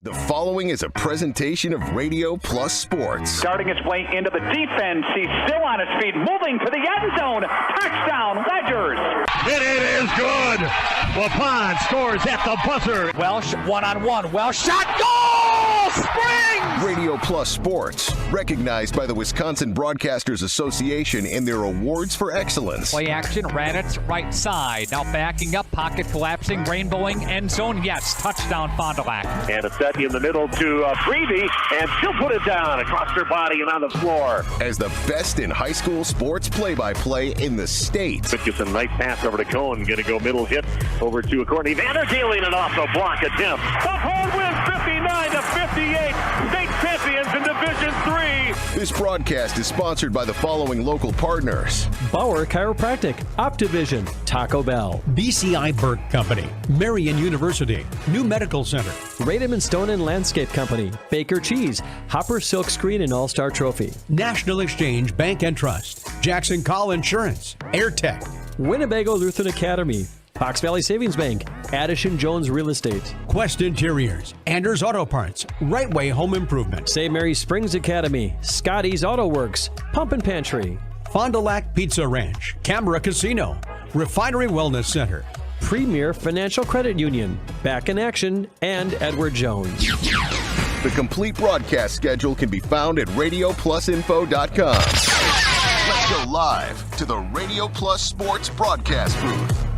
The following is a presentation of Radio Plus Sports. Starting his way into the defense. He's still on his feet, moving to the end zone. Touchdown, Valders. It is good. LaPont scores at the buzzer. Welsh one-on-one. Welsh shot. Goal! Springs! Radio Plus Sports, recognized by the Wisconsin Broadcasters Association in their awards for excellence. Play action, Raditz right side. Now backing up, pocket collapsing, rainbowing, end zone. Yes, touchdown, Fond du Lac. And a set in the middle to Freebie, and she'll put it down across her body and on the floor. As the best in high school sports play-by-play in the state. Gibson, nice pass over to Cohen. Going to go middle hit over to Courtney Vanderdeeling, and off the block attempt. The Horn wins 59-58. State champions in Division III. This broadcast is sponsored by the following local partners. Bauer Chiropractic, Optivision, Taco Bell, BCI Burke Company, Marian University, New Medical Center, Radom and Stone and Landscape Company, Baker Cheese, Hopper Silk Screen and All-Star Trophy, National Exchange Bank and Trust, Jackson Call Insurance, AirTech, Winnebago Lutheran Academy, Fox Valley Savings Bank, Addison Jones Real Estate, Quest Interiors, Anders Auto Parts, Right Way Home Improvement, St. Mary Springs Academy, Scotty's Auto Works, Pump and Pantry, Fond du Lac Pizza Ranch, Canberra Casino, Refinery Wellness Center, Premier Financial Credit Union, Back in Action, and Edward Jones. The complete broadcast schedule can be found at RadioPlusInfo.com. Let's go live to the Radio Plus Sports broadcast booth.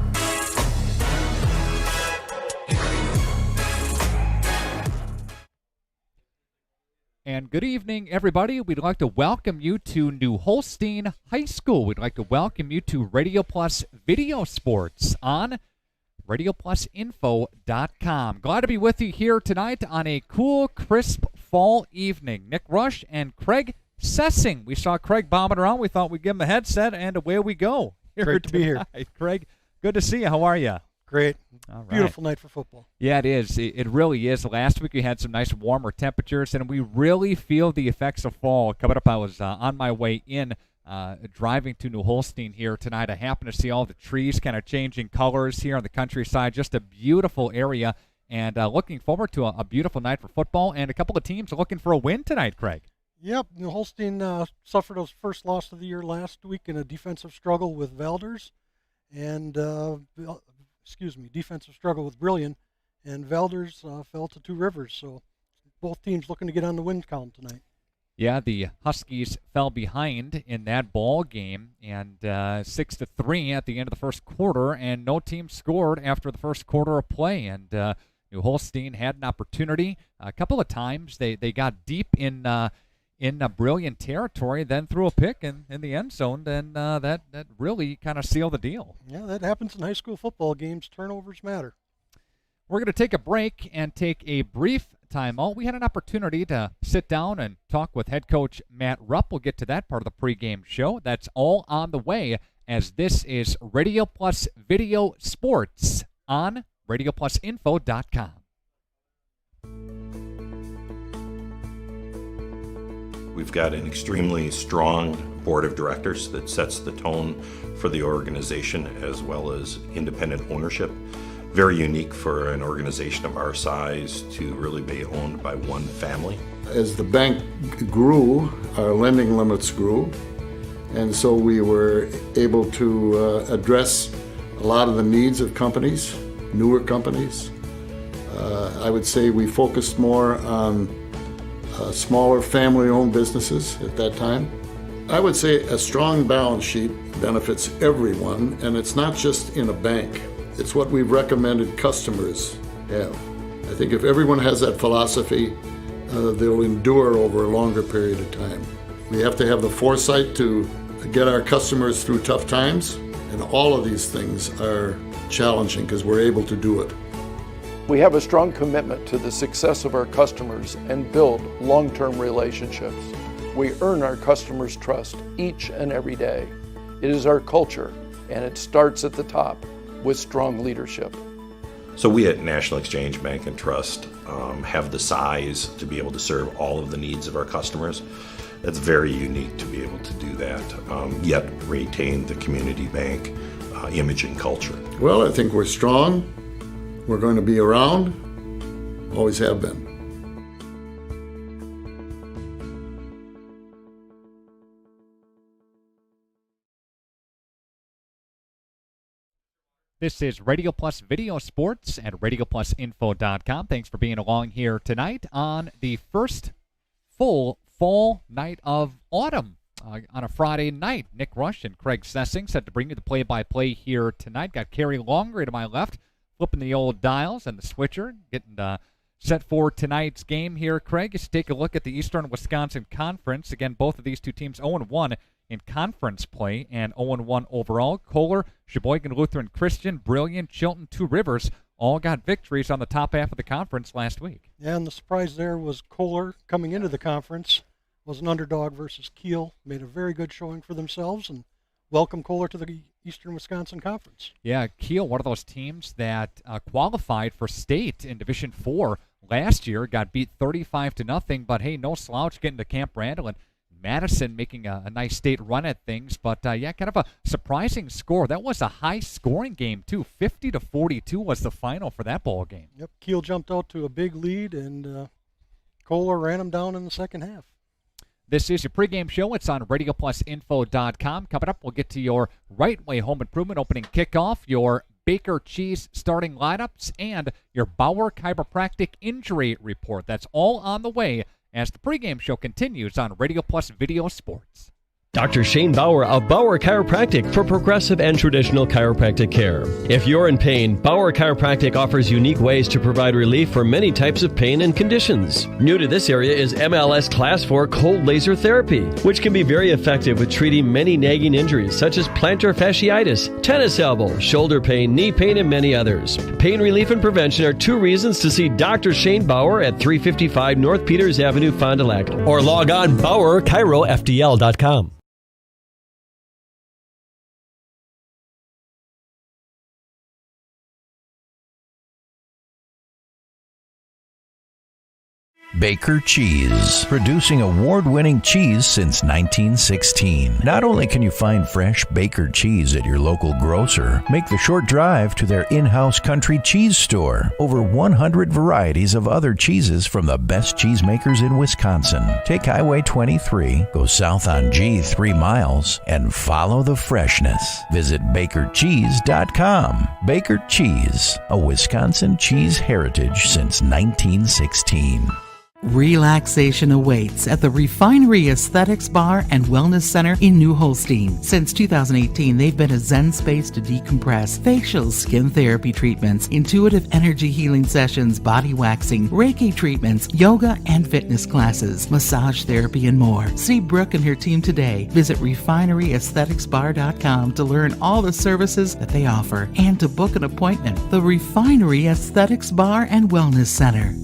And good evening, everybody. We'd like to welcome you to New Holstein High School. We'd like to welcome you to Radio Plus Video Sports on RadioPlusInfo.com. Glad to be with you here tonight on a cool, crisp fall evening. Nick Rush and Craig Sessing. We saw Craig bombing around. We thought we'd give him a headset, and away we go. Great to be here. Craig, good to see you. How are you? Great. All right. Beautiful night for football. Yeah, it is. It really is. Last week we had some nice warmer temperatures, and we really feel the effects of fall. Coming up, I was on my way in, driving to New Holstein here tonight. I happened to see all the trees kind of changing colors here on the countryside. Just a beautiful area, and looking forward to a beautiful night for football, and a couple of teams looking for a win tonight, Craig. Yep, New Holstein suffered his first loss of the year last week in a defensive struggle with Valders, and defensive struggle with Brillion, and Valders fell to Two Rivers. So both teams looking to get on the win column tonight. Yeah, the Huskies fell behind in that ball game, and 6-3 at the end of the first quarter, and no team scored after the first quarter of play. And New Holstein had an opportunity a couple of times. They got deep in a Brilliant territory, then threw a pick in the end zone, and that really kind of sealed the deal. Yeah, that happens in high school football games. Turnovers matter. We're going to take a break and take a brief timeout. We had an opportunity to sit down and talk with head coach Matt Rupp. We'll get to that part of the pregame show. That's all on the way, as this is Radio Plus Video Sports on RadioPlusInfo.com. We've got an extremely strong board of directors that sets the tone for the organization, as well as independent ownership. Very unique for an organization of our size to really be owned by one family. As the bank grew, our lending limits grew, and so we were able to address a lot of the needs of companies, newer companies. I would say we focused more on smaller family-owned businesses at that time. I would say a strong balance sheet benefits everyone, and it's not just in a bank. It's what we've recommended customers have. I think if everyone has that philosophy, they'll endure over a longer period of time. We have to have the foresight to get our customers through tough times, and all of these things are challenging because we're able to do it. We have a strong commitment to the success of our customers and build long-term relationships. We earn our customers' trust each and every day. It is our culture, and it starts at the top with strong leadership. So we at National Exchange Bank and Trust have the size to be able to serve all of the needs of our customers. That's very unique to be able to do that, yet retain the community bank image and culture. Well, I think we're strong. We're going to be around. Always have been. This is Radio Plus Video Sports at RadioPlusInfo.com. Thanks for being along here tonight on the first full fall night of autumn on a Friday night. Nick Rush and Craig Sessing set to bring you the play-by-play here tonight. Got Kerry Longery to my left, flipping the old dials and the switcher, getting set for tonight's game here. Craig, let's take a look at the Eastern Wisconsin Conference. Again, both of these two teams 0-1 in conference play and 0-1 overall. Kohler, Sheboygan Lutheran Christian, Brilliant, Chilton, Two Rivers all got victories on the top half of the conference last week. Yeah, and the surprise there was Kohler coming into the conference was an underdog versus Kiel. Made a very good showing for themselves and welcome Kohler to the Eastern Wisconsin Conference. Yeah, Kiel, one of those teams that qualified for state in Division 4 last year, got beat 35-0, but hey, no slouch getting to Camp Randall, and Madison making a nice state run at things. But yeah, kind of a surprising score. That was a high-scoring game, too. 50-42 was the final for that ball game. Yep, Kiel jumped out to a big lead, and Kohler ran them down in the second half. This is your pregame show. It's on RadioPlusInfo.com. Coming up, we'll get to your Right Way Home Improvement opening kickoff, your Baker Cheese starting lineups, and your Bauer Chiropractic injury report. That's all on the way as the pregame show continues on Radio Plus Video Sports. Dr. Shane Bauer of Bauer Chiropractic for progressive and traditional chiropractic care. If you're in pain, Bauer Chiropractic offers unique ways to provide relief for many types of pain and conditions. New to this area is MLS Class 4 cold laser therapy, which can be very effective with treating many nagging injuries such as plantar fasciitis, tennis elbow, shoulder pain, knee pain, and many others. Pain relief and prevention are two reasons to see Dr. Shane Bauer at 355 North Peters Avenue, Fond du Lac, or log on BauerChiroFDL.com. Baker Cheese, producing award-winning cheese since 1916. Not only can you find fresh Baker cheese at your local grocer, make the short drive to their in-house country cheese store. Over 100 varieties of other cheeses from the best cheesemakers in Wisconsin. Take Highway 23, go south on G 3 miles, and follow the freshness. Visit BakerCheese.com. Baker Cheese, a Wisconsin cheese heritage since 1916. Relaxation awaits at the Refinery Aesthetics Bar and Wellness Center in New Holstein. Since 2018, they've been a zen space to decompress. Facials, skin therapy treatments, intuitive energy healing sessions, body waxing, Reiki treatments, yoga and fitness classes, massage therapy, and more. See Brooke and her team today. Visit RefineryAestheticsBar.com to learn all the services that they offer and to book an appointment. The Refinery Aesthetics Bar and Wellness Center.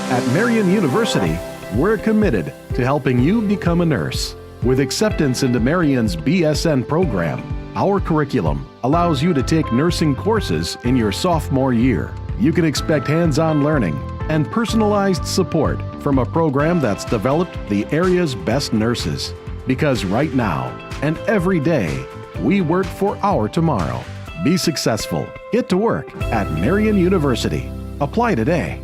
At Marian University, we're committed to helping you become a nurse. With acceptance into Marian's BSN program, our curriculum allows you to take nursing courses in your sophomore year. You can expect hands-on learning and personalized support from a program that's developed the area's best nurses. Because right now and every day, we work for our tomorrow. Be successful. Get to work at Marian University. Apply today.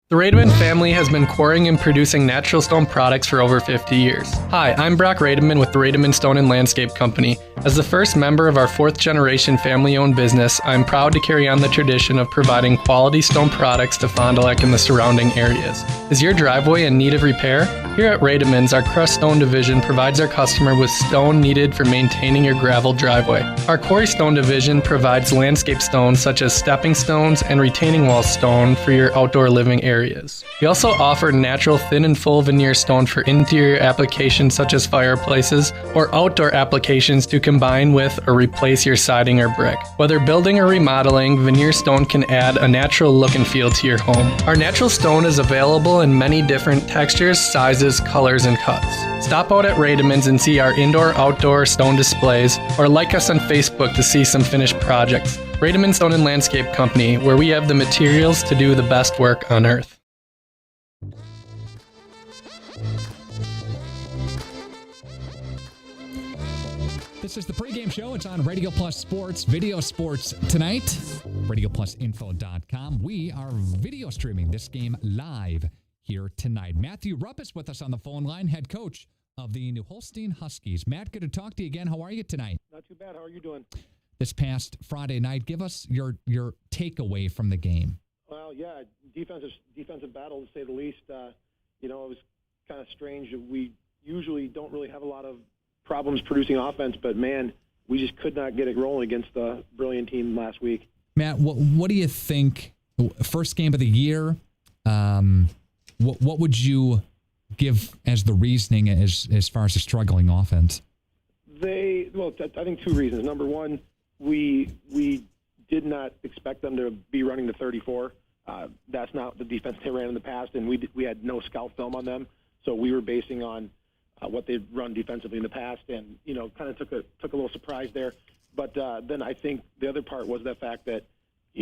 The Rademan family has been quarrying and producing natural stone products for over 50 years. Hi, I'm Brock Rademan with the Rademan Stone and Landscape Company. As the first member of our 4th generation family-owned business, I'm proud to carry on the tradition of providing quality stone products to Fond du Lac and the surrounding areas. Is your driveway in need of repair? Here at Rademan's, our crushed stone division provides our customer with stone needed for maintaining your gravel driveway. Our quarry stone division provides landscape stones such as stepping stones and retaining wall stone for your outdoor living areas. We also offer natural thin and full veneer stone for interior applications such as fireplaces or outdoor applications to combine with or replace your siding or brick. Whether building or remodeling, veneer stone can add a natural look and feel to your home. Our natural stone is available in many different textures, sizes, colors, and cuts. Stop out at Rademan's and see our indoor-outdoor stone displays, or like us on Facebook to see some finished projects. Rademan Stone and Landscape Company, where we have the materials to do the best work on earth. This is the pregame show. It's on Radio Plus Sports, Video Sports tonight. RadioPlusInfo.com. We are video streaming this game live here tonight. Matthew Rupp is with us on the phone line, head coach of the New Holstein Huskies. Matt, good to talk to you again. How are you tonight? Not too bad. How are you doing? This past Friday night, give us your takeaway from the game. Well, yeah, defensive battle, to say the least. It was kind of strange. We usually don't really have a lot of problems producing offense, but, man, we just could not get it rolling against the brilliant team last week. Matt, what do you think, first game of the year, what would you give as the reasoning as far as the struggling offense? I think two reasons. Number one, we did not expect them to be running the 34. That's not the defense they ran in the past, and we had no scout film on them, so we were basing on what they'd run defensively in the past, and kind of took a little surprise there. But then I think the other part was the fact that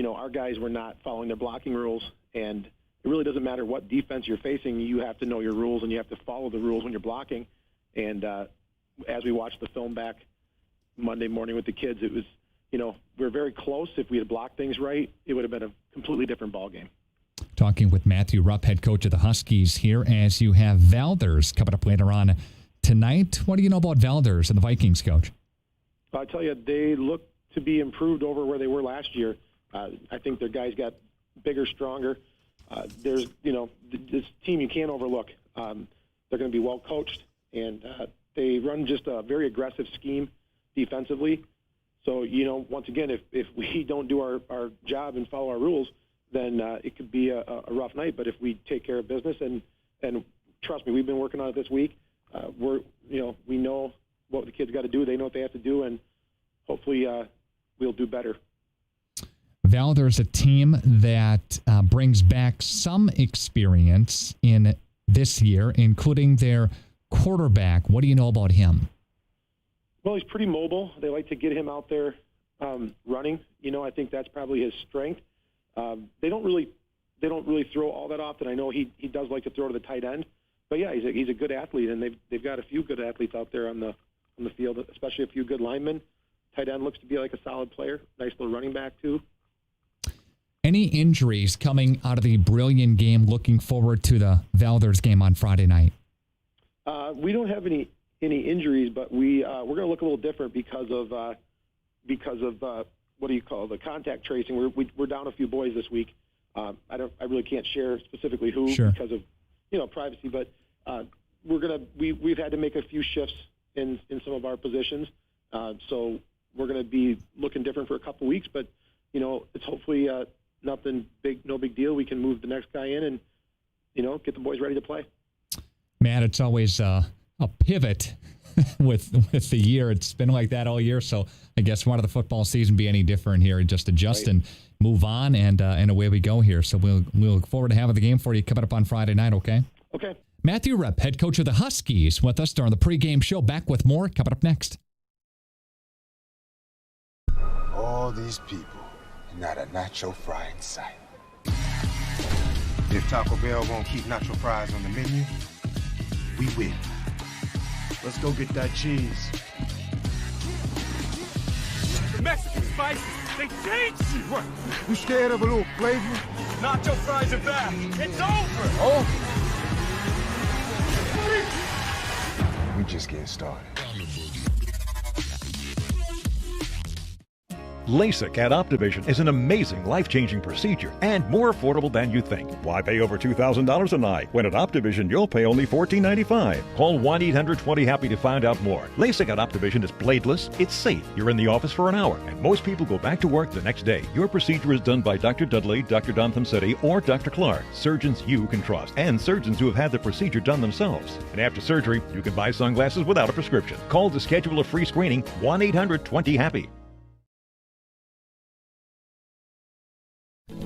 our guys were not following their blocking rules, and it really doesn't matter what defense you're facing. You have to know your rules, and you have to follow the rules when you're blocking. And as we watched the film back Monday morning with the kids, it was, we're very close. If we had blocked things right, it would have been a completely different ball game. Talking with Matthew Rupp, head coach of the Huskies, here as you have Valders coming up later on tonight. What do you know about Valders and the Vikings, Coach? I tell you, they look to be improved over where they were last year. I think their guys got bigger, stronger. There's, this team you can't overlook. They're going to be well coached, and they run just a very aggressive scheme defensively. So, once again, if we don't do our job and follow our rules, then it could be a rough night. But if we take care of business, and trust me, we've been working on it this week. We know what the kids got to do. They know what they have to do, and hopefully we'll do better. Valders, a team that brings back some experience in this year, including their quarterback. What do you know about him? Well, he's pretty mobile. They like to get him out there running. I think that's probably his strength. They don't really throw all that often. I know he does like to throw to the tight end, but yeah, he's a good athlete, and they've got a few good athletes out there on the field, especially a few good linemen. Tight end looks to be like a solid player. Nice little running back too. Any injuries coming out of the brilliant game? Looking forward to the Valders game on Friday night. We don't have any injuries, but we're going to look a little different because of what do you call the contact tracing. We're down a few boys this week. I really can't share specifically who because of privacy, but we've had to make a few shifts in some of our positions, so we're going to be looking different for a couple weeks. But it's hopefully nothing big, no big deal. We can move the next guy in and get the boys ready to play. Matt, it's always a pivot with the year. It's been like that all year, so I guess why did the football season be any different here? Just adjust and move on, and away we go here. So we'll look forward to having the game for you coming up on Friday night, okay? Okay. Matthew Rupp, head coach of the Huskies, with us during the pregame show. Back with more coming up next. All these people, not a nacho fry in sight. If Taco Bell won't keep nacho fries on the menu, we will. Let's go get that cheese. The Mexican spices, they change you. What? You scared of a little flavor? Nacho fries are back. It's over. Oh. We just getting started. LASIK at Optivision is an amazing, life-changing procedure and more affordable than you think. Why pay over $2,000 a night when at Optivision you'll pay only $14.95? Call 1-800-20-HAPPY to find out more. LASIK at Optivision is bladeless, it's safe. You're in the office for an hour, and most people go back to work the next day. Your procedure is done by Dr. Dudley, Dr. Dontham-City, or Dr. Clark, surgeons you can trust, and surgeons who have had the procedure done themselves. And after surgery, you can buy sunglasses without a prescription. Call to schedule a free screening, 1-800-20-HAPPY.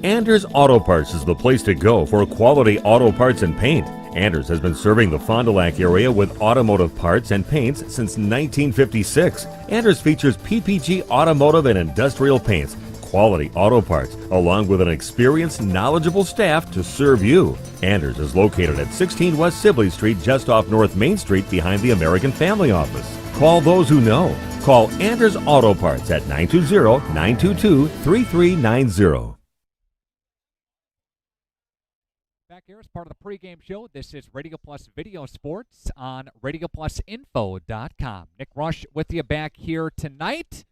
Anders Auto Parts is the place to go for quality auto parts and paint. Anders has been serving the Fond du Lac area with automotive parts and paints since 1956. Anders features PPG automotive and industrial paints, quality auto parts, along with an experienced, knowledgeable staff to serve you. Anders is located at 16 West Sibley Street, just off North Main Street behind the American Family Office. Call those who know. Call Anders Auto Parts at 920-922-3390. Back here, part of the pregame show. This is Radio Plus Video Sports on RadioPlusInfo.com. Nick Rush with you back here tonight.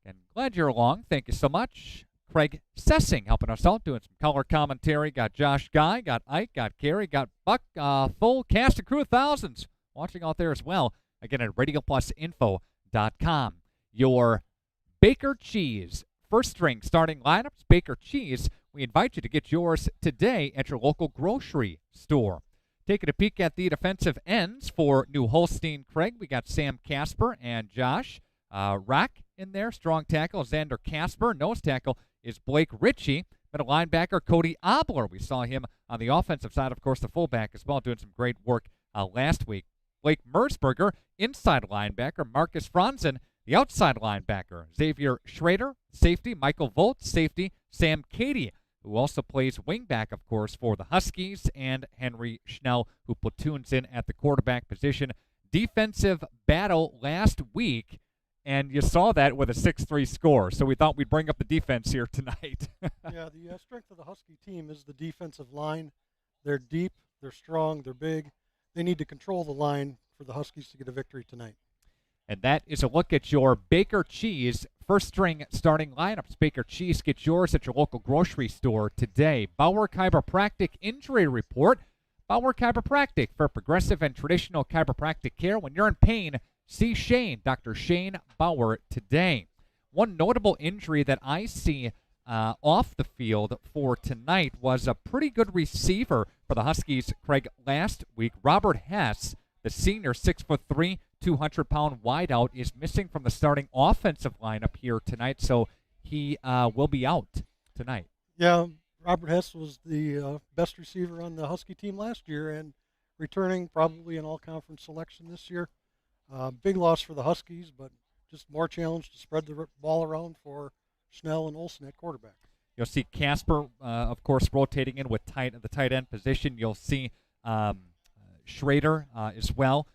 And glad you're along. Thank you so much. Craig Sessing helping us out, doing some color commentary. Got Josh Guy, got Ike, got Gary, got Buck. Full cast and crew of thousands watching out there as well. Again, at RadioPlusInfo.com. Your Baker Cheese first string starting lineups. Baker Cheese. We invite you to get yours today at your local grocery store. Taking a peek at the defensive ends for New Holstein, Craig. We got Sam Casper and Josh Rack in there. Strong tackle, Xander Casper. Nose tackle is Blake Ritchie. Middle linebacker, Cody Obler. We saw him on the offensive side, of course, the fullback as well, doing some great work last week. Blake Merzberger, inside linebacker. Marcus Franzen, the outside linebacker. Xavier Schrader, safety. Michael Volt, safety. Sam Cady, who also plays wingback, of course, for the Huskies, and Henry Schnell, who platoons in at the quarterback position. Defensive battle last week, and you saw that with a 6-3 score, so we thought we'd bring up the defense here tonight. Yeah, the strength of the Husky team is the defensive line. They're deep, they're strong, they're big. They need to control the line for the Huskies to get a victory tonight. And that is a look at your Baker Cheese first-string starting lineups. Baker Cheese, get yours at your local grocery store today. Bauer Chiropractic Injury Report. Bauer Chiropractic for progressive and traditional chiropractic care. When you're in pain, see Shane, Dr. Shane Bauer, today. One notable injury that I see off the field for tonight was a pretty good receiver for the Huskies, Craig, last week. Robert Hess, the senior, 6'3", 200-pound wideout, is missing from the starting offensive lineup here tonight, so he will be out tonight. Yeah, Robert Hess was the best receiver on the Husky team last year and returning probably an all-conference selection this year. Big loss for the Huskies, but just more challenge to spread the ball around for Schnell and Olsen at quarterback. You'll see Casper, of course, rotating in with the tight end position. You'll see Schrader as well,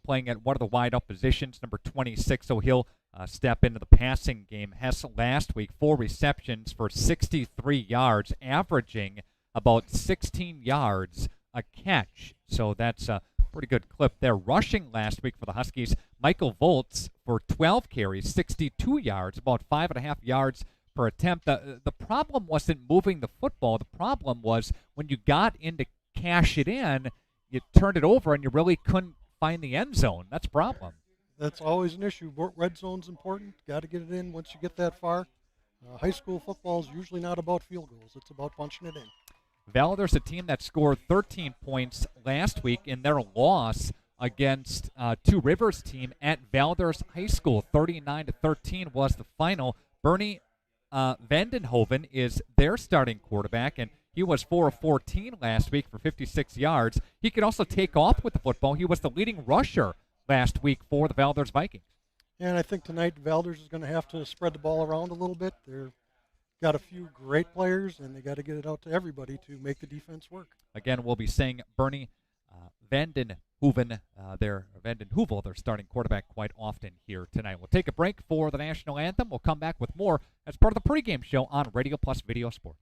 playing at one of the wide-up positions, number 26, so he'll step into the passing game. Hess last week, 4 receptions for 63 yards, averaging about 16 yards a catch. So that's a pretty good clip there. Rushing last week for the Huskies, Michael Voltz for 12 carries, 62 yards, about 5.5 yards per attempt. The problem wasn't moving the football. The problem was when you got in to cash it in, you turned it over and you really couldn't find the end zone. That's a problem. That's always an issue. Red zone's important. Got to get it in once you get that far. High school football is usually not about field goals. It's about punching it in. Valders, a team that scored 13 points last week in their loss against Two Rivers team at Valders High School. 39-13 was the final. Bernie Vandenhoven is their starting quarterback, and he was 4 of 14 last week for 56 yards. He could also take off with the football. He was the leading rusher last week for the Valders Vikings. And I think tonight Valders is going to have to spread the ball around a little bit. They've got a few great players, and they got to get it out to everybody to make the defense work. Again, we'll be saying Bernie Vandenhoven, their starting quarterback, quite often here tonight. We'll take a break for the national anthem. We'll come back with more as part of the pregame show on Radio Plus Video Sports.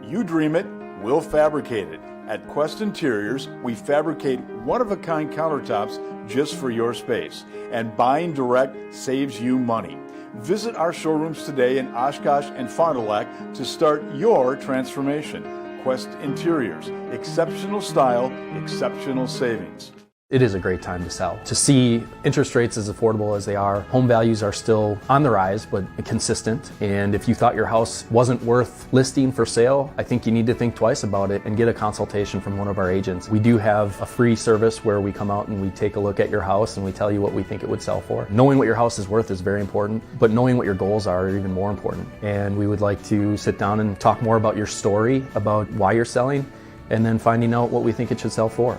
You dream it, we'll fabricate it. At Quest Interiors, we fabricate one-of-a-kind countertops just for your space. And buying direct saves you money. Visit our showrooms today in Oshkosh and Fond du Lac to start your transformation. Quest Interiors, exceptional style, exceptional savings. It is a great time to sell. To see interest rates as affordable as they are, home values are still on the rise, but consistent. And if you thought your house wasn't worth listing for sale, I think you need to think twice about it and get a consultation from one of our agents. We do have a free service where we come out and we take a look at your house and we tell you what we think it would sell for. Knowing what your house is worth is very important, but knowing what your goals are even more important. And we would like to sit down and talk more about your story, about why you're selling, and then finding out what we think it should sell for.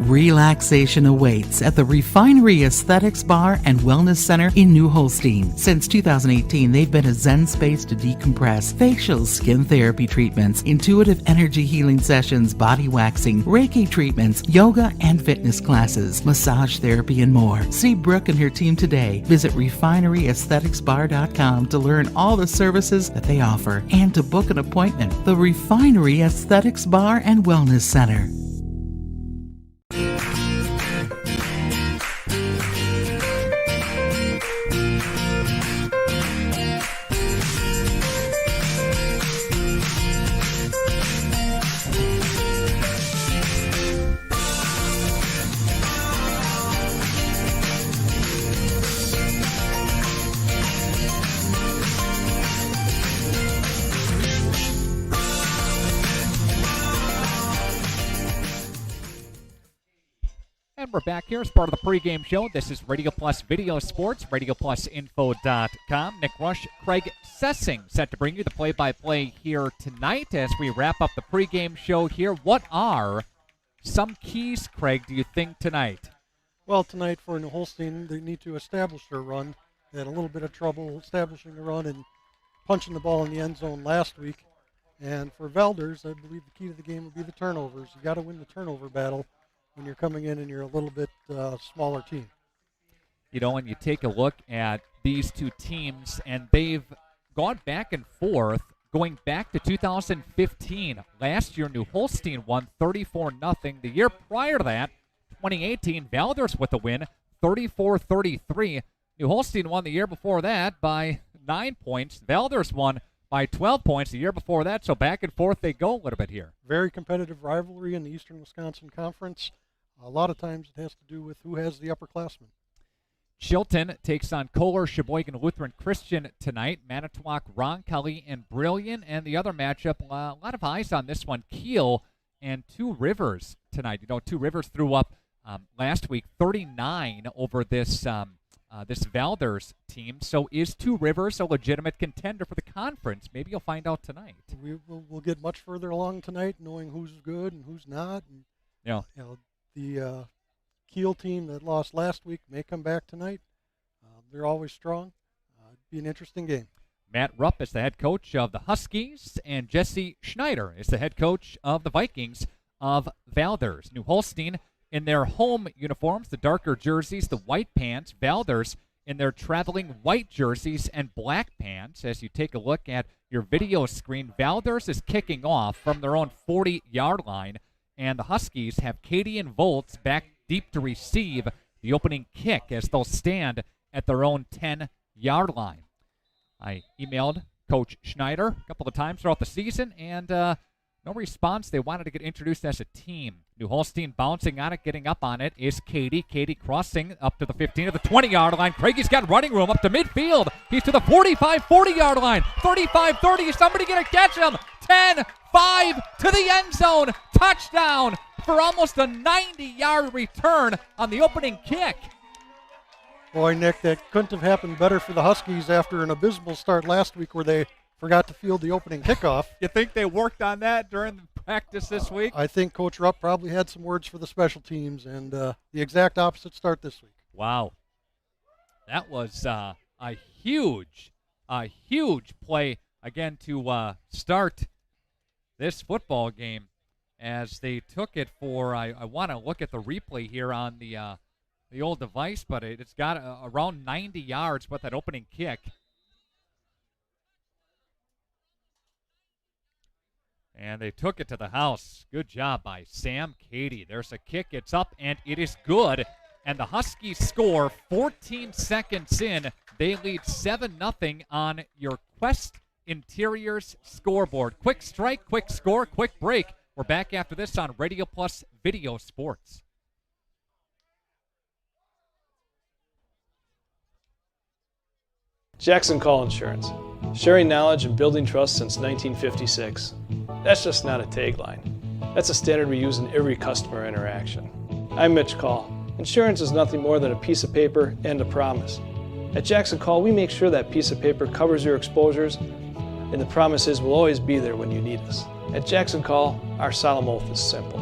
Relaxation awaits at the Refinery Aesthetics Bar and Wellness Center in New Holstein. Since 2018, they've been a zen space to decompress. Facials, skin therapy treatments, intuitive energy healing sessions, body waxing, Reiki treatments, yoga and fitness classes, massage therapy, and more. See Brooke and her team today. Visit refineryaestheticsbar.com to learn all the services that they offer and to book an appointment. The Refinery Aesthetics Bar and Wellness Center. And we're back here as part of the pregame show. This is Radio Plus Video Sports, RadioPlusInfo.com. Nick Rush, Craig Sessing set to bring you the play-by-play here tonight as we wrap up the pregame show here. What are some keys, Craig, do you think tonight? Well, tonight for New Holstein, they need to establish their run. They had a little bit of trouble establishing the run and punching the ball in the end zone last week. And for Valders, I believe the key to the game would be the turnovers. You got to win the turnover battle when you're coming in and you're a little bit smaller team. You know, when you take a look at these two teams, and they've gone back and forth going back to 2015. Last year, New Holstein won 34-0. The year prior to that, 2018, Valders with the win, 34-33. New Holstein won the year before that by 9 points. Valders won by 12 points the year before that, so back and forth they go a little bit here. Very competitive rivalry in the Eastern Wisconsin Conference. A lot of times it has to do with who has the upperclassmen. Chilton takes on Kohler, Sheboygan Lutheran Christian tonight. Manitowoc, Roncalli, and Brillion. And the other matchup, a lot of eyes on this one, Kiel and Two Rivers tonight. You know, Two Rivers threw up last week 39 over this this Valders team. So is Two Rivers a legitimate contender for the conference? Maybe you'll find out tonight. We'll get much further along tonight, knowing who's good and who's not. And, yeah. You know, the Kiel team that lost last week may come back tonight. They're always strong. It'd be an interesting game. Matt Rupp is the head coach of the Huskies, and Jesse Schneider is the head coach of the Vikings of Valders. New Holstein in their home uniforms, the darker jerseys, the white pants. Valders in their traveling white jerseys and black pants. As you take a look at your video screen, Valders is kicking off from their own 40-yard line, and the Huskies have Katie and Volts back deep to receive the opening kick as they'll stand at their own 10-yard line. I emailed Coach Schneider a couple of times throughout the season, and no response. They wanted to get introduced as a team. New Holstein bouncing on it, getting up on it is Katie. Katie crossing up to the 15 to the 20-yard line. Craigie's got running room up to midfield. He's to the 45, 40-yard line. 35, 30. Somebody going to catch him. 10, 5 to the end zone. Touchdown for almost a 90-yard return on the opening kick. Boy, Nick, that couldn't have happened better for the Huskies after an abysmal start last week where they forgot to field the opening kickoff. You think they worked on that during the practice this week? I think Coach Rupp probably had some words for the special teams, and the exact opposite start this week. Wow. That was a huge play, again, to start this football game as they took it for, I want to look at the replay here on the old device, but it's got around 90 yards with that opening kick. And they took it to the house. Good job by Sam Katie. There's a kick. It's up, and it is good. And the Huskies score 14 seconds in. They lead 7-0 on your Quest Interiors scoreboard. Quick strike, quick score, quick break. We're back after this on Radio Plus Video Sports. Jackson Call Insurance, sharing knowledge and building trust since 1956. That's just not a tagline. That's a standard we use in every customer interaction. I'm Mitch Call. Insurance is nothing more than a piece of paper and a promise. At Jackson Call, we make sure that piece of paper covers your exposures, and the promise is we'll always be there when you need us. At Jackson Call, our solemn oath is simple.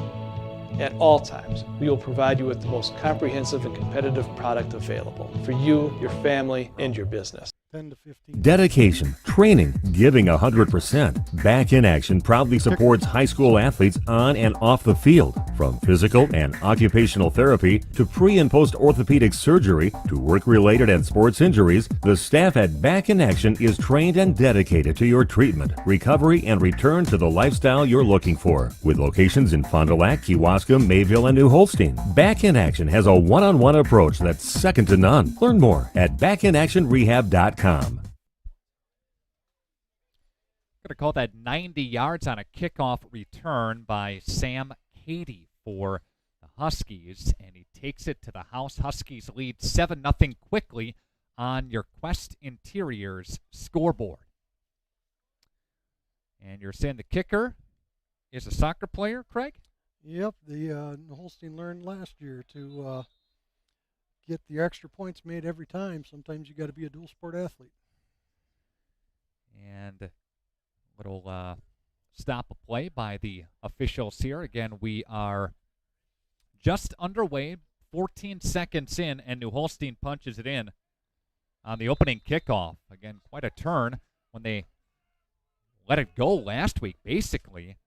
At all times, we will provide you with the most comprehensive and competitive product available for you, your family, and your business. 10 to 15. Dedication, training, giving 100%. Back in Action proudly supports high school athletes on and off the field. From physical and occupational therapy to pre- and post-orthopedic surgery to work-related and sports injuries, the staff at Back in Action is trained and dedicated to your treatment, recovery, and return to the lifestyle you're looking for. With locations in Fond du Lac, Kewaskum, Mayville, and New Holstein, Back in Action has a one-on-one approach that's second to none. Learn more at backinactionrehab.com. Going to call that 90 yards on a kickoff return by Sam Cady for the Huskies, and he takes it to the house. Huskies lead 7-0 quickly on your Quest Interiors scoreboard. And you're saying the kicker is a soccer player, Craig? Yep, the Holstein learned last year to get the extra points made every time. Sometimes you got to be a dual sport athlete. And a little stop of play by the officials here. Again, we are just underway, 14 seconds in, and New Holstein punches it in on the opening kickoff. Again, quite a turn when they let it go last week, basically.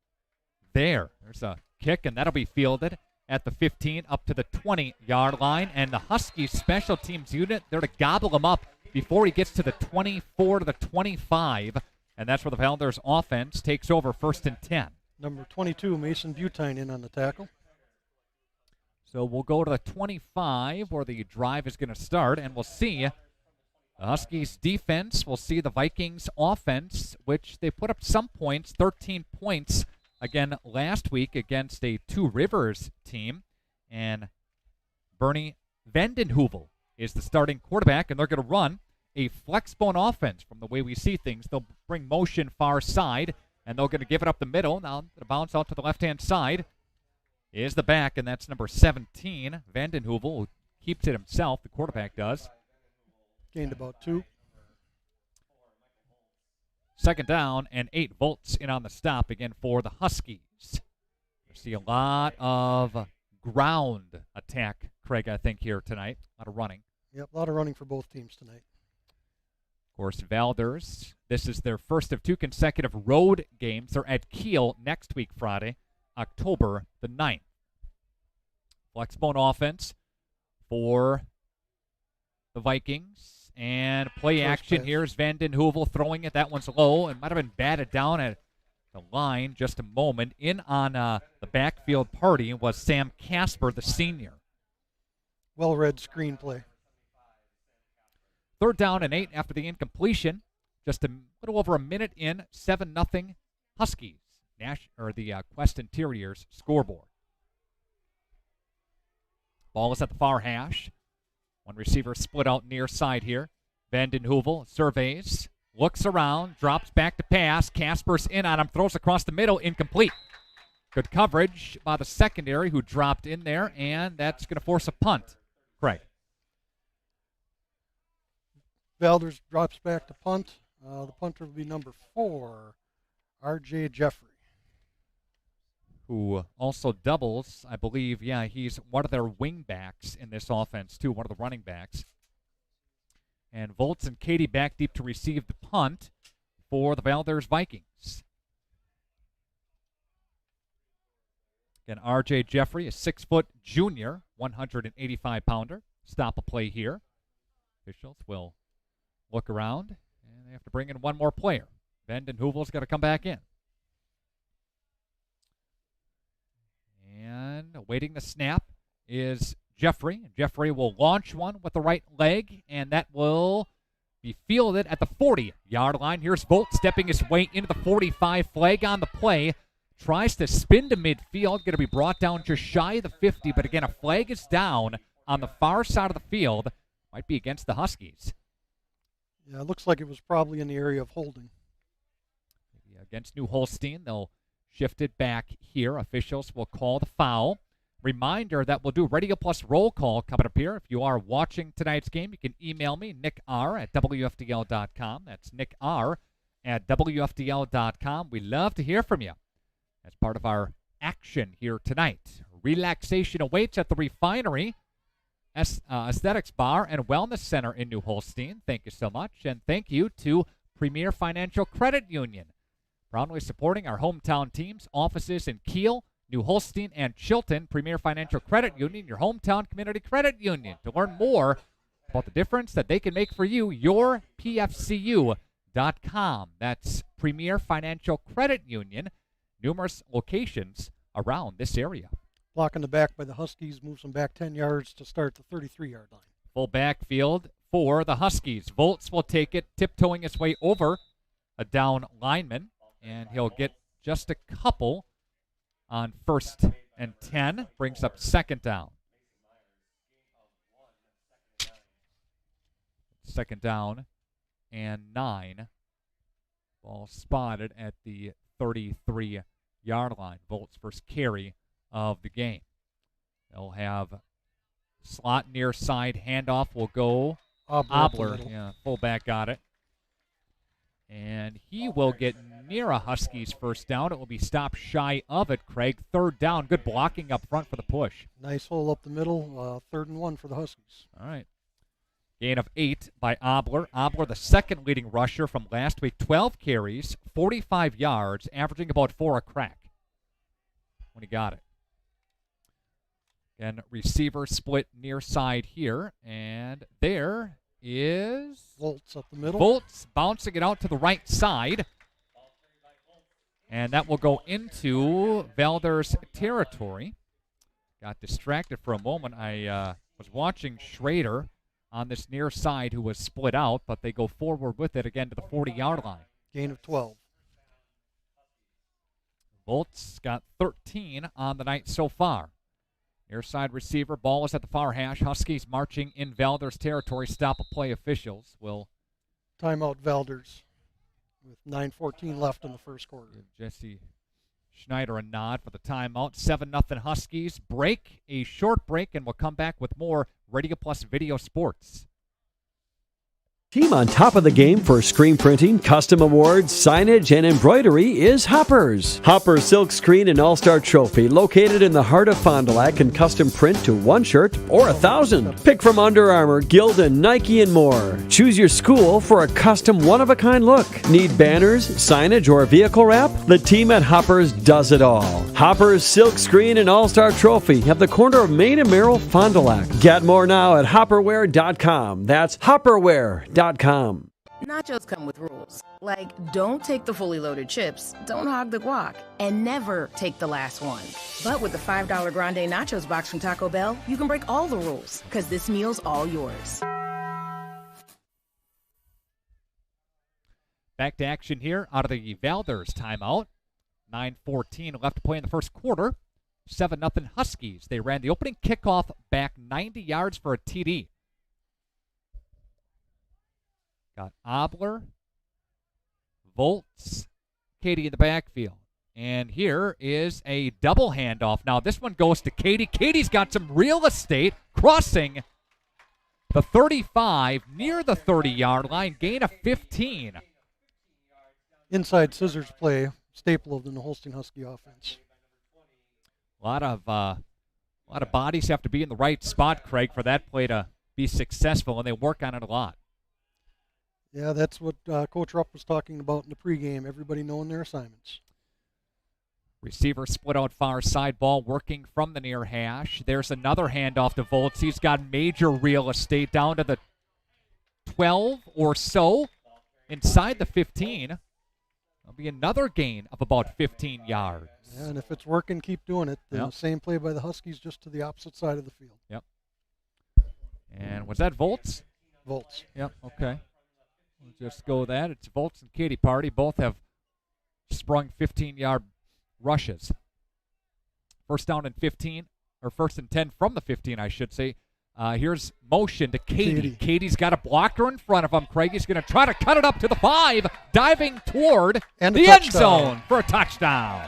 There's a kick, and that'll be fielded at the 15 up to the 20-yard line. And the Huskies special teams unit, they're to gobble him up before he gets to the 24 to the 25. And that's where the Valders offense takes over 1st and 10. Number 22, Mason Butine, in on the tackle. So we'll go to the 25 where the drive is going to start, and we'll see the Huskies defense. We'll see the Vikings offense, which they put up some points, 13 points again last week against a Two Rivers team. And Bernie Vandenheuvel is the starting quarterback, and they're going to run a flexbone offense from the way we see things. They'll bring motion far side, and they're going to give it up the middle. Now the bounce out to the left-hand side is the back, and that's number 17, Vandenheuvel, who keeps it himself. The quarterback does. Gained about 2. 2nd down and 8 volts in on the stop again for the Huskies. You see a lot of ground attack, Craig, I think, here tonight. A lot of running. Yep, a lot of running for both teams tonight. Of course, Valders, this is their first of 2 consecutive road games. They're at Kiel next week, Friday, October the 9th. Flexbone offense for the Vikings. And play action. Here's Vandenheuvel throwing it. That one's low. It might have been batted down at the line just a moment. In on the backfield party was Sam Casper, the senior. Well-read screenplay. 3rd down and 8 after the incompletion. Just a little over a minute in. 7-0 Huskies. The Quest Interiors scoreboard. Ball is at the far hash. One receiver split out near side here. Vandenheuvel surveys, looks around, drops back to pass. Casper's in on him, throws across the middle, incomplete. Good coverage by the secondary who dropped in there, and that's going to force a punt. Craig. Valders drops back to punt. The punter will be number 4, R.J. Jeffrey. Who also doubles, I believe, he's one of their wing backs in this offense, too, one of the running backs. And Volts and Cady back deep to receive the punt for the Valders Vikings. Again, R.J. Jeffrey, a 6-foot junior, 185-pounder. Stop a play here. Officials will look around, and they have to bring in one more player. Vandenheuvel's got to come back in. And awaiting the snap is Jeffrey. Jeffrey will launch one with the right leg, and that will be fielded at the 40-yard line. Here's Volt stepping his way into the 45, flag on the play. Tries to spin to midfield, going to be brought down just shy of the 50, but again, a flag is down on the far side of the field. Might be against the Huskies. Yeah, it looks like it was probably in the area of holding. Maybe against New Holstein, they'll shift it back here. Officials will call the foul. Reminder that we'll do Radio Plus roll call coming up here. If you are watching tonight's game, you can email me, nickr@wfdl.com. That's nickr@wfdl.com. We love to hear from you as part of our action here tonight. Relaxation awaits at the Refinery Aesthetics Bar and Wellness Center in New Holstein. Thank you so much. And thank you to Premier Financial Credit Union, proudly supporting our hometown teams, offices in Kiel, New Holstein, and Chilton. Premier Financial Credit Union, your hometown community credit union. To learn more about the difference that they can make for you, yourpfcu.com. That's Premier Financial Credit Union. Numerous locations around this area. Block in the back by the Huskies moves them back 10 yards to start the 33-yard line. Full backfield for the Huskies. Volts will take it, tiptoeing his way over a down lineman, and he'll get just a couple on 1st and 10. Brings up 2nd down. 2nd down and 9. Ball spotted at the 33-yard line. Volts first carry of the game. They'll have slot near side handoff will go. Obler, fullback got it. And he will get near a Huskies first down. It will be stopped shy of it, Craig. 3rd down. Good blocking up front for the push. Nice hole up the middle. 3rd and 1 for the Huskies. All right. Gain of 8 by Obler. Obler, the second leading rusher from last week. 12 carries, 45 yards, averaging about 4 a crack when he got it. And receiver split near side here. And there is Volts up the middle. Volts bouncing it out to the right side. And that will go into Valders territory. Got distracted for a moment. I was watching Schrader on this near side who was split out, but they go forward with it again to the 40-yard line. Gain of 12. Volts got 13 on the night so far. Near side receiver, ball is at the far hash. Huskies marching in Valders territory. Stop a play officials will. Timeout Valders with 9:14 left in the first quarter. Give Jesse Schneider a nod for the timeout. 7-0 Huskies. Break, a short break, and we'll come back with more Radio Plus Video Sports. Team on top of the game for screen printing, custom awards, signage, and embroidery is Hoppers. Hoppers Silk Screen and All-Star Trophy, located in the heart of Fond du Lac, can custom print to 1 shirt or 1,000. Pick from Under Armour, Gildan, Nike, and more. Choose your school for a custom one-of-a-kind look. Need banners, signage, or vehicle wrap? The team at Hoppers does it all. Hoppers Silk Screen and All-Star Trophy at the corner of Main and Merrill, Fond du Lac. Get more now at hopperware.com. That's hopperware.com. Nachos come with rules, like don't take the fully loaded chips, don't hog the guac, and never take the last one. But with the $5 Grande Nachos box from Taco Bell, you can break all the rules, because this meal's all yours. Back to action here out of the Valders timeout. 9:14 left to play in the first quarter. 7-0 Huskies. They ran the opening kickoff back 90 yards for a TD. Got Obler, Volts, Katie in the backfield. And here is a double handoff. Now this one goes to Katie. Katie's got some real estate crossing the 35 near the 30-yard line. Gain of 15. Inside scissors play, staple of the Holstein Husky offense. A lot of bodies have to be in the right spot, Craig, for that play to be successful, and they work on it a lot. Yeah, that's what Coach Rupp was talking about in the pregame, everybody knowing their assignments. Receiver split out far side, ball working from the near hash. There's another handoff to Volts. He's got major real estate down to the 12 or so. Inside the 15. There'll be another gain of about 15 yards. Yeah, and if it's working, keep doing it. The Yep. same play by the Huskies, just to the opposite side of the field. Yep. And was that Volts? Volts. Yep, okay. We'll just go with that. It's Volts and Katie Party. Both have sprung 15-yard rushes. First down and 15, or 1st and 10 from the 15, I should say. Here's motion to Katie. Katie's got a blocker in front of him. Craig is going to try to cut it up to the 5, diving toward the end zone for a touchdown.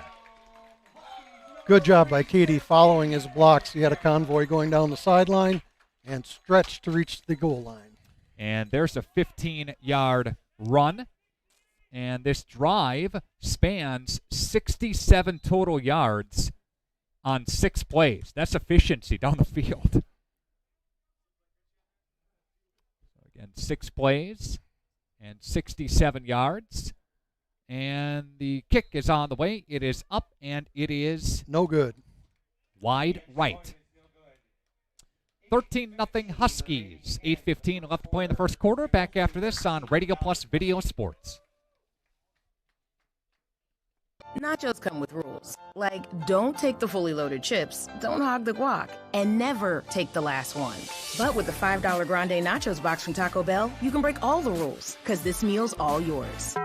Good job by Katie following his blocks. He had a convoy going down the sideline and stretched to reach the goal line. And there's a 15-yard run. And this drive spans 67 total yards. on 6 plays. That's efficiency down the field. Again, 6 plays and 67 yards. And the kick is on the way. It is up, and it is no good. Wide right. 13-0 Huskies. 8:15 left to play in the first quarter. Back after this on Radio Plus Video Sports. Nachos come with rules, like don't take the fully loaded chips, don't hog the guac, and never take the last one. But with the $5 Grande Nachos box from Taco Bell, you can break all the rules, because this meal's all yours.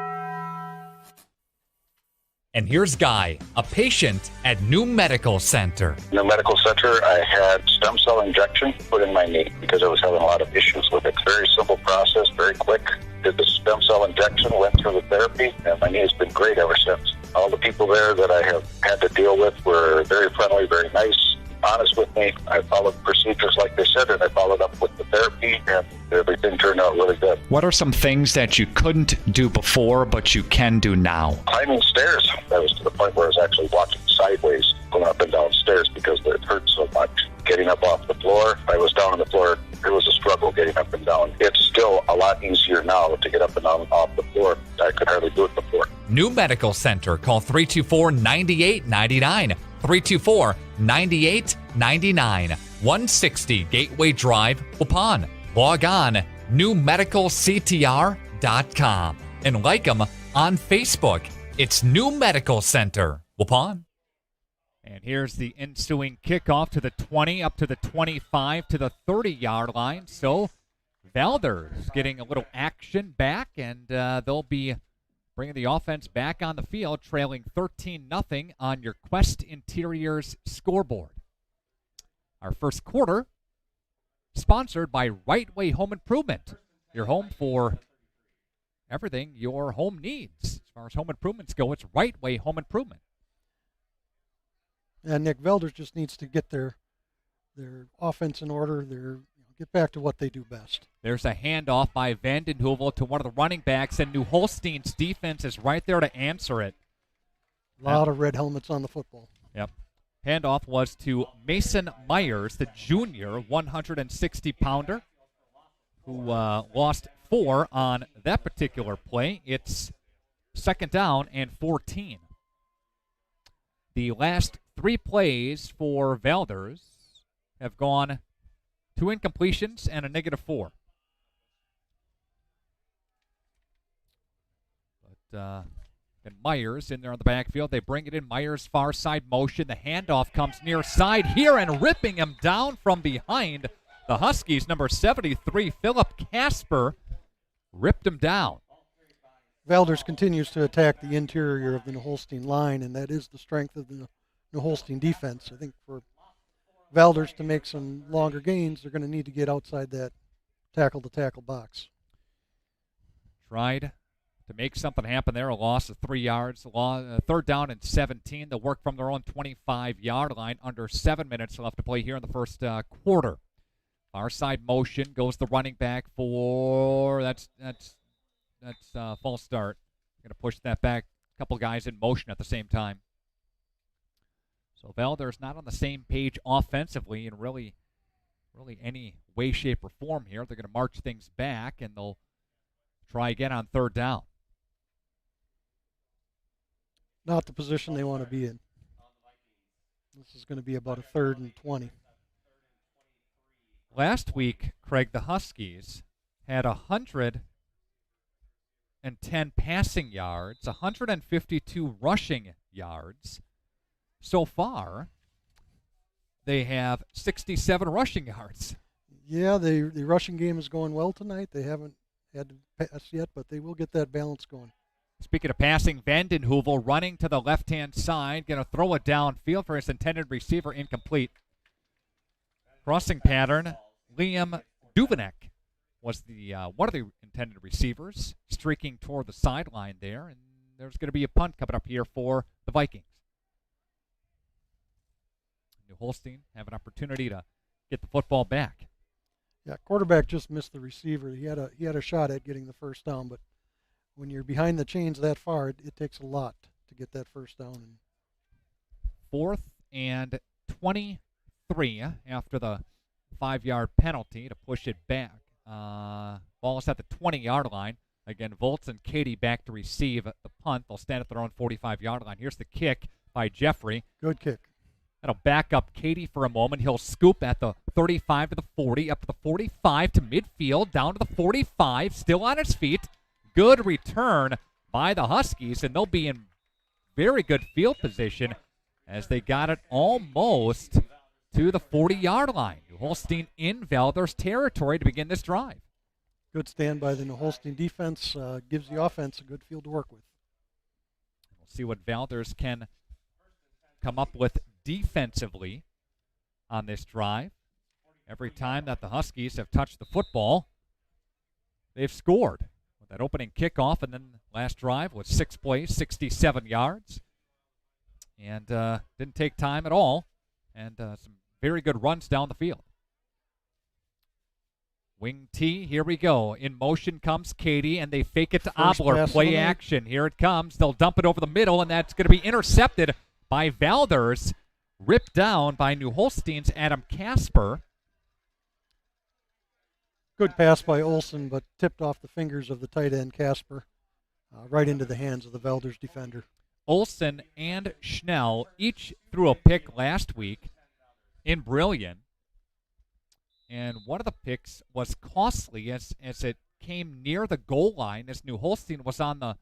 And here's Guy, a patient at New Medical Center. In the medical center, I had stem cell injection put in my knee because I was having a lot of issues with it. Very simple process, very quick. Did the stem cell injection, went through the therapy, and my knee has been great ever since. All the people there that I have had to deal with were very friendly, very nice, honest with me. I followed procedures like they said, and I followed up with the therapy, and everything turned out really good. What are some things that you couldn't do before, but you can do now? Climbing stairs. I was to the point where I was actually walking sideways, going up and down stairs because it hurt so much. Getting up off the floor, I was down on the floor. It was a struggle getting up and down. It's still a lot easier now to get up and down off the floor. I could hardly do it before. New Medical Center. Call 324-9899. 324-9899. 160 Gateway Drive, Waupun. Log on newmedicalctr.com and like them on Facebook. It's New Medical Center, Waupun. And here's the ensuing kickoff to the 20, up to the 25, to the 30-yard line. So Valders getting a little action back, and they'll be bringing the offense back on the field, trailing 13-0 on your Quest Interiors scoreboard. Our first quarter sponsored by Right Way Home Improvement, your home for everything your home needs. As far as home improvements go, it's Right Way Home Improvement. And Nick, Valders just needs to get their offense in order, get back to what they do best. There's a handoff by Vandenheuvel to one of the running backs, and New Holstein's defense is right there to answer it. A lot of red helmets on the football. Yep. Handoff was to Mason Myers, the junior 160-pounder, who lost 4 on that particular play. It's 2nd down and 14. The last 3 plays for Valders have gone 2 incompletions and a -4. But and Myers in there on the backfield. They bring it in. Myers far side motion. The handoff comes near side here and ripping him down from behind. The Huskies, number 73, Philip Casper, ripped him down. Valders continues to attack the interior of the New Holstein line, and that is the strength of the New Holstein defense. I think for Valders to make some longer gains, they're going to need to get outside that tackle-to-tackle box. Tried to make something happen there. A loss of 3 yards. 3rd down and 17. They'll work from their own 25-yard line. Under 7 minutes left to play here in the first quarter. Far side motion goes the running back for that's false start. Going to push that back. A couple guys in motion at the same time. So Valders not on the same page offensively in really any way, shape, or form here. They're going to march things back, and they'll try again on 3rd down. Not the position they want to be in. This is going to be about a 3rd and 20. Last week, Craig, the Huskies had 110 passing yards, 152 rushing yards. So far, they have 67 rushing yards. Yeah, the rushing game is going well tonight. They haven't had to pass yet, but they will get that balance going. Speaking of passing, Vandenheuvel running to the left-hand side, going to throw it downfield for his intended receiver, incomplete. Crossing pattern, Liam Duvenek was the one of the intended receivers, streaking toward the sideline there, and there's going to be a punt coming up here for the Vikings. New Holstein have an opportunity to get the football back. Yeah, quarterback just missed the receiver. He had a shot at getting the first down, but when you're behind the chains that far, it takes a lot to get that first down. 4th and 23 after the 5-yard penalty to push it back. Ball is at the 20-yard line. Again, Volts and Katie back to receive the punt. They'll stand at their own 45-yard line. Here's the kick by Jeffrey. Good kick. That'll back up Katie for a moment. He'll scoop at the 35 to the 40, up to the 45 to midfield, down to the 45, still on his feet. Good return by the Huskies, and they'll be in very good field position as they got it almost to the 40-yard line. New Holstein in Valders territory to begin this drive. Good stand by the New Holstein defense. Gives the offense a good field to work with. We'll see what Valders can come up with defensively on this drive. Every time that the Huskies have touched the football, they've scored. With that opening kickoff, and then last drive was 6 plays, 67 yards. And didn't take time at all. And some very good runs down the field. Wing T, here we go. In motion comes Katie, and they fake it to Obler. Play action. Here it comes. They'll dump it over the middle, and that's going to be intercepted by Valders. Ripped down by New Holstein's Adam Casper. Good pass by Olson, but tipped off the fingers of the tight end Casper, right into the hands of the Valders defender. Olson and Schnell each threw a pick last week in Brillion. And one of the picks was costly as it came near the goal line as New Holstein was on the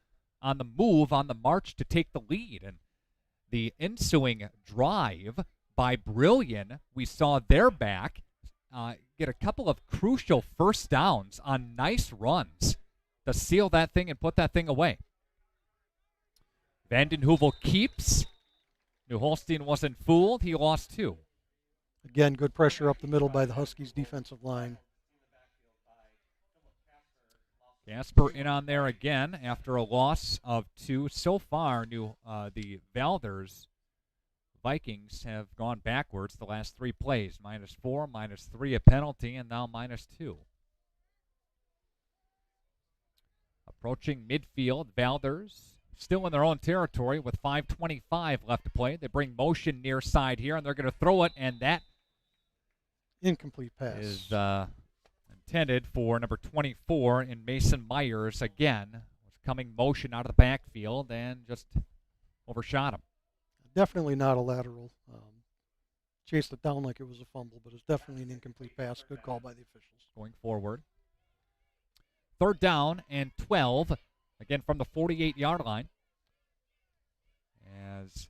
move, on the march to take the lead. And the ensuing drive by Brillion, we saw their back get a couple of crucial first downs on nice runs to seal that thing and put that thing away. Vanden Heuvel keeps. New Holstein wasn't fooled. He lost 2. Again, good pressure up the middle by the Huskies defensive line. Casper in on there again after a loss of 2. So far, the Valders Vikings have gone backwards the last 3 plays. -4, -3 a penalty, and now -2. Approaching midfield, Valders still in their own territory with 5:25 left to play. They bring motion near side here, and they're going to throw it, and that incomplete pass is intended for number 24 in Mason Myers again. Was coming motion out of the backfield and just overshot him. Definitely not a lateral. Chased it down like it was a fumble, but it's definitely an incomplete pass. Good call by the officials. Going forward. 3rd down and 12, again from the 48-yard line. As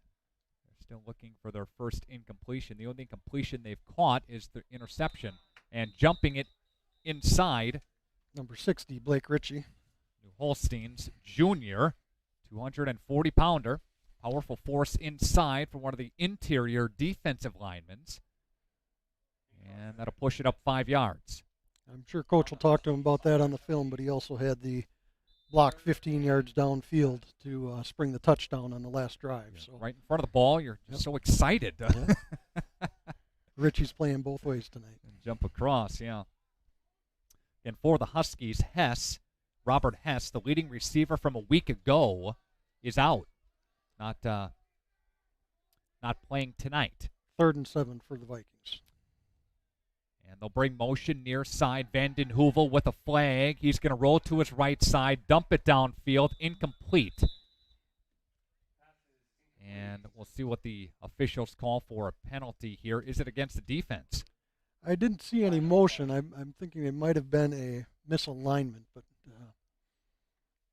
they're still looking for their first incompletion. The only incompletion they've caught is the interception. And jumping it inside. Number 60, Blake Ritchie. New Holstein's junior, 240-pounder. Powerful force inside for one of the interior defensive linemen. And that'll push it up 5 yards. I'm sure Coach will talk to him about that on the film, but he also had the block 15 yards downfield to spring the touchdown on the last drive. Yeah, so right in front of the ball, you're just so excited. Yeah. Ritchie's playing both ways tonight. And jump across, yeah. And for the Huskies, Robert Hess, the leading receiver from a week ago, is out. Not playing tonight. 3rd and 7 for the Vikings. And they'll bring motion near side. Vanden Heuvel with a flag. He's going to roll to his right side, dump it downfield, incomplete. And we'll see what the officials call for a penalty here. Is it against the defense? I didn't see any motion. I'm thinking it might have been a misalignment, but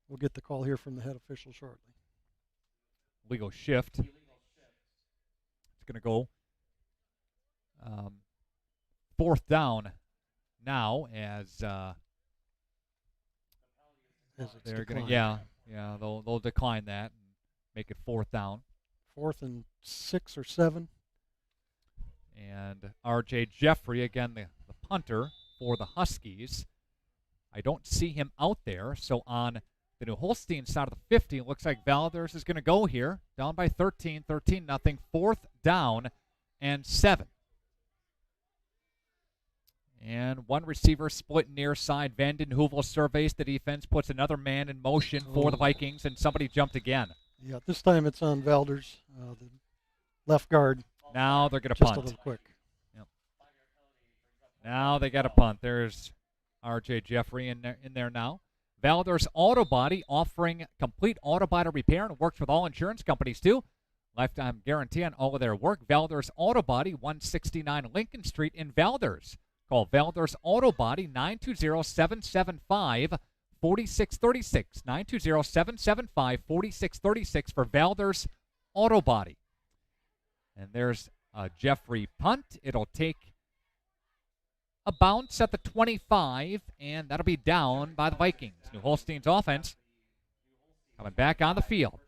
we'll get the call here from the head official shortly. Legal shift. It's going to go 4th down now as they're going to they'll decline that and make it 4th down. 4th and 6 or 7. And R.J. Jeffrey, again, the punter for the Huskies. I don't see him out there, so on the New Holstein side of the 50, it looks like Valders is going to go here. Down by 13, 13-0, 4th down and 7. And one receiver split near side. Vanden Heuvel surveys the defense, puts another man in motion for the Vikings, and somebody jumped again. Yeah, this time it's on Valders, the left guard. Now they're going to Just punt. a little quick. Yep. Now they got a punt. There's R.J. Jeffrey in there now. Valders Auto Body offering complete auto body repair and works with all insurance companies too. Lifetime guarantee on all of their work. Valders Auto Body, 169 Lincoln Street in Valders. Call Valders Auto Body, 920-775-4636. 920-775-4636 for Valders Auto Body. And there's a Jeffrey punt. It'll take a bounce at the 25, and that'll be down by the Vikings. New Holstein's offense coming back on the field.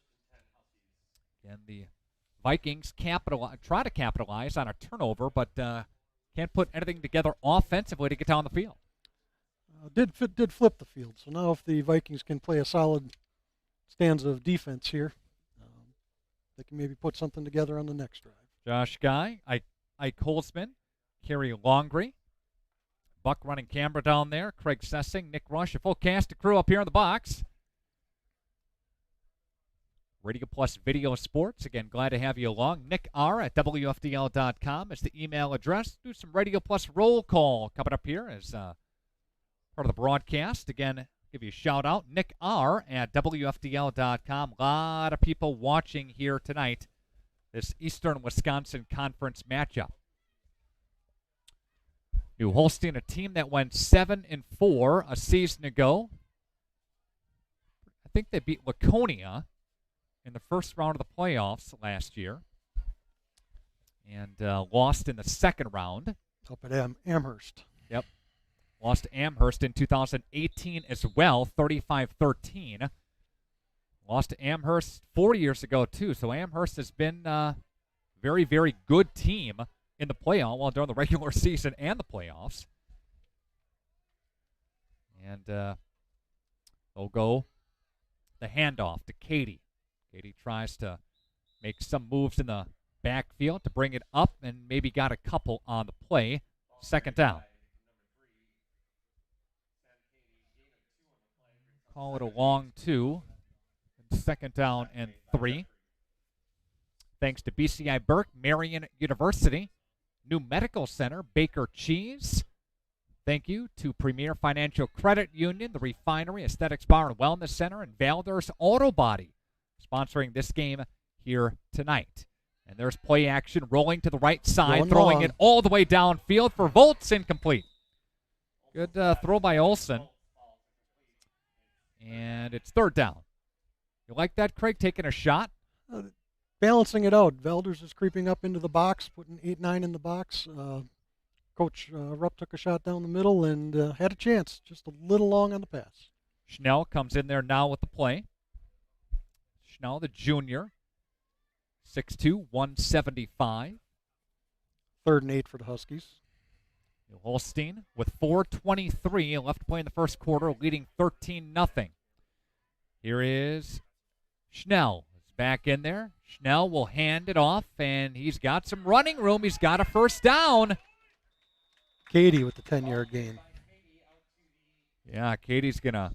And the Vikings try to capitalize on a turnover, but can't put anything together offensively to get down the field. Did flip the field. So now if the Vikings can play a solid stanza of defense here, they can maybe put something together on the next drive. Josh Guy, Ike Holzman, Kerry Longrey, Buck running camera down there, Craig Sessing, Nick Rush, a full cast of crew up here in the box. Radio Plus Video Sports. Again, glad to have you along. Nick R at WFDL.com is the email address. Do some Radio Plus roll call coming up here as part of the broadcast. Again, give you a shout out. Nick R at WFDL.com. A lot of people watching here tonight. This Eastern Wisconsin Conference matchup. New Holstein, a team that went 7-4 a season ago. I think they beat Laconia in the first round of the playoffs last year, and lost in the second round. Up at Amherst. Yep. Lost to Amherst in 2018 as well, 35-13. Lost to Amherst 4 years ago, too. So Amherst has been a very, very good team in the playoff, well, during the regular season and the playoffs. And they'll go the handoff to Katie. Katie tries to make some moves in the backfield to bring it up and maybe got a couple on the play. Second down. Call it a long 2. Second down and 3. Thanks to BCI Burke, Marion University, New Medical Center, Baker Cheese. Thank you to Premier Financial Credit Union, the Refinery, Aesthetics Bar and Wellness Center, and Valders Auto Body, sponsoring this game here tonight. And there's play action rolling to the right side, throwing it all the way downfield for Volts, incomplete. Good throw by Olsen. And it's third down. You like that, Craig, taking a shot? Balancing it out. Valders is creeping up into the box, putting 8-9 in the box. Coach Rupp took a shot down the middle and had a chance, just a little long on the pass. Schnell comes in there now with the play. Schnell, the junior, 6'2", 175. 3rd and 8 for the Huskies. New Holstein with 4:23 left to play in the first quarter, leading 13-0. Here is Schnell. He's back in there. Schnell will hand it off, and he's got some running room. He's got a first down. Katie with the 10-yard gain. Yeah, Katie's going to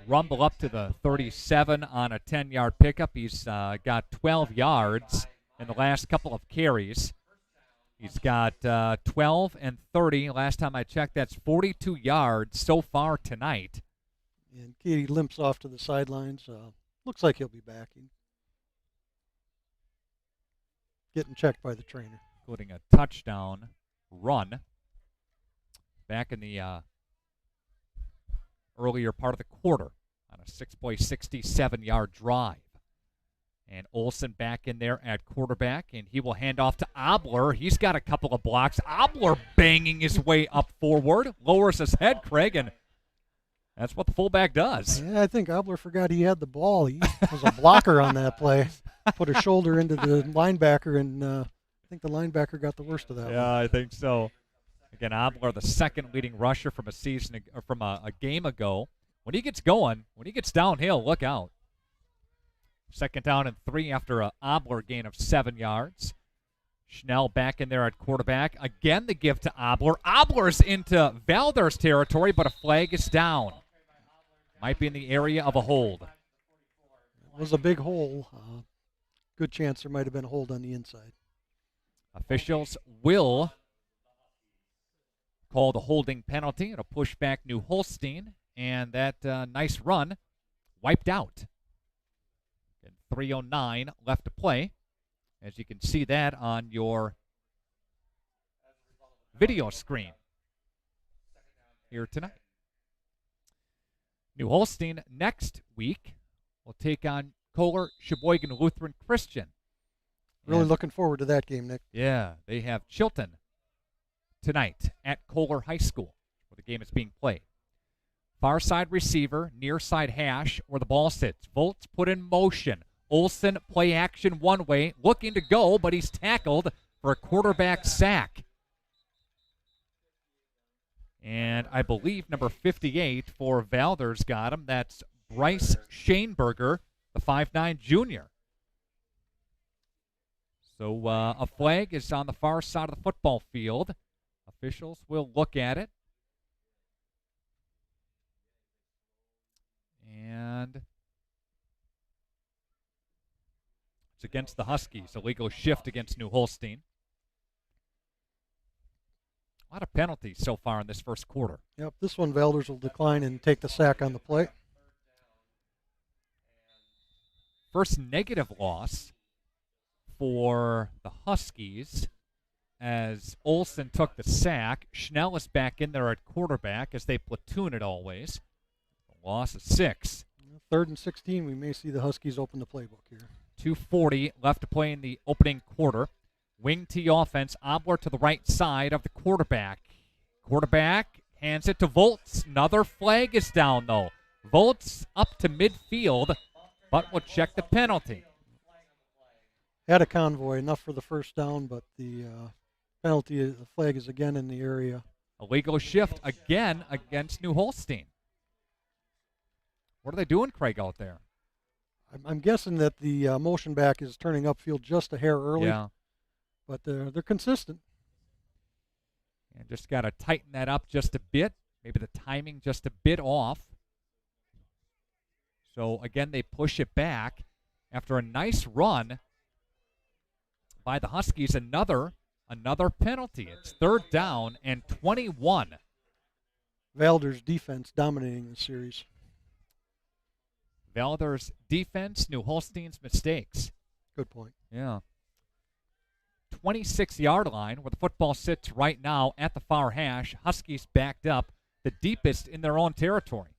rumble up to the 37 on a 10-yard pickup. He's got 12 yards in the last couple of carries. He's got 12 and 30. Last time I checked, that's 42 yards so far tonight. And Katie limps off to the sidelines. Looks like he'll be back. Getting checked by the trainer. Including a touchdown run back in the earlier part of the quarter on a 6-play, 67-yard drive. And Olsen back in there at quarterback, and he will hand off to Obler. He's got a couple of blocks. Obler banging his way up forward, lowers his head, Craig, and that's what the fullback does. Yeah, I think Obler forgot he had the ball. He was a blocker on that play. Put a shoulder into the linebacker, and I think the linebacker got the worst of that. Yeah, I think so. Again, Obler, the second leading rusher from a game ago. When he gets going, when he gets downhill, look out. Second down and 3 after an Obler gain of 7 yards. Schnell back in there at quarterback. Again, the give to Obler. Obler's into Valders territory, but a flag is down. Might be in the area of a hold. It was a big hole. Good chance there might have been a hold on the inside. Officials will call the holding penalty. It'll push back New Holstein, and that nice run wiped out. And 3:09 left to play, as you can see that on your video screen here tonight. New Holstein next week will take on Kohler Sheboygan Lutheran Christian. Really looking forward to that game, Nick. Yeah, they have Chilton tonight at Kohler High School, where the game is being played. Far side receiver, near side hash, where the ball sits. Volts put in motion. Olson play action one way, looking to go, but he's tackled for a quarterback sack. And I believe number 58 for Valders got him. That's Bryce Shaneberger, the 5'9 junior. So a flag is on the far side of the football field. Officials will look at it. And it's against the Huskies. Illegal shift against New Holstein. A lot of penalties so far in this first quarter. Yep, this one Valders will decline and take the sack on the play. First negative loss for the Huskies as Olson took the sack. Schnell is back in there at quarterback as they platoon it always. A loss of 6. 3rd and 16, we may see the Huskies open the playbook here. 2:40 left to play in the opening quarter. Wing T offense, Obler to the right side of the quarterback. Quarterback hands it to Volts. Another flag is down, though. Volts up to midfield, but will check the penalty. Had a convoy, enough for the first down, but the penalty, the flag is again in the area. Illegal shift again against New Holstein. What are they doing, Craig, out there? I'm guessing that the motion back is turning upfield just a hair early. Yeah. But they're consistent. And just got to tighten that up just a bit. Maybe the timing just a bit off. So, again, they push it back. After a nice run by the Huskies, another penalty. It's 3rd down and 21. Valders' defense dominating the series. Valders' defense, New Holstein's mistakes. Good point. Yeah. 26-yard line where the football sits right now at the far hash. Huskies backed up the deepest in their own territory.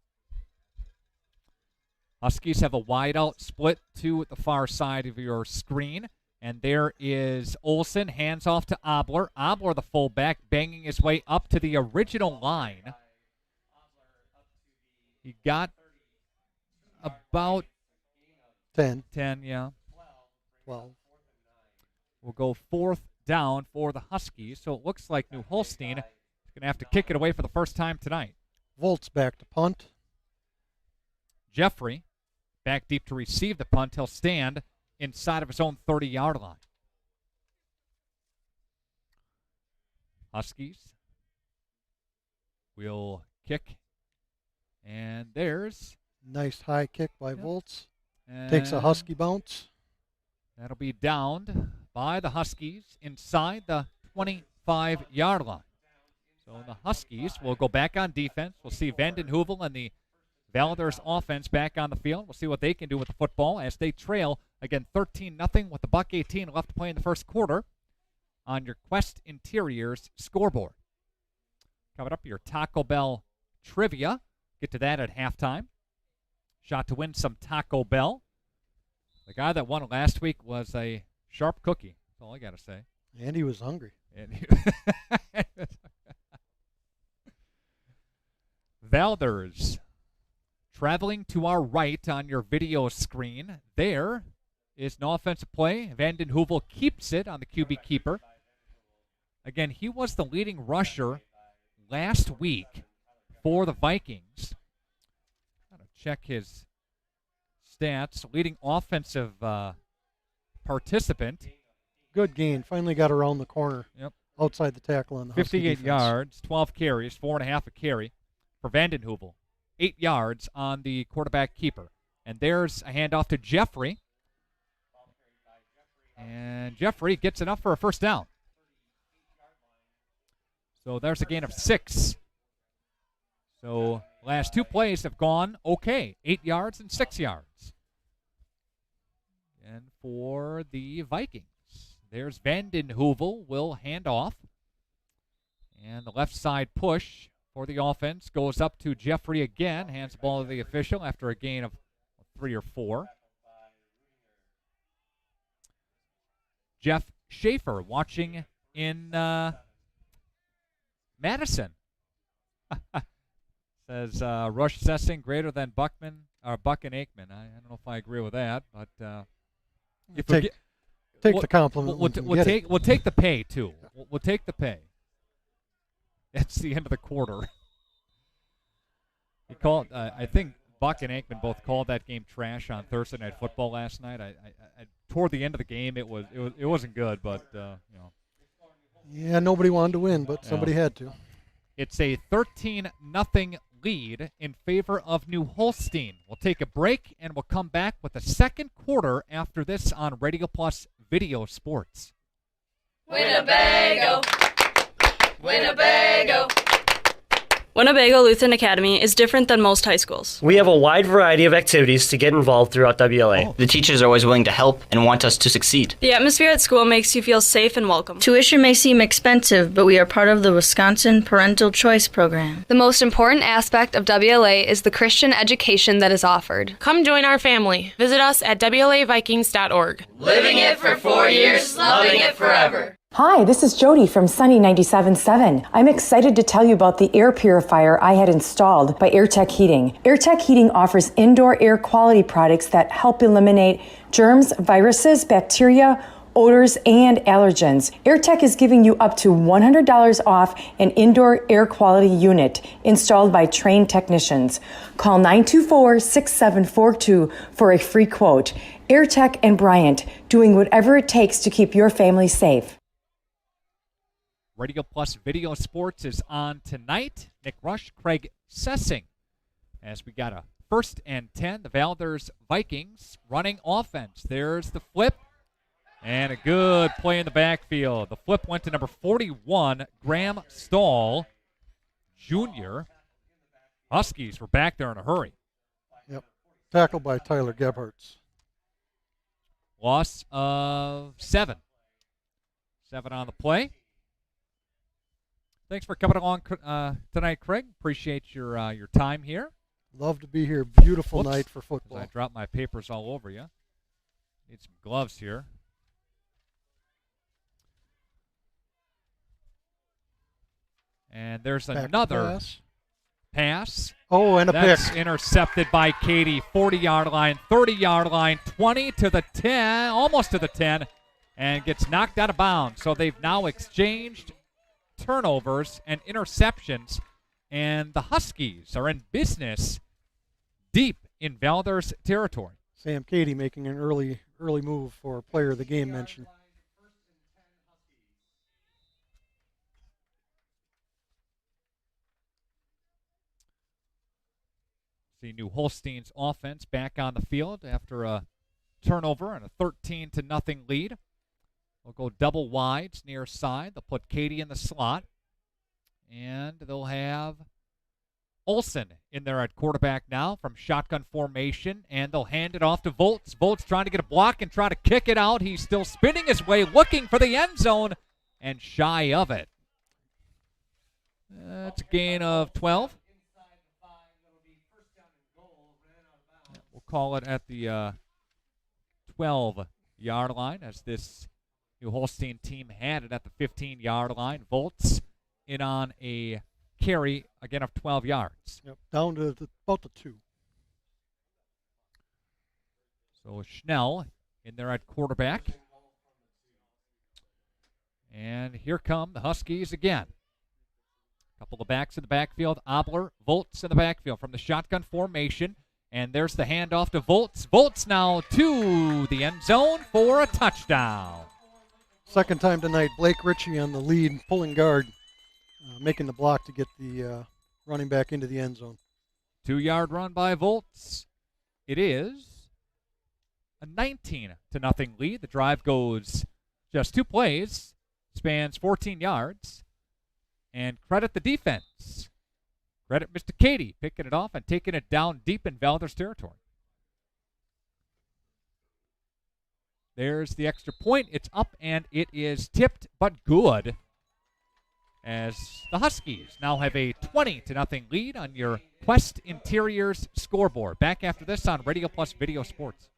Huskies have a wide out split to the far side of your screen. And there is Olson, hands off to Obler. Obler, the fullback, banging his way up to the original line. He got about 10. 10, yeah. 12. Will go 4th down for the Huskies. So it looks like New Holstein is going to have to kick it away for the first time tonight. Volts back to punt. Jeffrey back deep to receive the punt. He'll stand inside of his own 30-yard line. Huskies will kick. And there's... Nice high kick by Volts. Takes a Husky bounce. That'll be downed by the Huskies inside the 25-yard line. So the Huskies will go back on defense. We'll see Vanden Heuvel and the Valders offense back on the field. We'll see what they can do with the football as they trail, again, 13-0 with the buck 18 left to play in the first quarter on your Quest Interiors scoreboard. Coming up, your Taco Bell trivia. Get to that at halftime. Shot to win some Taco Bell. The guy that won last week was a sharp cookie. That's all I got to say. And he was hungry. Valders traveling to our right on your video screen. There is an offensive play. Vanden Heuvel keeps it on the QB keeper. Again, he was the leading rusher last week for the Vikings. Gotta check his stats. Leading offensive participant. Good gain. Finally got around the corner. Yep. Outside the tackle on the 58 yards, 12 carries, 4.5 a carry for Vanden Heuvel. 8 yards on the quarterback keeper. And there's a handoff to Jeffrey. And Jeffrey gets enough for a first down. So there's a gain of 6. So last 2 plays have gone okay. 8 yards and 6 yards. And for the Vikings, there's Vanden Heuvel will hand off. And the left side push for the offense goes up to Jeffrey again. Hands the ball to the official after a gain of 3 or 4. Jeff Schaefer watching in Madison. Says Rush Sessing greater than Buck and Aikman. I don't know if I agree with that, but take the compliment. We'll take the pay too. We'll take the pay. It's the end of the quarter. He called. I think Buck and Aikman both called that game trash on Thursday Night Football last night. I toward the end of the game, it wasn't good, but Yeah, nobody wanted to win, but somebody had to. It's a 13-0 lead in favor of New Holstein. We'll take a break, and we'll come back with the second quarter after this on Radio Plus Video Sports. Winnebago, Winnebago. Winnebago Lutheran Academy is different than most high schools. We have a wide variety of activities to get involved throughout WLA. The teachers are always willing to help and want us to succeed. The atmosphere at school makes you feel safe and welcome. Tuition may seem expensive, but we are part of the Wisconsin Parental Choice Program. The most important aspect of WLA is the Christian education that is offered. Come join our family. Visit us at WLAVikings.org. Living it for 4 years, loving it forever. Hi, this is Jody from Sunny 97.7. I'm excited to tell you about the air purifier I had installed by AirTech Heating. AirTech Heating offers indoor air quality products that help eliminate germs, viruses, bacteria, odors, and allergens. AirTech is giving you up to $100 off an indoor air quality unit installed by trained technicians. Call 924-6742 for a free quote. AirTech and Bryant, doing whatever it takes to keep your family safe. Radio Plus Video Sports is on tonight. Nick Rush, Craig Sessing. As we got a 1st and 10, the Valders Vikings running offense. There's the flip. And a good play in the backfield. The flip went to number 41, Graham Stahl Jr. Huskies were back there in a hurry. Yep. Tackled by Tyler Gebhardt. Loss of 7. 7 on the play. Thanks for coming along tonight, Craig. Appreciate your time here. Love to be here. Beautiful night for football. I dropped my papers all over you. Need some gloves here. And there's another pass. Oh, and a pick. That's intercepted by Katie. 40-yard line, 30-yard line, 20 to the 10, almost to the 10, and gets knocked out of bounds. So they've now exchanged turnovers and interceptions, and the Huskies are in business deep in Valders territory. Sam Katie making an early move for player of the game mention. See New Holstein's offense back on the field after a turnover and a 13-0 lead. They'll go double wides near side. They'll put Katie in the slot. And they'll have Olsen in there at quarterback now from shotgun formation. And they'll hand it off to Volts. Volts trying to get a block and try to kick it out. He's still spinning his way, looking for the end zone, and shy of it. That's a gain of 12. We'll call it at the 12-yard line as this New Holstein team had it at the 15-yard line. Volts in on a carry, again, of 12 yards. Yep, down to about the 2. So Schnell in there at quarterback. And here come the Huskies again. A couple of backs in the backfield. Obler, Volts in the backfield from the shotgun formation. And there's the handoff to Volts. Volts now to the end zone for a touchdown. Second time tonight, Blake Ritchie on the lead, pulling guard, making the block to get the running back into the end zone. 2-yard run by Volts. It is a 19-0 lead. The drive goes just 2 plays, spans 14 yards. and credit the defense. Credit Mr. Cady picking it off and taking it down deep in Valders territory. There's the extra point. It's up, and it is tipped, but good, as the Huskies now have a 20-0 lead on your Quest Interiors scoreboard. Back after this on Radio Plus Video Sports.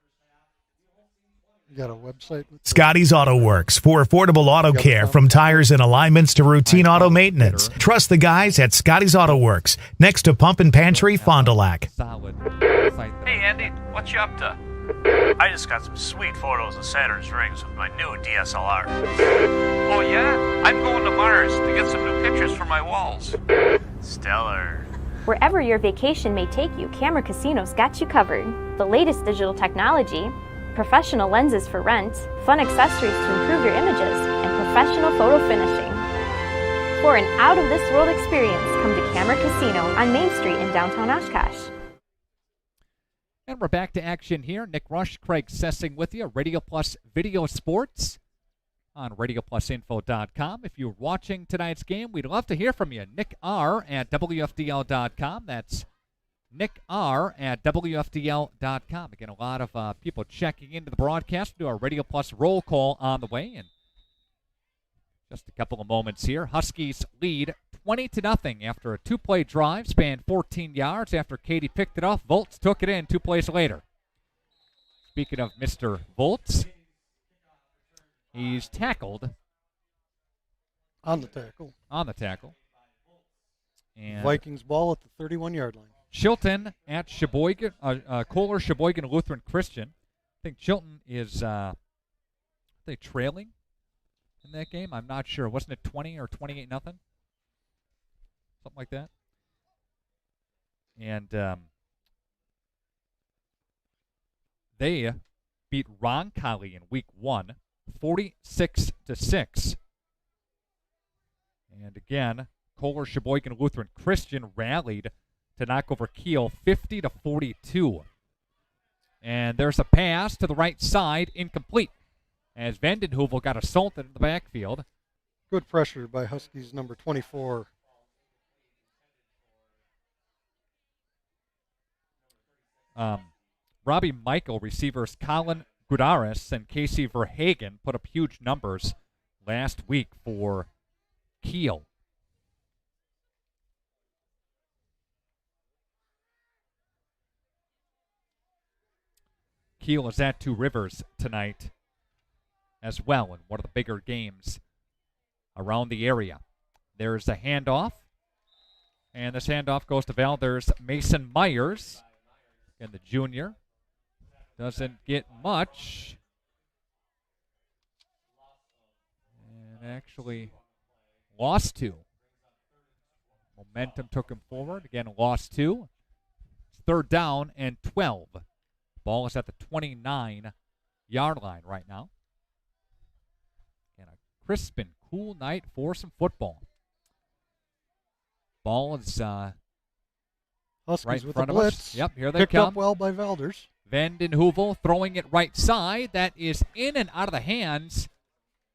You got a website? Scotty's Auto Works for affordable auto care, from tires and alignments to routine auto maintenance. Trust the guys at Scotty's Auto Works, next to Pump and Pantry, Fond du Lac. Solid. Hey, Andy, what you up to? I just got some sweet photos of Saturn's rings with my new DSLR. Oh, yeah? I'm going to Mars to get some new pictures for my walls. Stellar. Wherever your vacation may take you, Camera Casino's got you covered. The latest digital technology, professional lenses for rent, fun accessories to improve your images, and professional photo finishing. For an out-of-this-world experience, come to Camera Casino on Main Street in downtown Oshkosh. And we're back to action here. Nick Rush, Craig Sessing with you. Radio Plus Video Sports on RadioPlusInfo.com. If you're watching tonight's game, we'd love to hear from you. Nick R. at WFDL.com. That's Nick R. at WFDL.com. Again, a lot of people checking into the broadcast. Do our Radio Plus roll call on the way. And just a couple of moments here. Huskies lead 20-0 after a two-play drive, spanned 14 yards. After Cady picked it off, Volts took it in 2 plays later. Speaking of Mr. Volts, he's tackled. On the tackle. On the tackle. And Vikings ball at the 31-yard line. Chilton at Sheboygan, Kohler Sheboygan Lutheran Christian. I think Chilton is they trailing in that game. I'm not sure. Wasn't it 20 or 28-0? Something like that. And they beat Roncalli in week 1, 46-6. And again, Kohler Sheboygan Lutheran Christian rallied to knock over Kiel 50-42. And there's a pass to the right side, incomplete, as Vandenheuvel got assaulted in the backfield. Good pressure by Huskies number 24. Robbie Michael, receivers Colin Gudaris and Casey Verhagen put up huge numbers last week for Kiel. Kiel is at Two Rivers tonight as well in one of the bigger games around the area. There's a handoff, and this handoff goes to Valders' Mason Myers. And the junior doesn't get much. And actually lost 2. Momentum took him forward. Again, lost 2. It's 3rd down and 12. Ball is at the 29-yard line right now. And a crisp and cool night for some football. Ball is Huskies right in with front the of blitz. us. Yep, here they Picked come. up well by Valders. Vandenheuvel throwing it right side. That is in and out of the hands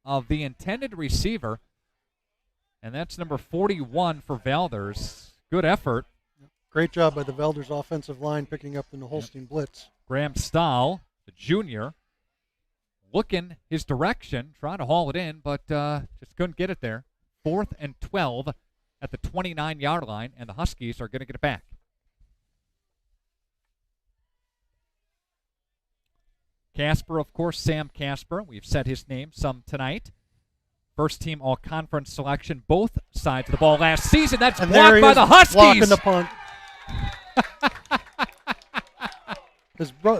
of the intended receiver. And that's number 41 for Valders. Good effort. Great job by the Valders offensive line picking up the Holstein blitz. Graham Stahl, the junior, looking his direction, trying to haul it in, but just couldn't get it there. 4th and 12 at the 29-yard line, and the Huskies are going to get it back. Casper, of course, Sam Casper. We've said his name some tonight. First team all-conference selection, both sides of the ball last season. That's blocked by the Huskies. Blocking the punt.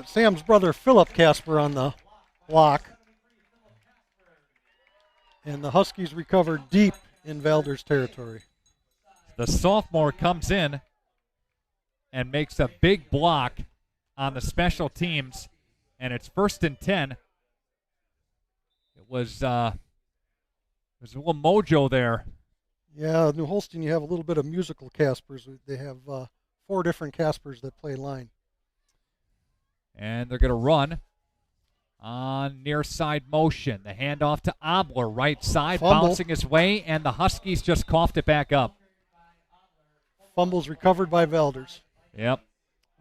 Sam's brother, Philip Casper, on the block. And the Huskies recover deep in Valders territory. The sophomore comes in and makes a big block on the special teams, and it's 1st and 10. It was a little mojo there. Yeah, New Holstein, you have a little bit of musical Caspers. They have 4 different Caspers that play line. And they're going to run on near side motion. The handoff to Obler, right side, Fumble. bouncing his way, and the Huskies just coughed it back up. Fumbles recovered by Valders. Yep.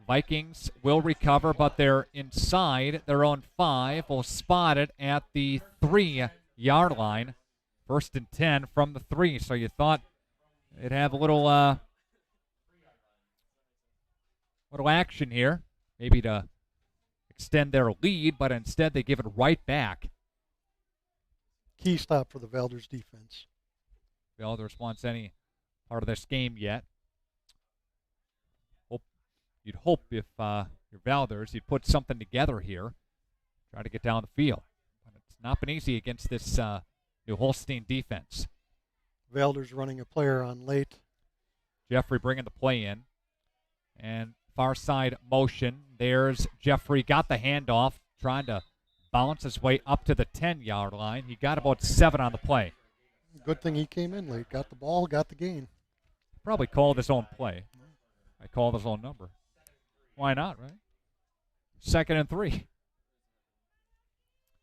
Vikings will recover, but they're inside their own 5. Will spot it at the 3-yard line. 1st and 10 from the 3. So you thought they'd have a little action here, maybe to extend their lead, but instead they give it right back. Key stop for the Valders defense. Valders wants any part of this game yet. You'd hope if you're Valders, you'd put something together here, try to get down the field. But it's not been easy against this New Holstein defense. Valders running a player on late. Jeffrey bringing the play in. And far side motion. There's Jeffrey, got the handoff, trying to bounce his way up to the 10-yard line. He got about 7 on the play. Good thing he came in late. Got the ball, got the gain. Probably called his own play. I called his own number. Why not, right? 2nd and 3.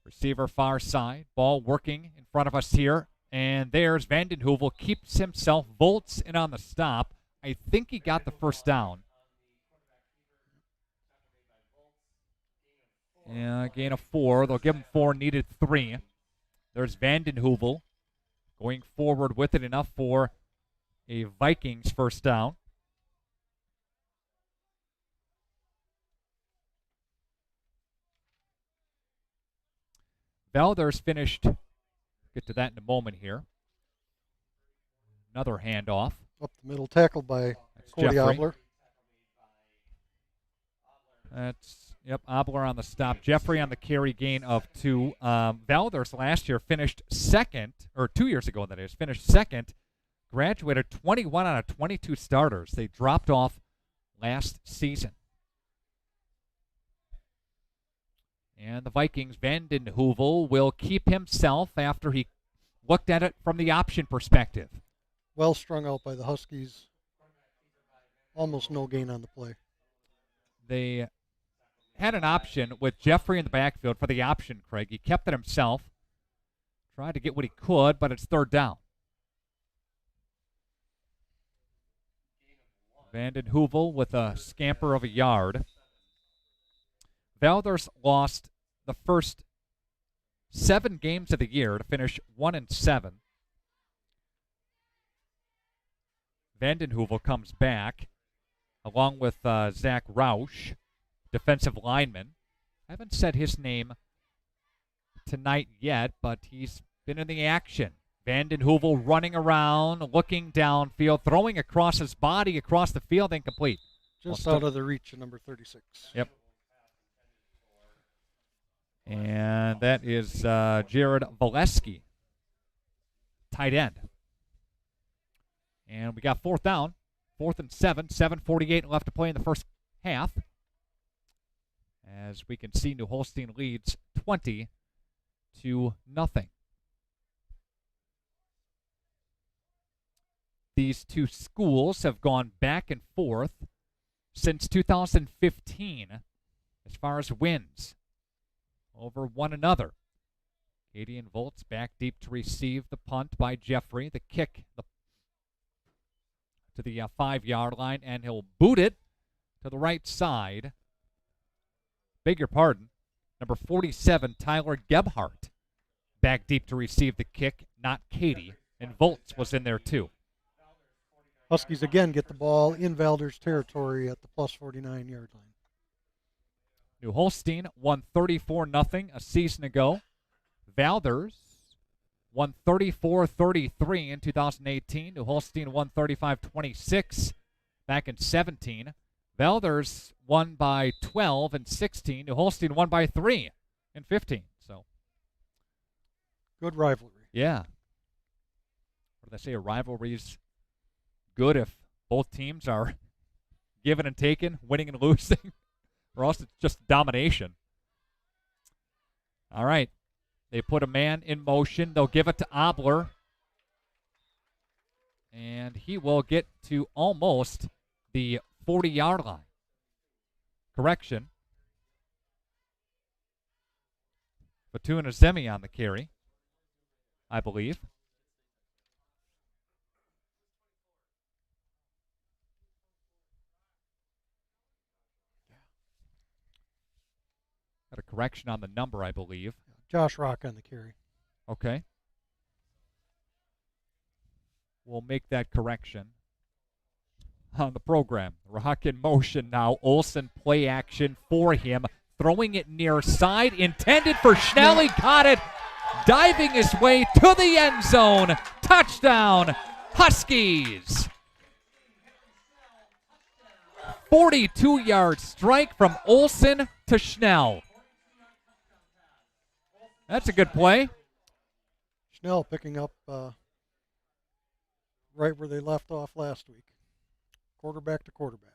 Receiver far side. Ball working in front of us here. And there's Vanden Heuvel, keeps himself, Volts in on the stop. I think he got the first down. Yeah, gain of 4. They'll give him 4, needed 3. There's Vanden Heuvel going forward with it, enough for a Vikings first down. Valders finished, get to that in a moment here. Another handoff. Up the middle, tackled by Cody Obler. That's, yep, Obler on the stop. Jeffrey on the carry, gain of 2. Valders last year finished 2nd, or 2 years ago that is, finished 2nd. Graduated 21 out of 22 starters. They dropped off last season. And the Vikings, Vanden Heuvel will keep himself after he looked at it from the option perspective. Well strung out by the Huskies. Almost no gain on the play. They had an option with Jeffrey in the backfield for the option, Craig. He kept it himself. Tried to get what he could, but it's 3rd down. Vanden Heuvel with a scamper of a yard. Valders lost the first 7 games of the year to finish 1-7. Vanden Heuvel comes back along with Zach Roush, defensive lineman. I haven't said his name tonight yet, but he's been in the action. Vanden Heuvel running around, looking downfield, throwing across his body, across the field, incomplete. Just out of the reach of number 36. Yep. And that is Jared Valesky, tight end. And we got 4th down, 4th and 7, 7:48 left to play in the first half. As we can see, New Holstein leads 20-0. These two schools have gone back and forth since 2015 as far as wins over one another. Katie and Volts back deep to receive the punt by Jeffrey. The kick to the 5-yard line, and he'll boot it to the right side. Beg your pardon. Number 47, Tyler Gebhardt, back deep to receive the kick, not Katie. And Volts was in there too. Huskies again get the ball in Valders territory at the plus 49-yard line. New Holstein won 34-0 a season ago. Valders won 34-33 in 2018. New Holstein won 35-26 back in 17. Valders won by 12 in 16. New Holstein won by 3 in 15. So, good rivalry. Yeah. What do they say? A rivalry's good if both teams are giving and taking, winning and losing, or else it's just domination. All right. They put a man in motion. They'll give it to Obler. And he will get to almost the 40-yard line. Correction. Batuna Zemi on the carry, I believe. Got a correction on the number, I believe. Josh Rock on the carry. Okay. We'll make that correction on the program. Rock in motion now. Olsen play action for him. Throwing it near side. Intended for Schnell. He got it. Diving his way to the end zone. Touchdown, Huskies. 42-yard strike from Olsen to Schnell. That's a good play. Schnell picking up right where they left off last week. Quarterback to quarterback.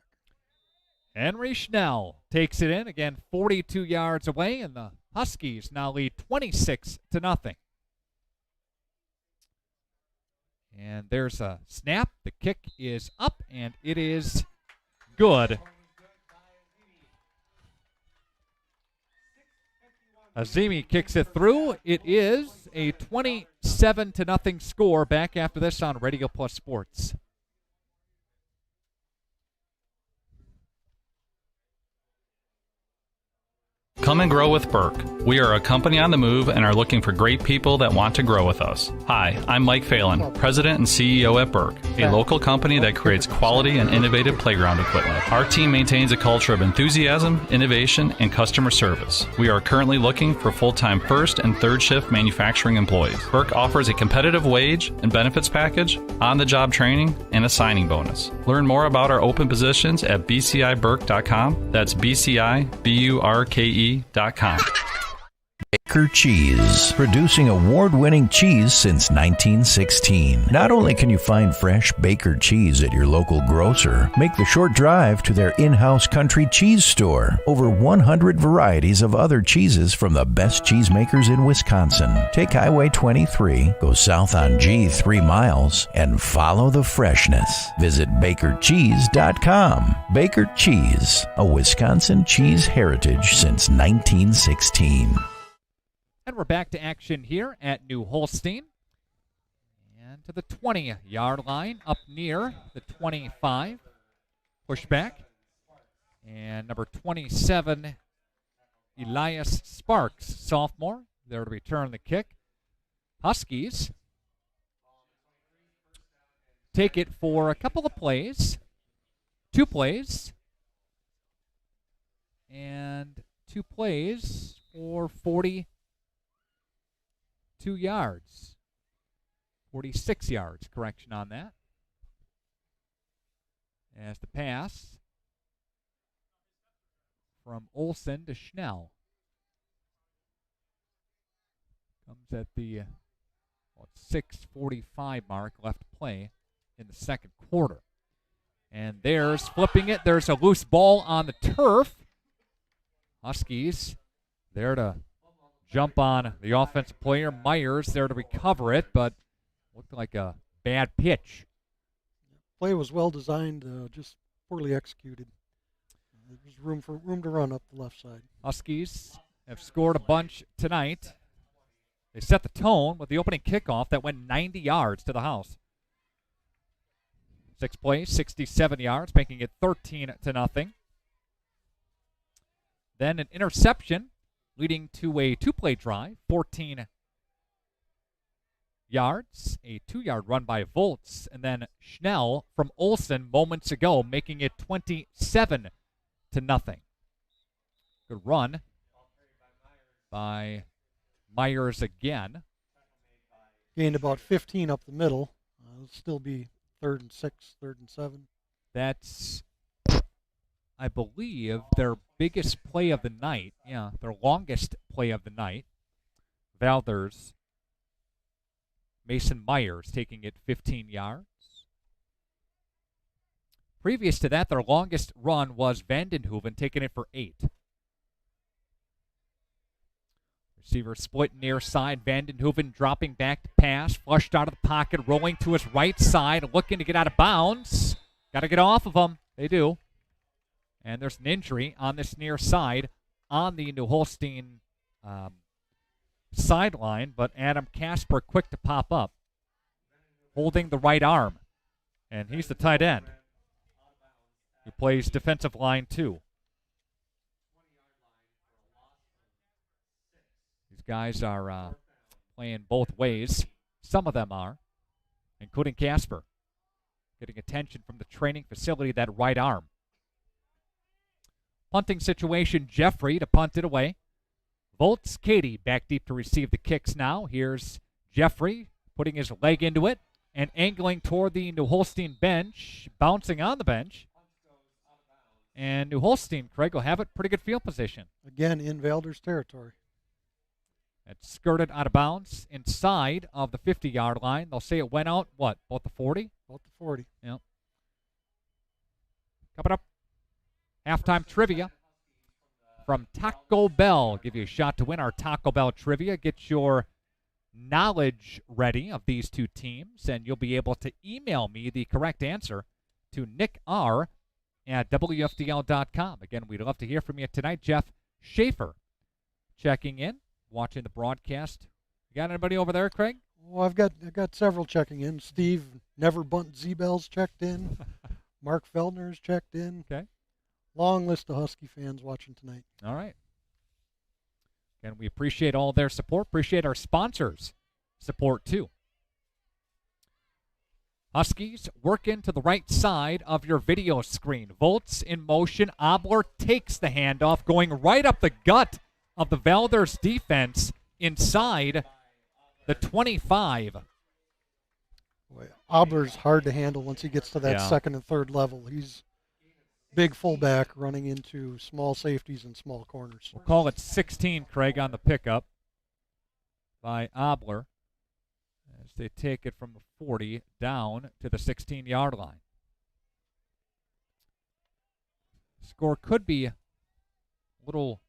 Henry Schnell takes it in. Again, 42 yards away, and the Huskies now lead 26-0. And there's a snap. The kick is up, and it is good. Azimi kicks it through. It is a 27-0 score. Back after this on Radio Plus Sports. Come and grow with Burke. We are a company on the move and are looking for great people that want to grow with us. Hi, I'm Mike Phelan, President and CEO at Burke, a local company that creates quality and innovative playground equipment. Our team maintains a culture of enthusiasm, innovation, and customer service. We are currently looking for full-time first and third shift manufacturing employees. Burke offers a competitive wage and benefits package, on-the-job training, and a signing bonus. Learn more about our open positions at bciburke.com. That's BCIBURKE.com. Baker Cheese, producing award-winning cheese since 1916. Not only can you find fresh Baker cheese at your local grocer, make the short drive to their in-house country cheese store. Over 100 varieties of other cheeses from the best cheesemakers in Wisconsin. Take Highway 23, go south on G 3 miles, and follow the freshness. Visit bakercheese.com. Baker Cheese, a Wisconsin cheese heritage since 1916. And we're back to action here at New Holstein. And to the 20-yard line, up near the 25. Pushback. And number 27, Elias Sparks, sophomore, there to return the kick. Huskies take it for a couple of plays. 2 plays. And 2 plays for 42 yards. 46 yards, correction on that. As the pass from Olsen to Schnell. Comes at the 6:45 mark left to play in the second quarter. And there's flipping it. There's a loose ball on the turf. Huskies there to jump on the offensive player. Myers there to recover it, but looked like a bad pitch. Play was well designed, just poorly executed. There was room to run up the left side. Huskies have scored a bunch tonight. They set the tone with the opening kickoff that went 90 yards to the house. 6 plays, 67 yards, making it 13-0. Then an interception leading to a 2-play drive, 14 yards, a 2-yard run by Volts, and then Schnell from Olsen moments ago, making it 27-0. Good run by Myers again. Gained about 15 up the middle. It'll still be 3rd and 6, 3rd and 7. That's, I believe, their biggest play of the night. Yeah, their longest play of the night. Valders, Mason Myers taking it 15 yards. Previous to that, their longest run was Vandenhoeven taking it for 8. Receiver split near side. Vandenhoeven dropping back to pass. Flushed out of the pocket, rolling to his right side, looking to get out of bounds. Got to get off of him. They do. And there's an injury on this near side on the New Holstein sideline, but Adam Casper quick to pop up, holding the right arm. And he's the tight end who plays defensive line too. These guys are playing both ways. Some of them are, including Casper, getting attention from the training facility, that right arm. Punting situation, Jeffrey to punt it away. Volts, Katie back deep to receive the kicks now. Here's Jeffrey putting his leg into it and angling toward the New Holstein bench, bouncing on the bench. And New Holstein, Craig, will have it pretty good field position. Again, in Valders territory. It's skirted out of bounds inside of the 50-yard line. They'll say it went out, what, about the 40? About the 40. Yep. Coming up, halftime trivia from Taco Bell. Give you a shot to win our Taco Bell trivia. Get your knowledge ready of these two teams, and you'll be able to email me the correct answer to nickr@wfdl.com. Again, we'd love to hear from you tonight. Jeff Schaefer checking in, watching the broadcast. You got anybody over there, Craig? Well, I've got several checking in. Steve Never Bunt Z-Bells checked in. Mark Feldner's checked in. Okay. Long list of Husky fans watching tonight. All right. And we appreciate all their support. Appreciate our sponsors' support, too. Huskies working to the right side of your video screen. Volts in motion. Obler takes the handoff, going right up the gut of the Valders defense inside the 25. Boy, Obler's hard to handle once he gets to that second and third level. He's big fullback running into small safeties and small corners. We'll call it 16, Craig, on the pickup by Obler as they take it from the 40 down to the 16-yard line. Score could be a little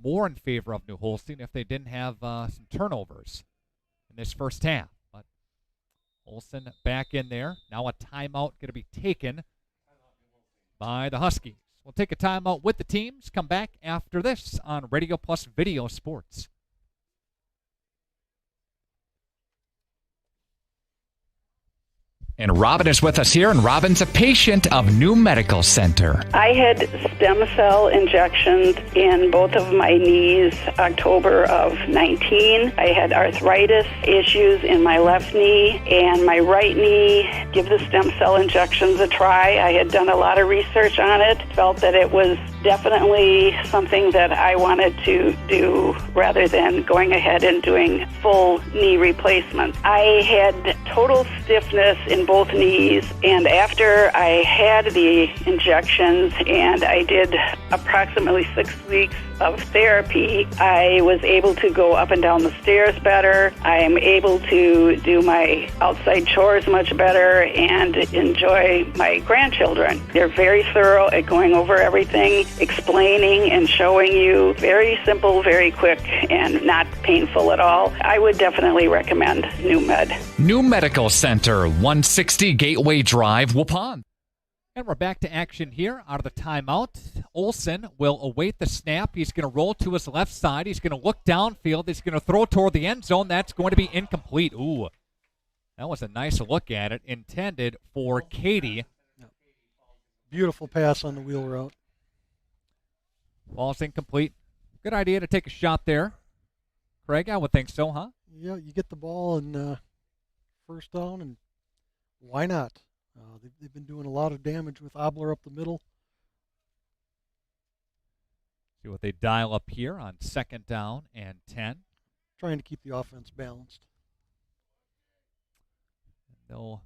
more in favor of New Holstein if they didn't have some turnovers in this first half. But Olsen back in there. Now a timeout going to be taken by the Huskies. We'll take a timeout with the teams. Come back after this on Radio Plus Video Sports. And Robin is with us here, and Robin's a patient of New Medical Center. I had stem cell injections in both of my knees October of 19. I had arthritis issues in my left knee and my right knee. Give the stem cell injections a try. I had done a lot of research on it, felt that it was definitely something that I wanted to do rather than going ahead and doing full knee replacements. I had total stiffness in both knees, and after I had the injections and I did approximately 6 weeks of therapy, I was able to go up and down the stairs better. I am able to do my outside chores much better and enjoy my grandchildren. They're very thorough at going over everything, explaining and showing you. Very simple, very quick, and not painful at all. I would definitely recommend New Med. New Medical Center, 160 Gateway Drive, Waupun. And we're back to action here out of the timeout. Olsen will await the snap. He's going to roll to his left side. He's going to look downfield. He's going to throw toward the end zone. That's going to be incomplete. Ooh, that was a nice look at it. Intended for Katie. Beautiful pass on the wheel route. Ball's incomplete. Good idea to take a shot there. Craig, I would think so, huh? Yeah, you get the ball in first down, and why not? They've been doing a lot of damage with Obler up the middle. See what they dial up here on second down and 10. Trying to keep the offense balanced. They'll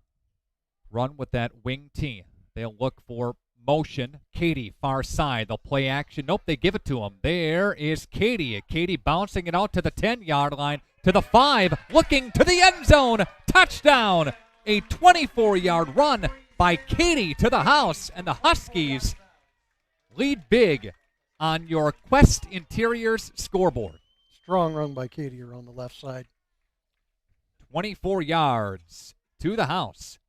run with that wing T. They'll look for motion. Katie, far side. They'll play action. Nope, they give it to him. There is Katie. Katie bouncing it out to the 10-yard line, to the 5, looking to the end zone. Touchdown. A 24-yard run by Katie to the house, and the Huskies lead big on your Quest Interiors scoreboard. Strong run by Katie around the left side. 24 yards to the house.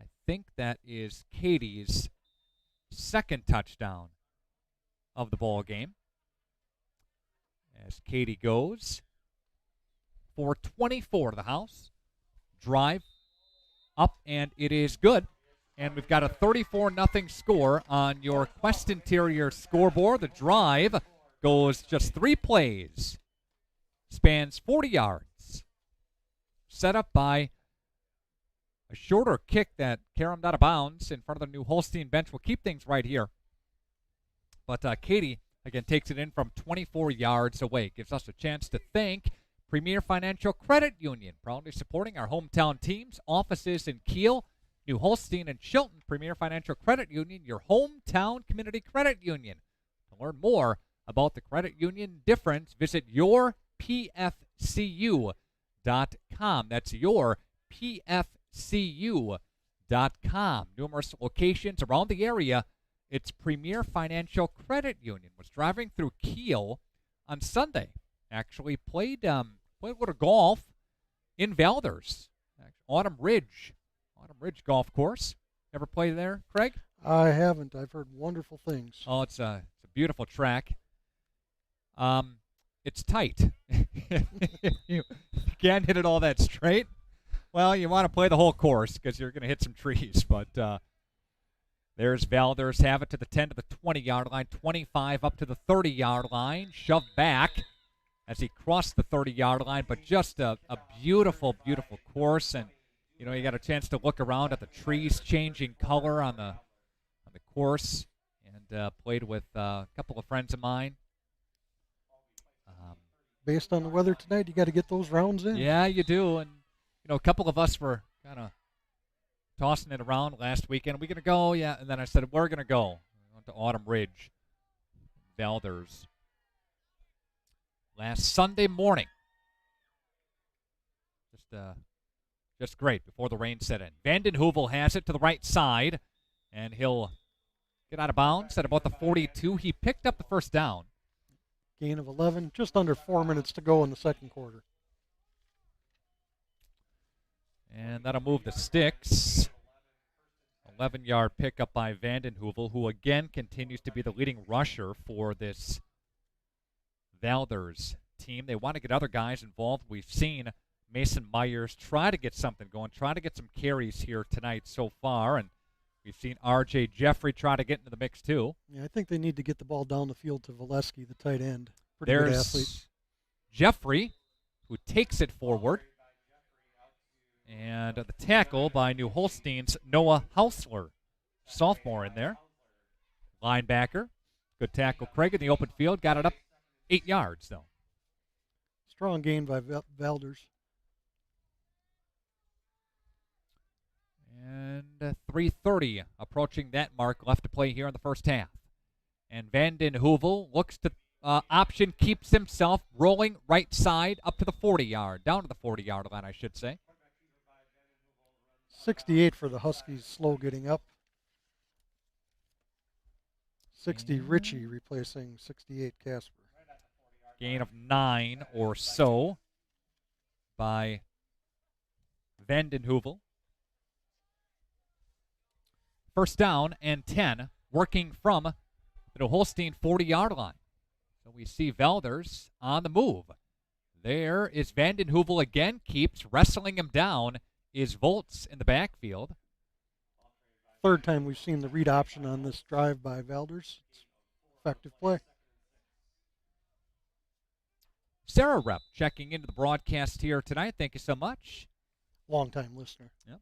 I think that is Katie's second touchdown of the ball game. as Katie goes for 24 to the house. Drive up, and it is good. And we've got a 34-0 score on your Quest Interior scoreboard. The drive goes just 3 plays, spans 40 yards. Set up by a shorter kick that caromed out of bounds in front of the New Holstein bench. We'll keep things right here. But Katie, again, takes it in from 24 yards away. Gives us a chance to thank Premier Financial Credit Union, proudly supporting our hometown teams, offices in Kiel, New Holstein, and Chilton. Premier Financial Credit Union, your hometown community credit union. To learn more about the credit union difference, visit yourpfcu.com. That's yourpfcu.com. Numerous locations around the area. It's Premier Financial Credit Union. Was driving through Kiel on Sunday. Actually played a little golf in Valders, Autumn Ridge Golf Course. Ever play there, Craig? I haven't. I've heard wonderful things. Oh, it's a beautiful track. It's tight. If you can't hit it all that straight, well, you want to play the whole course because you're going to hit some trees. But there's Valders, have it to the 10 to the 20-yard line, 25 up to the 30-yard line, shoved back as he crossed the 30-yard line. But just a beautiful, beautiful course. And, you know, you got a chance to look around at the trees changing color on the course, and played with a couple of friends of mine. Based on the weather tonight, you got to get those rounds in. Yeah, you do. And, you know, a couple of us were kind of tossing it around last weekend. Are we going to go? Yeah. And then I said, we're going to go. We went to Autumn Ridge, Valders, last Sunday morning. Just great before the rain set in. Vanden Heuvel has it to the right side, and he'll get out of bounds at about the 42. He picked up the first down. Gain of 11, just under 4 minutes to go in the second quarter. And that'll move the sticks. 11-yard pickup by Vanden Heuvel, who again continues to be the leading rusher for this Valders team. They want to get other guys involved. We've seen Mason Myers try to get something going, try to get some carries here tonight so far, and we've seen R.J. Jeffrey try to get into the mix too. Yeah, I think they need to get the ball down the field to Valesky, the tight end. Pretty good athlete. Jeffrey, who takes it forward. And the tackle by New Holstein's Noah Hausler, sophomore in there. Linebacker. Good tackle. Craig in the open field. Got it up 8 yards, though. Strong gain by Valders. And 3:30 approaching that mark left to play here in the first half. And Vanden Heuvel looks to option, keeps himself rolling right side up to the 40-yard, down to the 40-yard line, I should say. 68 for the Huskies, slow getting up. 60 Ritchie replacing 68 Casper. Gain of 9 or so by Vanden Heuvel. First down and 10, working from the New Holstein 40-yard line. So we see Valders on the move. There is Vanden Heuvel again, keeps wrestling him down. Is Volts in the backfield. Third time we've seen the read option on this drive by Valders. It's effective play. Sarah Rep checking into the broadcast here tonight. Thank you so much. Long-time listener. Yep.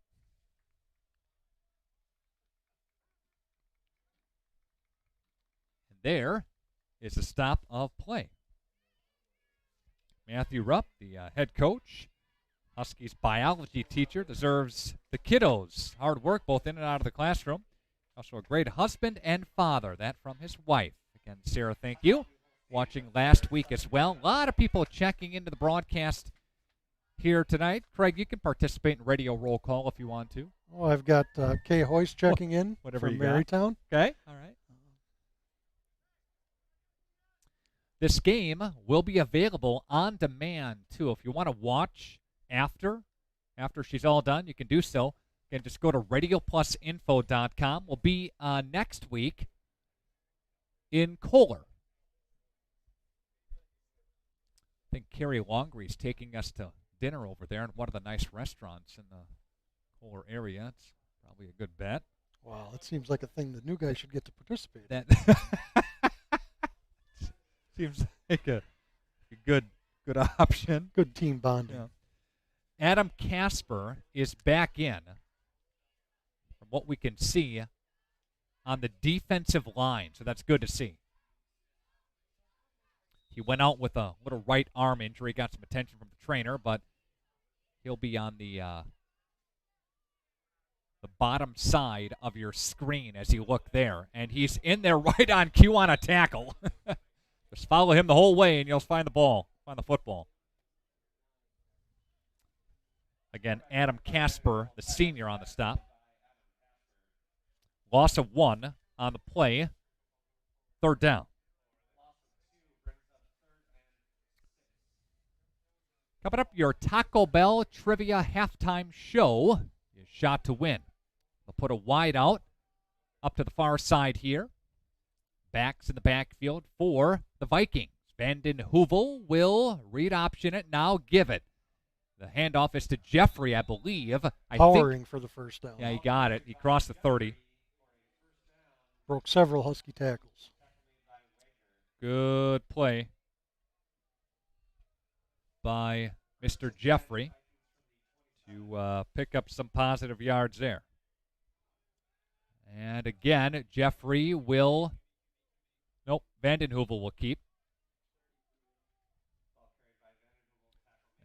And there is a stop of play. Matthew Rupp, the head coach, Huskies biology teacher, deserves the kiddos' hard work both in and out of the classroom. Also a great husband and father. That from his wife. Again, Sarah, thank you. Watching last week as well. A lot of people checking into the broadcast here tonight. Craig, you can participate in radio roll call if you want to. Oh, I've got Kay Hoyce checking in Whatever from you got. Marytown. Okay, all right. This game will be available on demand, too. If you want to watch after she's all done, you can do so. You can just go to radioplusinfo.com. We'll be next week in Kohler. I think Carrie Longre's taking us to dinner over there in one of the nice restaurants in the Kohler area. It's probably a good bet. Wow, it seems like a thing the new guy should get to participate in. That seems like a good option. Good team bonding. Yeah. Adam Casper is back in, from what we can see, on the defensive line, so that's good to see. He went out with a little right arm injury, got some attention from the trainer, but he'll be on the bottom side of your screen as you look there, and he's in there right on cue on a tackle. Just follow him the whole way, and you'll find the football. Again, Adam Casper, the senior, on the stop. Loss of 1 on the play. 3rd down. Coming up, your Taco Bell Trivia Halftime Show is shot to win. They'll put a wide out up to the far side here. Backs in the backfield for the Vikings. Vanden Heuvel will read option it, now give it. The handoff is to Jeffrey, I believe. Powering for the first down. Yeah, he got it. He crossed the 30. Broke several Husky tackles. Good play by Mr. Jeffrey to pick up some positive yards there. And again, Jeffrey will... Nope, Vanden Heuvel will keep.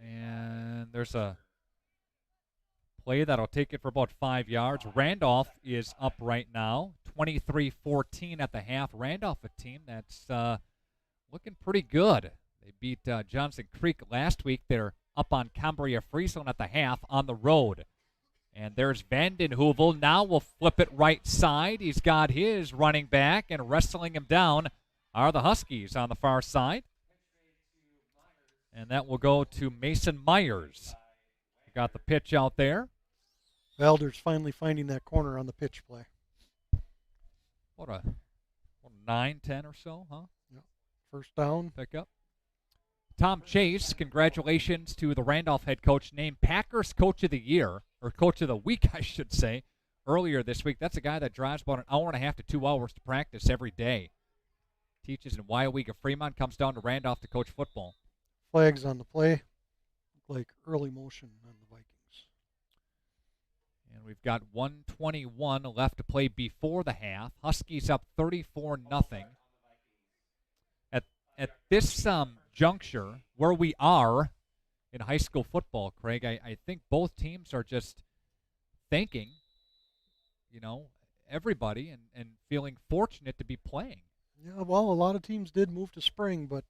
And there's a play that'll take it for about 5 yards. Randolph is up right now, 23-14 at the half. Randolph, a team that's looking pretty good. They beat Johnson Creek last week. They're up on Cambria-Friesland at the half on the road. And there's Vanden Heuvel. Now we'll flip it right side. He's got his running back, and wrestling him down are the Huskies on the far side. And that will go to Mason Myers. Got the pitch out there. Valders finally finding that corner on the pitch play. What a 9-10 or so, huh? Yep. First down. Pick up. Tom Chase, congratulations to the Randolph head coach, named Packers Coach of the Year, or Coach of the Week, I should say, earlier this week. That's a guy that drives about an hour and a half to 2 hours to practice every day. Teaches in Wyowega Fremont, comes down to Randolph to coach football. Flags on the play, like early motion on the Vikings. And we've got 1:21 left to play before the half. Huskies up 34-0. At this juncture, where we are in high school football, Craig, I think both teams are just thanking, everybody and feeling fortunate to be playing. Yeah, well, a lot of teams did move to spring, but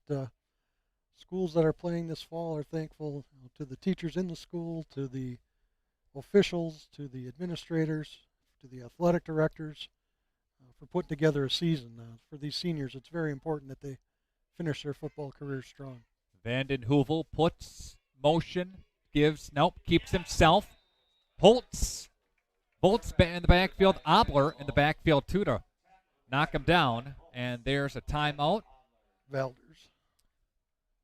schools that are playing this fall are thankful to the teachers in the school, to the officials, to the administrators, to the athletic directors for putting together a season. For these seniors, it's very important that they finish their football careers strong. Vanden Heuvel puts motion, keeps himself. Bolts in the backfield. Obler in the backfield too to knock him down. And there's a timeout. Valders.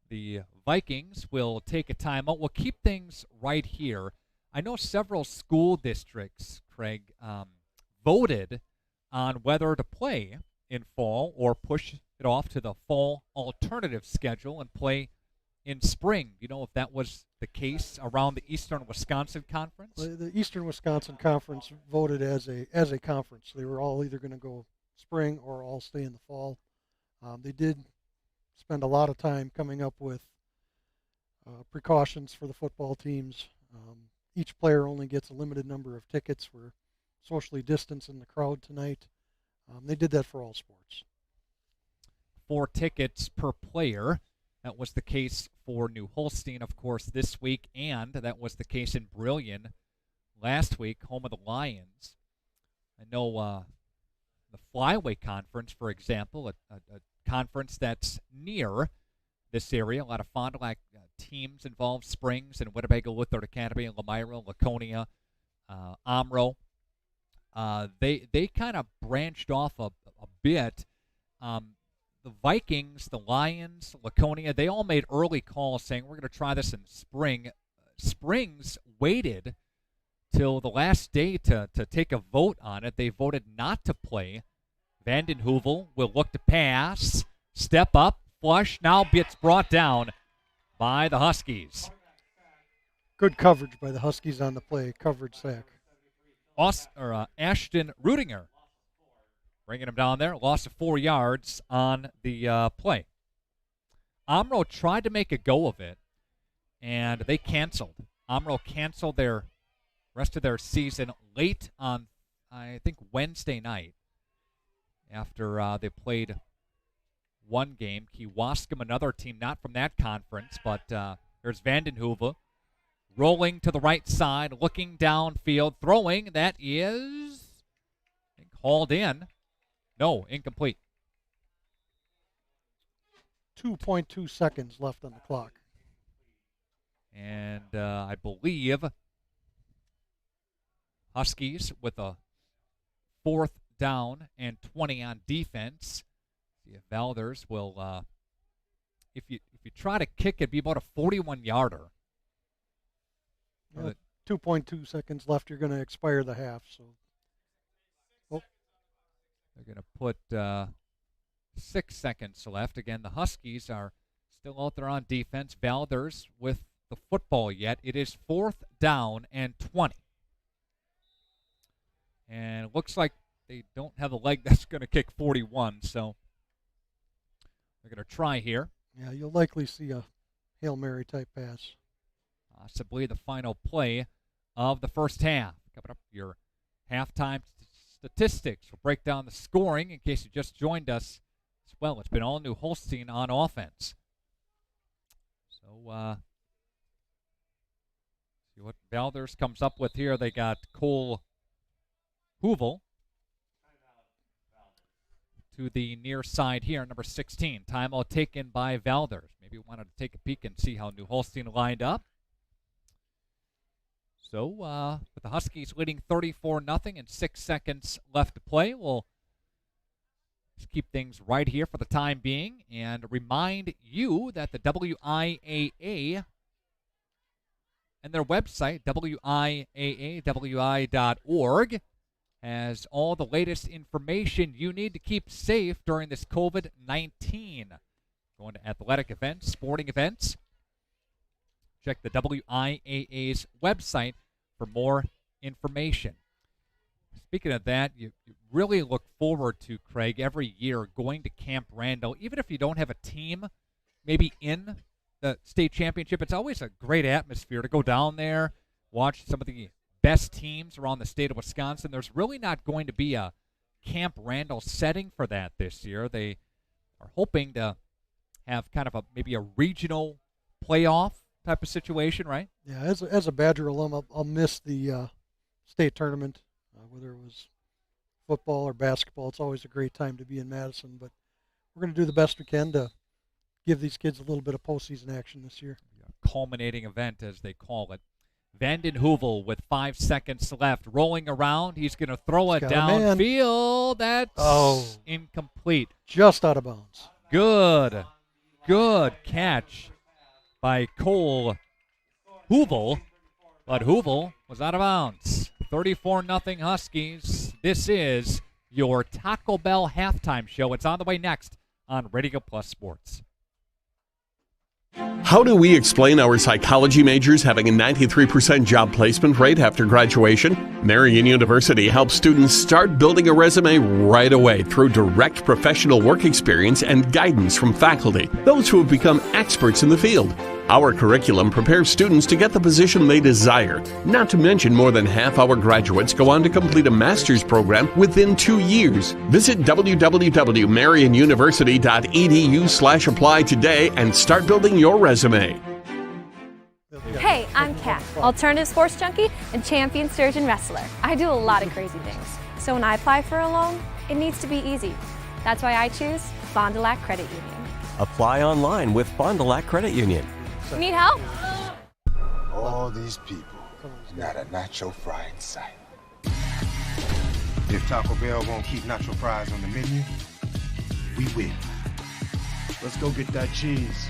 The Vikings will take a timeout. We'll keep things right here. I know several school districts, Craig, voted on whether to play in fall or push it off to the fall alternative schedule and play in spring. You know if that was the case around the Eastern Wisconsin Conference? The Eastern Wisconsin Conference voted as a conference. They were all either going to go spring or all stay in the fall. They did spend a lot of time coming up with precautions for the football teams. Each player only gets a limited number of tickets. We're socially distanced in the crowd tonight. They did that for all sports. 4 tickets per player. That was the case for New Holstein, of course, this week, and that was the case in Brillion last week, home of the Lions. I know the Flyway Conference, for example, a conference that's near this area. A lot of Fond du Lac teams involved, Springs and Winnebago Lutheran Academy, and Lamira, Laconia, Omro. They kind of branched off a bit. The the Vikings, the Lions, Laconia, they all made early calls saying we're going to try this in spring. Springs waited till the last day to take a vote on it. They voted not to play. Vanden Heuvel will look to pass, step up, flush, now gets brought down by the Huskies. Good coverage by the Huskies on the play, coverage sack. Ashton Rudinger bringing him down there, loss of 4 yards on the play. Omro tried to make a go of it, and they canceled. Omro canceled their rest of their season late on, I think, Wednesday night after they played one game. Kewaskum, another team not from that conference, but there's Vanden Heuvel rolling to the right side, looking downfield, throwing. That is, I think, hauled in. No, incomplete. 2.2 seconds left on the clock. And I believe Huskies with a 4th down and 20 on defense. See if Valders will, if you try to kick, it'd be about a 41-yarder. Yeah, 2.2 seconds left. You're going to expire the half. So, they're going to put 6 seconds left. Again, the Huskies are still out there on defense. Valders with the football yet. It is 4th down and 20. And it looks like they don't have a leg that's going to kick 41, so they're going to try here. Yeah, you'll likely see a Hail Mary type pass. Possibly the final play of the first half. Coming up, your halftime statistics. We'll break down the scoring in case you just joined us as well. It's been all new Holstein on offense. So, see what Valders comes up with here. They got Cole Heuvel to the near side here, number 16. Timeout taken by Valders. Maybe wanted to take a peek and see how New Holstein lined up. So, with the Huskies leading 34-0 and 6 seconds left to play, we'll just keep things right here for the time being and remind you that the WIAA and their website, WIAAWI.org, has all the latest information you need to keep safe during this COVID-19. Going to athletic events, sporting events. Check the WIAA's website for more information. Speaking of that, you really look forward to, Craig, every year going to Camp Randall. Even if you don't have a team maybe in the state championship, it's always a great atmosphere to go down there, watch some of the best teams around the state of Wisconsin. There's really not going to be a Camp Randall setting for that this year. They are hoping to have kind of maybe a regional playoff type of situation, right? Yeah, as a Badger alum, I'll miss the state tournament, whether it was football or basketball. It's always a great time to be in Madison, but we're going to do the best we can to give these kids a little bit of postseason action this year. A culminating event, as they call it. Vanden Heuvel with 5 seconds left, rolling around. He's going to throw it downfield. That's incomplete. Just out of bounds. Good catch by Cole Heuvel, but Heuvel was out of bounds. 34-0 Huskies. This is your Taco Bell halftime show. It's on the way next on Radio Plus Sports. How do we explain our psychology majors having a 93% job placement rate after graduation? Marian University helps students start building a resume right away through direct professional work experience and guidance from faculty, those who have become experts in the field. Our curriculum prepares students to get the position they desire. Not to mention, more than half our graduates go on to complete a master's program within 2 years. Visit www.marianuniversity.edu/apply today and start building your resume. Hey, I'm Kat, alternative sports junkie and champion sturgeon wrestler. I do a lot of crazy things. So when I apply for a loan, it needs to be easy. That's why I choose Fond du Lac Credit Union. Apply online with Fond du Lac Credit Union. You need help? All these people, not a nacho fry in sight. If Taco Bell won't keep nacho fries on the menu, we will. Let's go get that cheese.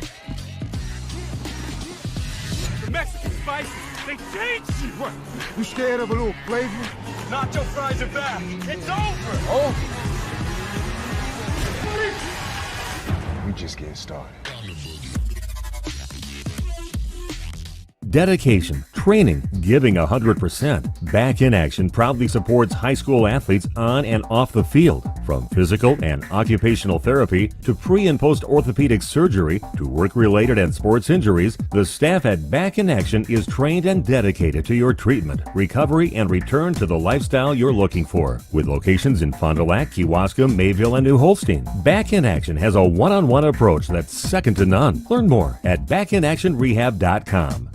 The Mexican spices, they changed you. What? You scared of a little flavor? Nacho fries are back. It's over. Oh. We just getting started. Dedication, training, giving 100%. Back in Action proudly supports high school athletes on and off the field. From physical and occupational therapy to pre- and post-orthopedic surgery to work-related and sports injuries, the staff at Back in Action is trained and dedicated to your treatment, recovery, and return to the lifestyle you're looking for. With locations in Fond du Lac, Kewaskum, Mayville, and New Holstein, Back in Action has a one-on-one approach that's second to none. Learn more at backinactionrehab.com.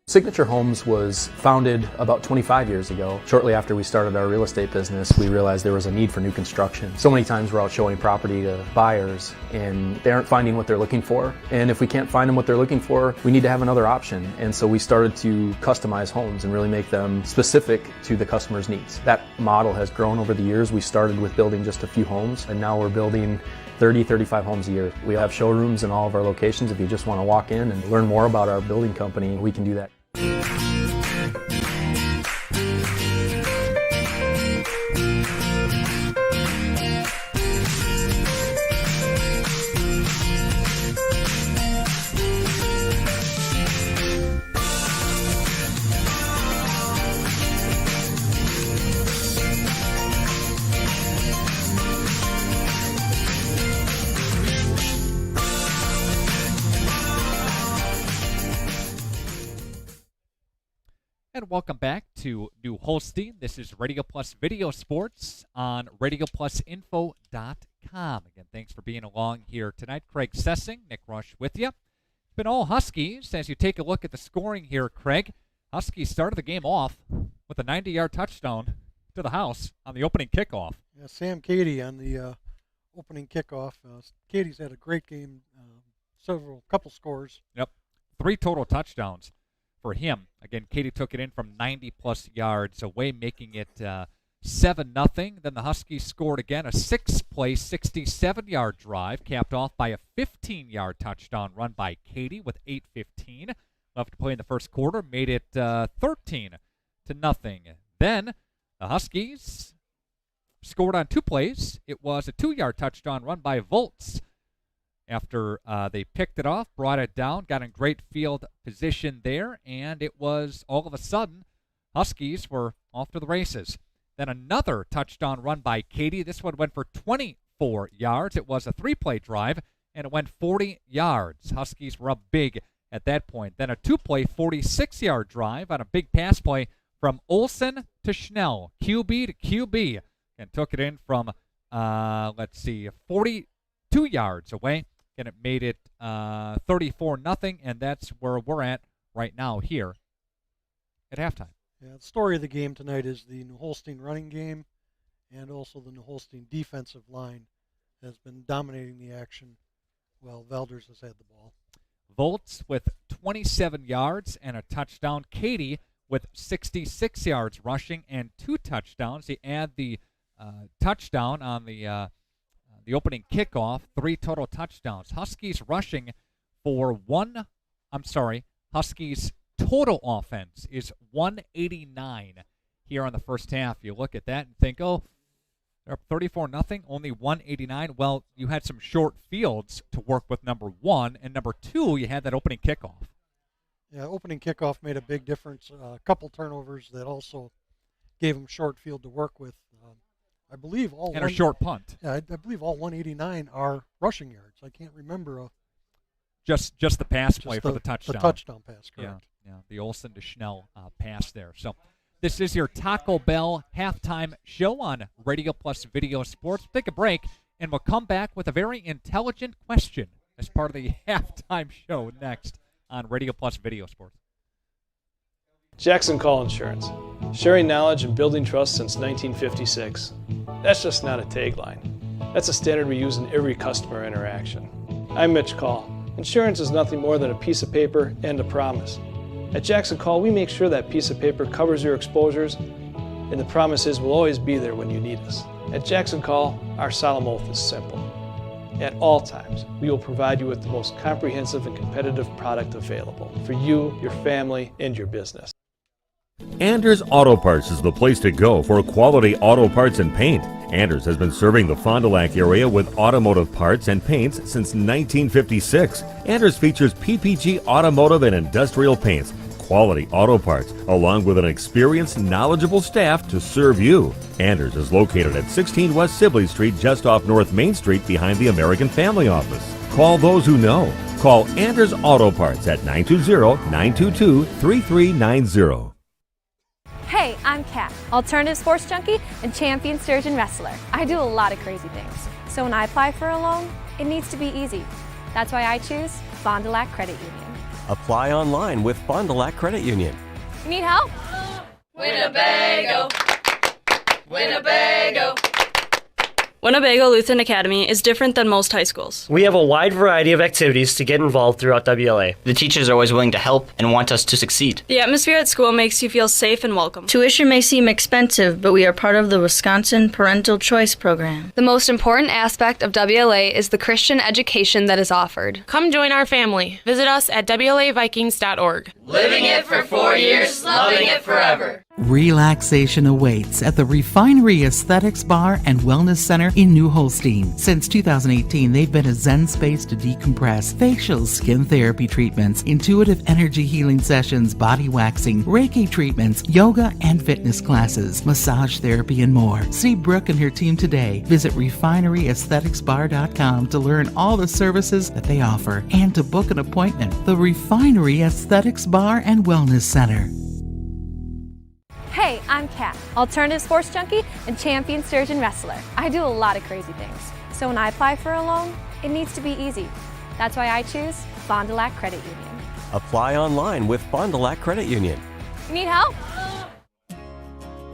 Signature Homes was founded about 25 years ago. Shortly after we started our real estate business, we realized there was a need for new construction. So many times we're out showing property to buyers and they aren't finding what they're looking for. And if we can't find them what they're looking for, we need to have another option. And so we started to customize homes and really make them specific to the customer's needs. That model has grown over the years. We started with building just a few homes and now we're building 30, 35 homes a year. We have showrooms in all of our locations. If you just want to walk in and learn more about our building company, we can do that. And welcome back to New Holstein. This is Radio Plus Video Sports on RadioPlusInfo.com. Again, thanks for being along here tonight. Craig Sessing, Nick Rush with you. It's been all Huskies. As you take a look at the scoring here, Craig, Huskies started the game off with a 90-yard touchdown to the house on the opening kickoff. Yeah, Sam Cady on the opening kickoff. Cady's had a great game, couple scores. Yep, 3 total touchdowns for him. Again, Cady took it in from 90-plus yards away, making it 7-0. Then the Huskies scored again, a 6-play, 67-yard drive, capped off by a 15-yard touchdown run by Cady with 8:15 left to play in the first quarter, made it 13-0. Then the Huskies scored on 2 plays. It was a 2-yard touchdown run by Valders. After they picked it off, brought it down, got in great field position there, and it was all of a sudden Huskies were off to the races. Then another touchdown run by Cady. This one went for 24 yards. It was a 3-play drive, and it went 40 yards. Huskies were up big at that point. Then a 2-play, 46-yard drive on a big pass play from Olsen to Schnell, QB to QB, and took it in from, 42 yards away. And it made it 34-0, and that's where we're at right now here at halftime. Yeah, the story of the game tonight is the New Holstein running game and also the New Holstein defensive line has been dominating the action while Valders has had the ball. Valders with 27 yards and a touchdown. Cady with 66 yards rushing and 2 touchdowns. They add the touchdown on the opening kickoff, 3 total touchdowns. Huskies rushing for Huskies total offense is 189 here on the first half. You look at that and think, oh, they're up 34-0, only 189. Well, you had some short fields to work with, number 1, and number 2, you had that opening kickoff. Yeah, opening kickoff made a big difference. A couple turnovers that also gave them short field to work with. I believe a short punt. Yeah, I believe all 189 are rushing yards. I can't remember just the pass play for the touchdown. The touchdown pass, correct. Yeah, the Olsen to Schnell pass there. So this is your Taco Bell halftime show on Radio Plus Video Sports. Take a break, and we'll come back with a very intelligent question as part of the halftime show next on Radio Plus Video Sports. Jackson Call Insurance, sharing knowledge and building trust since 1956. That's just not a tagline. That's a standard we use in every customer interaction. I'm Mitch Call. Insurance is nothing more than a piece of paper and a promise. At Jackson Call, we make sure that piece of paper covers your exposures, and the promise is we'll always be there when you need us. At Jackson Call, our solemn oath is simple. At all times, we will provide you with the most comprehensive and competitive product available for you, your family, and your business. Anders Auto Parts is the place to go for quality auto parts and paint. Anders has been serving the Fond du Lac area with automotive parts and paints since 1956. Anders features PPG automotive and industrial paints, quality auto parts, along with an experienced, knowledgeable staff to serve you. Anders is located at 16 West Sibley Street, just off North Main Street behind the American Family Office. Call those who know. Call Anders Auto Parts at 920-922-3390. Hey, I'm Kat, alternative sports junkie and champion sturgeon wrestler. I do a lot of crazy things. So when I apply for a loan, it needs to be easy. That's why I choose Fond du Lac Credit Union. Apply online with Fond du Lac Credit Union. You need help? Winnebago! Winnebago! Winnebago Lutheran Academy is different than most high schools. We have a wide variety of activities to get involved throughout WLA. The teachers are always willing to help and want us to succeed. The atmosphere at school makes you feel safe and welcome. Tuition may seem expensive, but we are part of the Wisconsin Parental Choice Program. The most important aspect of WLA is the Christian education that is offered. Come join our family. Visit us at WLAVikings.org. Living it for 4 years, loving it forever. Relaxation awaits at the Refinery Aesthetics Bar and Wellness Center in New Holstein. Since 2018, they've been a zen space to decompress. Facials, skin therapy treatments, intuitive energy healing sessions, body waxing, Reiki treatments, yoga and fitness classes, massage therapy, and more. See Brooke and her team today. Visit refineryaestheticsbar.com to learn all the services that they offer and to book an appointment. The Refinery Aesthetics Bar and Wellness Center. Hey, I'm Kat, alternative sports junkie and champion sturgeon wrestler. I do a lot of crazy things. So when I apply for a loan, it needs to be easy. That's why I choose Fond du Lac Credit Union. Apply online with Fond du Lac Credit Union. You need help?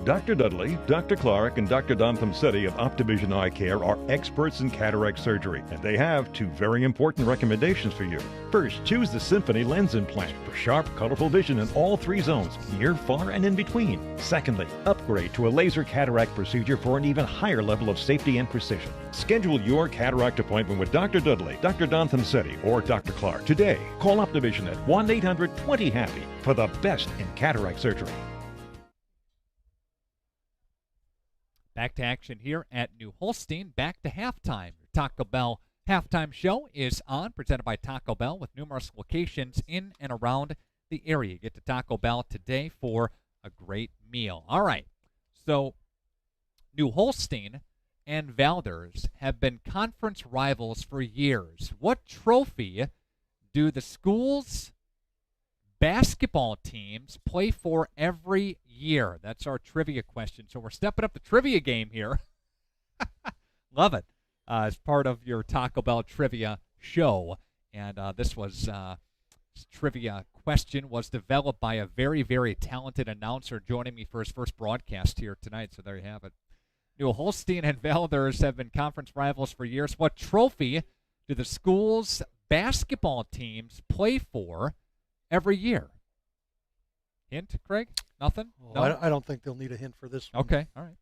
Dr. Dudley, Dr. Clark, and Dr. Don Thumsetti of Optivision Eye Care are experts in cataract surgery, and they have two very important recommendations for you. First, choose the Symphony lens implant for sharp, colorful vision in all three zones, near, far, and in between. Secondly, upgrade to a laser cataract procedure for an even higher level of safety and precision. Schedule your cataract appointment with Dr. Dudley, Dr. Don Thumsetti, or Dr. Clark today. Call Optivision at 1-800-20-HAPPY for the best in cataract surgery. Back to action here at New Holstein. Back to halftime. Taco Bell halftime show is on, presented by Taco Bell with numerous locations in and around the area. Get to Taco Bell today for a great meal. All right. So New Holstein and Valders have been conference rivals for years. What trophy do the schools' basketball teams play for every year? That's our trivia question. So we're stepping up the trivia game here. Love it. As part of your Taco Bell trivia show. And this trivia question was developed by a very, very talented announcer joining me for his first broadcast here tonight. So there you have it. New Holstein and Valders have been conference rivals for years. What trophy do the school's basketball teams play for every year? Hint, Craig? Nothing? Well, no? I don't think they'll need a hint for this one. Okay, all right.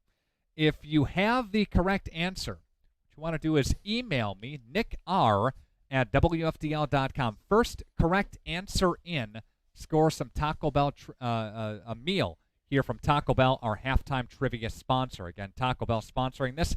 If you have the correct answer, what you want to do is email me, nickr@wfdl.com. First correct answer in, score some Taco Bell a meal here from Taco Bell, our halftime trivia sponsor. Again, Taco Bell sponsoring this.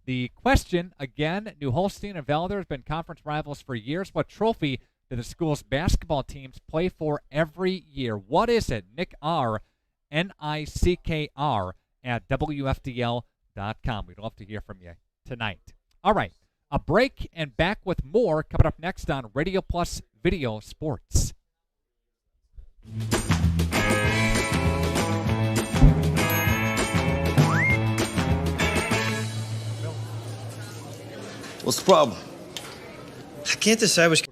The question, again, New Holstein and Valders have been conference rivals for years. What trophy do the school's basketball teams play for every year? What is it? Nick R, NICKR @WFDL.com. We'd love to hear from you tonight. All right, a break and back with more coming up next on Radio Plus Video Sports. What's the problem? I can't decide which.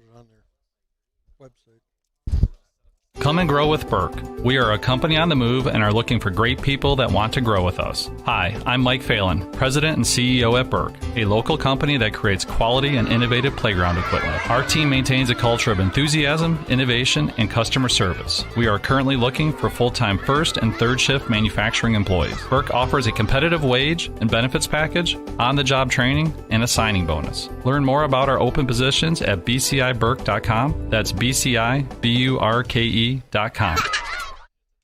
Come and grow with Burke. We are a company on the move and are looking for great people that want to grow with us. Hi, I'm Mike Phelan, President and CEO at Burke, a local company that creates quality and innovative playground equipment. Our team maintains a culture of enthusiasm, innovation, and customer service. We are currently looking for full-time first and third shift manufacturing employees. Burke offers a competitive wage and benefits package, on-the-job training, and a signing bonus. Learn more about our open positions at bciburke.com. That's BCIBURKE.com.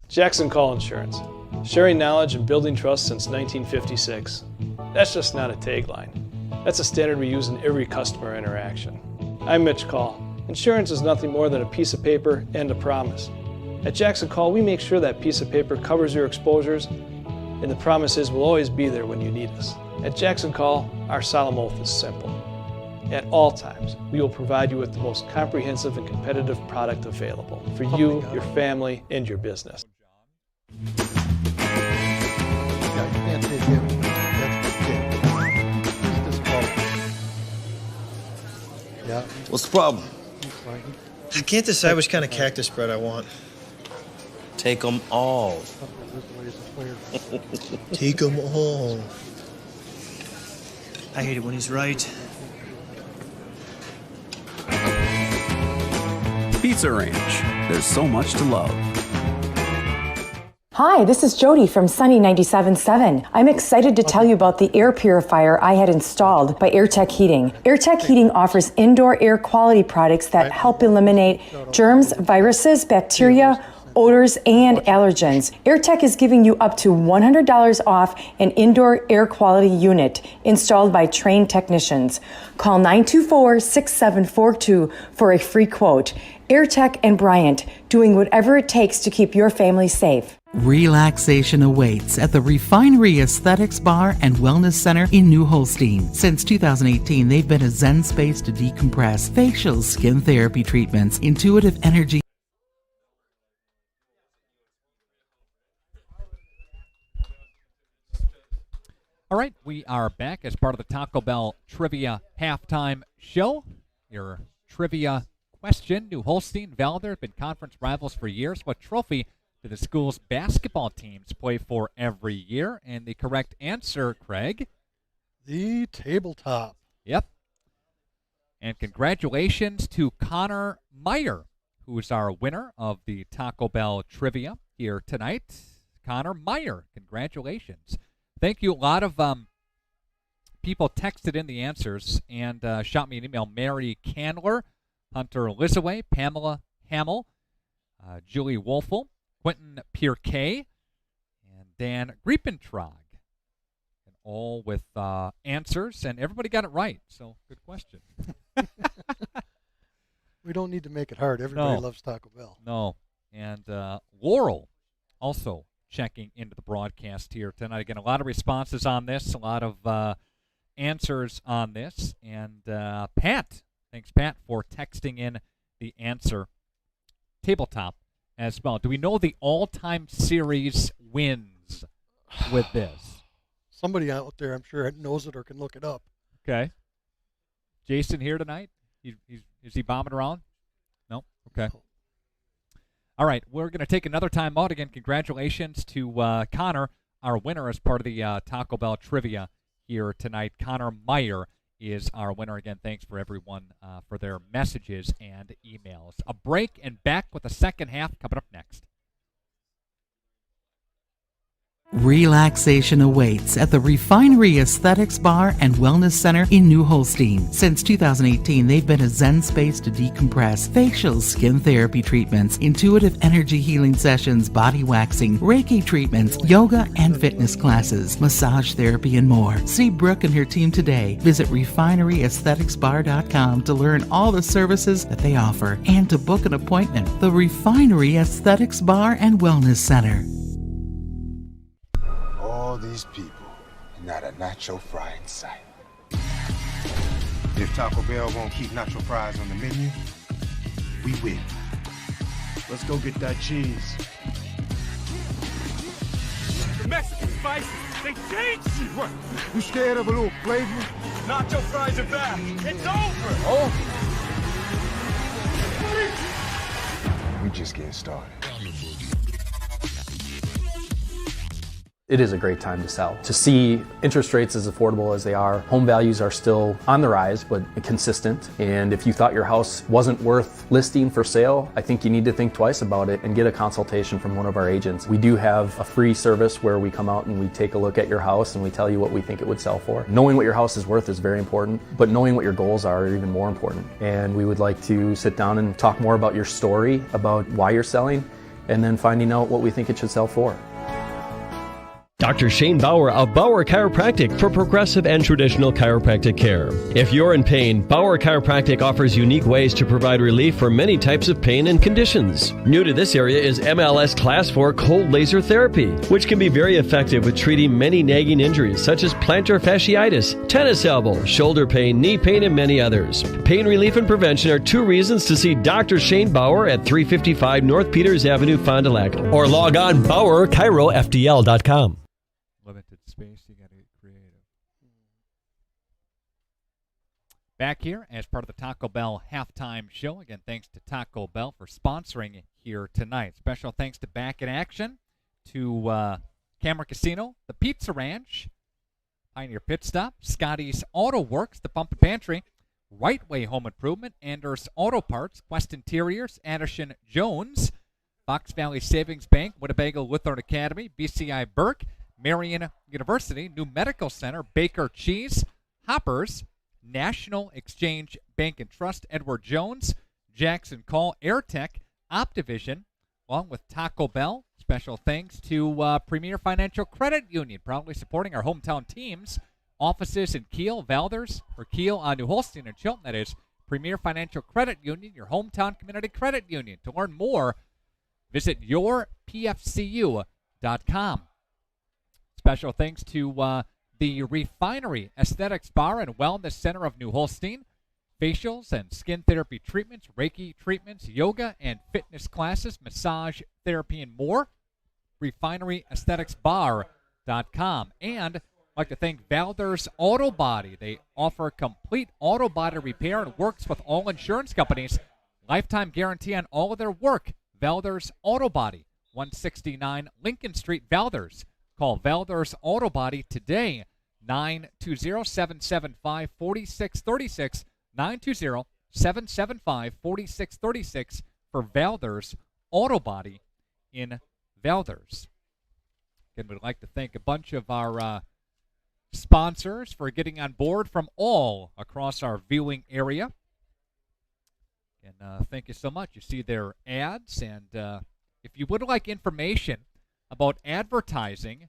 Jackson Call Insurance. Sharing knowledge and building trust since 1956. That's just not a tagline. That's a standard we use in every customer interaction. I'm Mitch Call. Insurance is nothing more than a piece of paper and a promise. At Jackson Call, we make sure that piece of paper covers your exposures, and the promise is we'll always be there when you need us. At Jackson Call, our solemn oath is simple. At all times, we will provide you with the most comprehensive and competitive product available for you, your family, and your business. What's the problem? I can't decide which kind of cactus spread I want. Take them all. Take them all. I hate it when he's right. Pizza Ranch. There's so much to love. Hi, this is Jody from Sunny 97.7. I'm excited to tell you about the air purifier I had installed by AirTech Heating. AirTech Heating offers indoor air quality products that help eliminate germs, viruses, bacteria, odors, and allergens. AirTech is giving you up to $100 off an indoor air quality unit installed by trained technicians. Call 924-6742 for a free quote. AirTech and Bryant, doing whatever it takes to keep your family safe. Relaxation awaits at the Refinery Aesthetics Bar and Wellness Center in New Holstein. Since 2018, they've been a zen space to decompress, facials, skin therapy treatments, intuitive energy. All right, we are back as part of the Taco Bell Trivia Halftime Show. Your trivia question: New Holstein, Valders have been conference rivals for years. What trophy do the school's basketball teams play for every year? And the correct answer, Craig? The tabletop. Yep. And congratulations to Connor Meyer, who is our winner of the Taco Bell Trivia here tonight. Connor Meyer, congratulations. Thank you. A lot of people texted in the answers and shot me an email. Mary Candler, Hunter Lizaway, Pamela Hamill, Julie Wolfel, Quentin Pierquet, and Dan Griepentrag. And all with answers, and everybody got it right. So, good question. We don't need to make it hard. Everybody loves Taco Bell. No. And Laurel also checking into the broadcast here tonight. Again, a lot of responses on this, a lot of answers on this. And Pat, thanks, Pat, for texting in the answer. Tabletop as well. Do we know the all-time series wins with this? Somebody out there, I'm sure, knows it or can look it up. Okay. Jason here tonight? Is he bombing around? No? Okay. All right, we're going to take another time out. Again, congratulations to Connor, our winner as part of the Taco Bell Trivia here tonight. Connor Meyer is our winner. Again, thanks for everyone for their messages and emails. A break and back with the second half coming up next. Relaxation awaits at the Refinery Aesthetics Bar and Wellness Center in New Holstein. Since 2018, they've been a zen space to decompress, facials, skin therapy treatments, intuitive energy healing sessions, body waxing, Reiki treatments, yoga and fitness classes, massage therapy, and more. See Brooke and her team today. Visit refineryaestheticsbar.com to learn all the services that they offer and to book an appointment. The Refinery Aesthetics Bar and Wellness Center. All these people, not a nacho fry in sight. If Taco Bell won't keep nacho fries on the menu, we will. Let's go get that cheese. The Mexican spices. They changed you! What? You scared of a little flavor? Nacho fries are back. It's over! Oh! We just getting started. It is a great time to sell. To see interest rates as affordable as they are, home values are still on the rise, but consistent. And if you thought your house wasn't worth listing for sale, I think you need to think twice about it and get a consultation from one of our agents. We do have a free service where we come out and we take a look at your house and we tell you what we think it would sell for. Knowing what your house is worth is very important, but knowing what your goals are even more important. And we would like to sit down and talk more about your story, about why you're selling, and then finding out what we think it should sell for. Dr. Shane Bauer of Bauer Chiropractic for progressive and traditional chiropractic care. If you're in pain, Bauer Chiropractic offers unique ways to provide relief for many types of pain and conditions. New to this area is MLS Class 4 cold laser therapy, which can be very effective with treating many nagging injuries such as plantar fasciitis, tennis elbow, shoulder pain, knee pain, and many others. Pain relief and prevention are 2 reasons to see Dr. Shane Bauer at 355 North Peters Avenue, Fond du Lac, or log on BauerChiroFDL.com. Limited space, you got to get creative. Back here as part of the Taco Bell halftime show. Again, thanks to Taco Bell for sponsoring here tonight. Special thanks to Back in Action, to Camera Casino, the Pizza Ranch, Pioneer Pit Stop, Scotty's Auto Works, the Pump and Pantry, Right Way Home Improvement, Anders Auto Parts, Quest Interiors, Addison Jones, Fox Valley Savings Bank, Winnebago Lutheran Academy, BCI Burke, Marion University, New Medical Center, Baker Cheese, Hoppers, National Exchange Bank and Trust, Edward Jones, Jackson Call, AirTech, Optivision, along with Taco Bell. Special thanks to Premier Financial Credit Union, proudly supporting our hometown teams. Offices in Kiel, Valders, or Kiel on New Holstein and Chilton. That is Premier Financial Credit Union, your hometown community credit union. To learn more, visit yourpfcu.com. Special thanks to the Refinery Aesthetics Bar and Wellness Center of New Holstein. Facials and skin therapy treatments, Reiki treatments, yoga and fitness classes, massage therapy, and more. RefineryAestheticsBar.com. And I'd like to thank Valders Auto Body. They offer complete auto body repair and works with all insurance companies. Lifetime guarantee on all of their work. Valders Auto Body, 169 Lincoln Street, Valders. Call Valders Auto Body today, 920-775-4636, 920-775-4636 for Valders Auto Body in Valders. Again, we'd like to thank a bunch of our sponsors for getting on board from all across our viewing area. And thank you so much. You see their ads, and if you would like information about advertising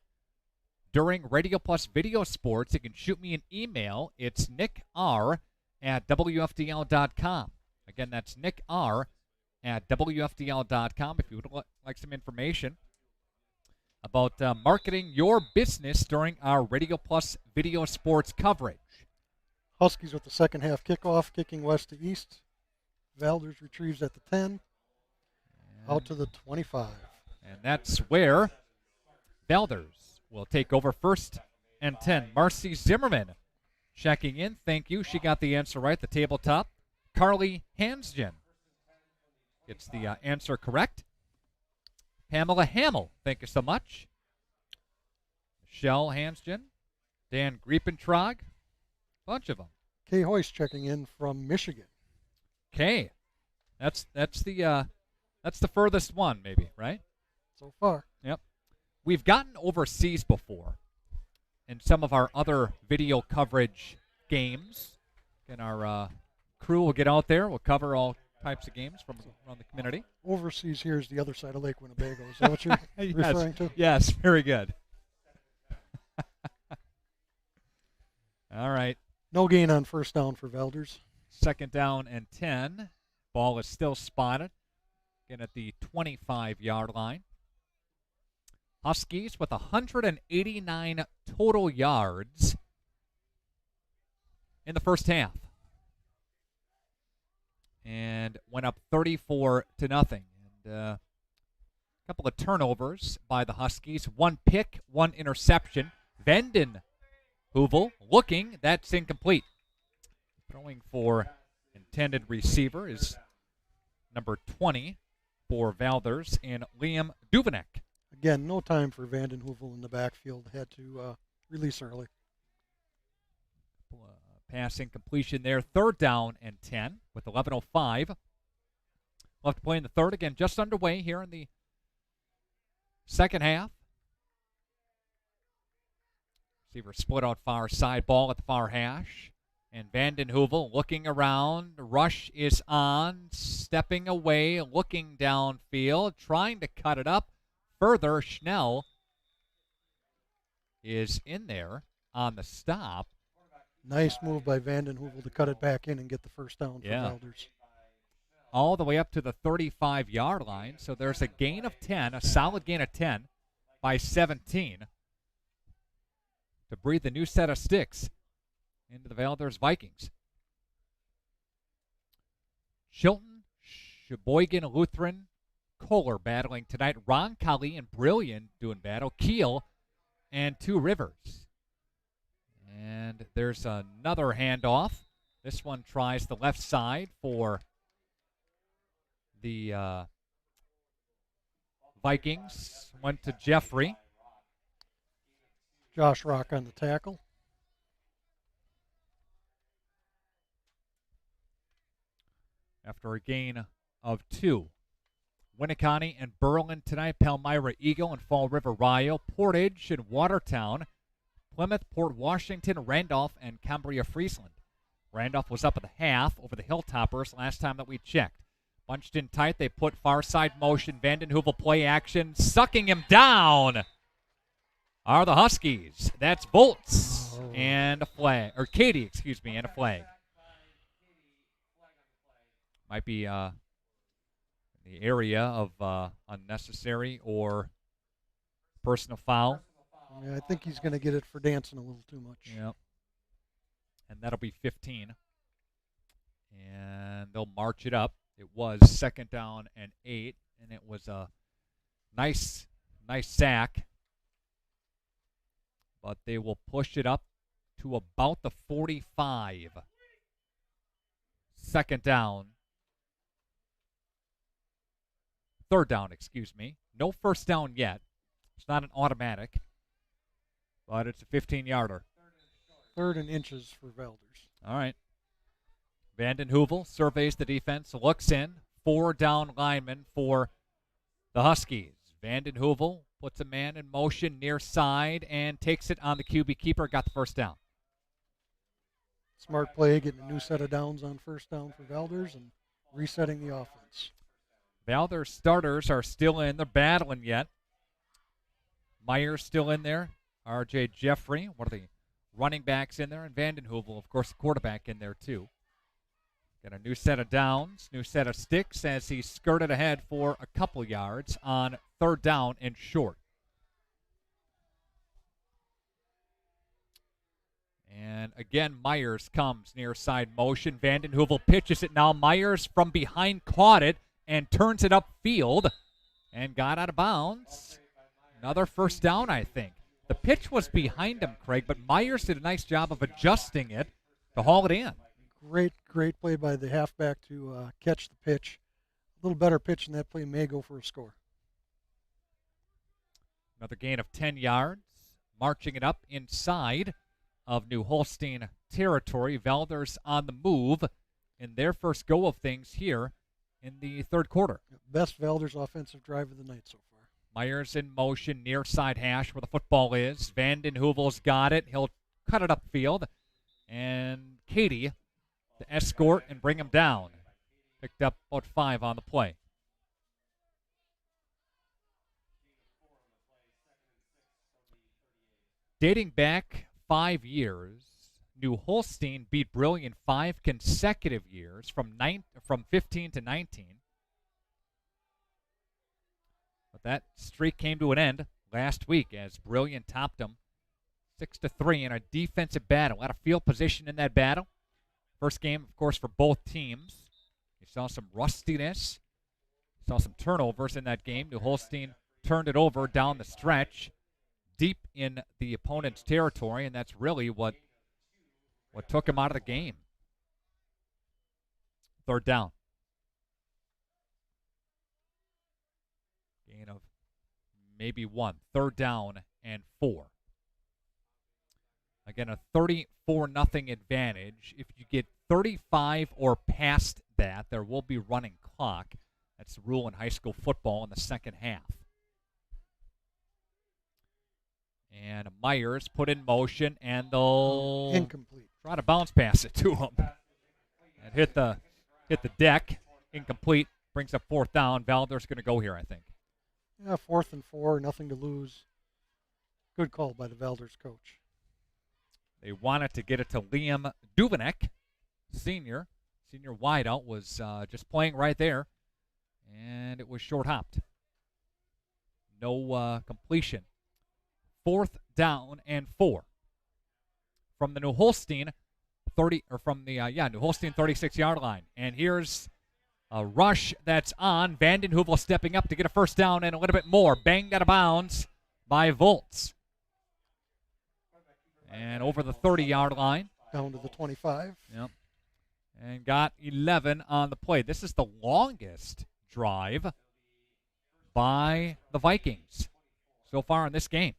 during Radio Plus Video Sports, you can shoot me an email. It's nickr@wfdl.com. Again, that's nickr@wfdl.com if you would like some information about marketing your business during our Radio Plus Video Sports coverage. Huskies with the second half kickoff, kicking west to east. Valders retrieves at the 10, out to the 25. And that's where Valders will take over 1st and 10. Marcy Zimmerman checking in. Thank you. She got the answer right. The tabletop. Carly Hansgen gets the answer correct. Pamela Hamill, thank you so much. Michelle Hansgen. Dan Griepentrog. Bunch of them. Kay Hoyst checking in from Michigan. Kay. That's the furthest one, maybe, right? So far. Yep. We've gotten overseas before in some of our other video coverage games. And our crew will get out there. We'll cover all types of games from around the community. Overseas here is the other side of Lake Winnebago. Is that what you're referring to? Yes, very good. All right. No gain on first down for Valders. 2nd down and 10. Ball is still spotted. Again at the 25-yard line. Huskies with 189 total yards in the first half. And went up 34-0. And a couple of turnovers by the Huskies. 1 pick, 1 interception. Vanden Heuvel looking. That's incomplete. Throwing for intended receiver is number 20 for Valders and Liam Duvenek. Again, no time for Vanden Heuvel in the backfield. Had to release early. Passing completion there. 3rd down and 10 with 11:05 left to play in the third. Again, just underway here in the second half. Receiver split out far side, ball at the far hash. And Vanden Heuvel looking around. Rush is on, stepping away, looking downfield, trying to cut it up. Further, Schnell is in there on the stop. Nice move by Vanden Heuvel to cut it back in and get the first down for Valders. All the way up to the 35-yard line. So there's a gain of 10, a solid gain of 10 by 17 to breathe a new set of sticks into the Valders Vikings. Chilton, Sheboygan, Lutheran, Kohler battling tonight. Roncalli and Brillion doing battle. Kiel and Two Rivers. And there's another handoff. This one tries the left side for the Vikings. Went to Jeffrey. Josh Rock on the tackle. After a gain of 2. Winneconne and Berlin tonight. Palmyra Eagle and Fall River Rio. Portage and Watertown. Plymouth, Port Washington, Randolph, and Cambria Friesland. Randolph was up at the half over the Hilltoppers last time that we checked. Bunched in tight, they put far side motion. Vanden Heuvel play action, sucking him down are the Huskies. That's Bolts and a flag, or Katie, excuse me, and a flag. Might be in the area of unnecessary or personal foul. Yeah, I think he's going to get it for dancing a little too much. Yep. And that'll be 15. And they'll march it up. It was 2nd down and 8, and it was a nice sack. But they will push it up to about the 45. 2nd down. 3rd down, excuse me. No first down yet. It's not an automatic. But it's a 15-yarder. 3rd and inches for Valders. All right. Vanden Heuvel surveys the defense, looks in. 4 down linemen for the Huskies. Vanden Heuvel puts a man in motion near side and takes it on the QB keeper. Got the first down. Smart play, getting a new set of downs on first down for Valders and resetting the offense. Valders starters are still in. They're battling yet. Myers still in there. R.J. Jeffrey, one of the running backs in there. And Vanden Heuvel, of course, the quarterback in there too. Got a new set of downs, new set of sticks as he skirted ahead for a couple yards on 3rd down and short. And again, Myers comes near side motion. Vanden Heuvel pitches it now. Myers from behind caught it and turns it upfield and got out of bounds. Another first down, I think. The pitch was behind him, Craig, but Myers did a nice job of adjusting it to haul it in. Great play by the halfback to catch the pitch. A little better pitch than that play may go for a score. Another gain of 10 yards. Marching it up inside of New Holstein territory. Valders on the move in their first go of things here in the 3rd quarter. Best Valders offensive drive of the night so far. Myers in motion near side hash where the football is. Vanden Heuvel's got it. He'll cut it upfield. And Katie to escort and bring him down. Picked up about 5 on the play. Dating back 5 years, New Holstein beat Brillion 5 consecutive years from 15 to 19. But that streak came to an end last week as Brillion topped them 6-3 in a defensive battle. A lot of field position in that battle. First game, of course, for both teams. You saw some rustiness. You saw some turnovers in that game. New Holstein turned it over down the stretch. deep in the opponent's territory, and that's really what took him out of the game. Third down. Gain of maybe 1. Third down and 4. Again, a 34-0 advantage. If you get 35 or past that, there will be running clock. That's the rule in high school football in the second half. And Myers put in motion, and they'll incomplete. Try to bounce pass it to him. And hit the deck. Incomplete. Brings up fourth down. Valders going to go here, I think. Yeah, 4th and 4, nothing to lose. Good call by the Valders coach. They wanted to get it to Liam Duvenek, senior. Senior wideout was just playing right there, and it was short-hopped. No completion. 4th down and 4 from the New Holstein 36-yard line. And here's a rush that's on. Vanden Heuvel stepping up to get a first down and a little bit more. Banged out of bounds by Volts. And over the 30-yard line. Down to the 25. Yep. And got 11 on the play. This is the longest drive by the Vikings so far in this game.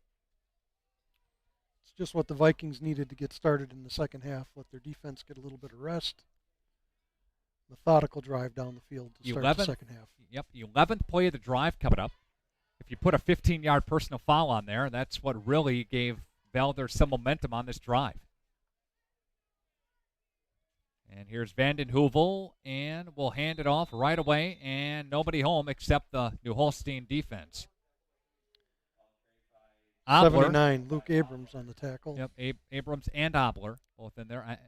It's just what the Vikings needed to get started in the second half. Let their defense get a little bit of rest. Methodical drive down the field to start the second half. Yep, 11th play of the drive coming up. If you put a 15-yard personal foul on there, that's what really gave Valders some momentum on this drive. And here's Vanden Heuvel, and we'll hand it off right away, and nobody home except the New Holstein defense. 79, Luke Abrams on the tackle. Yep, Abrams and Obler both in there.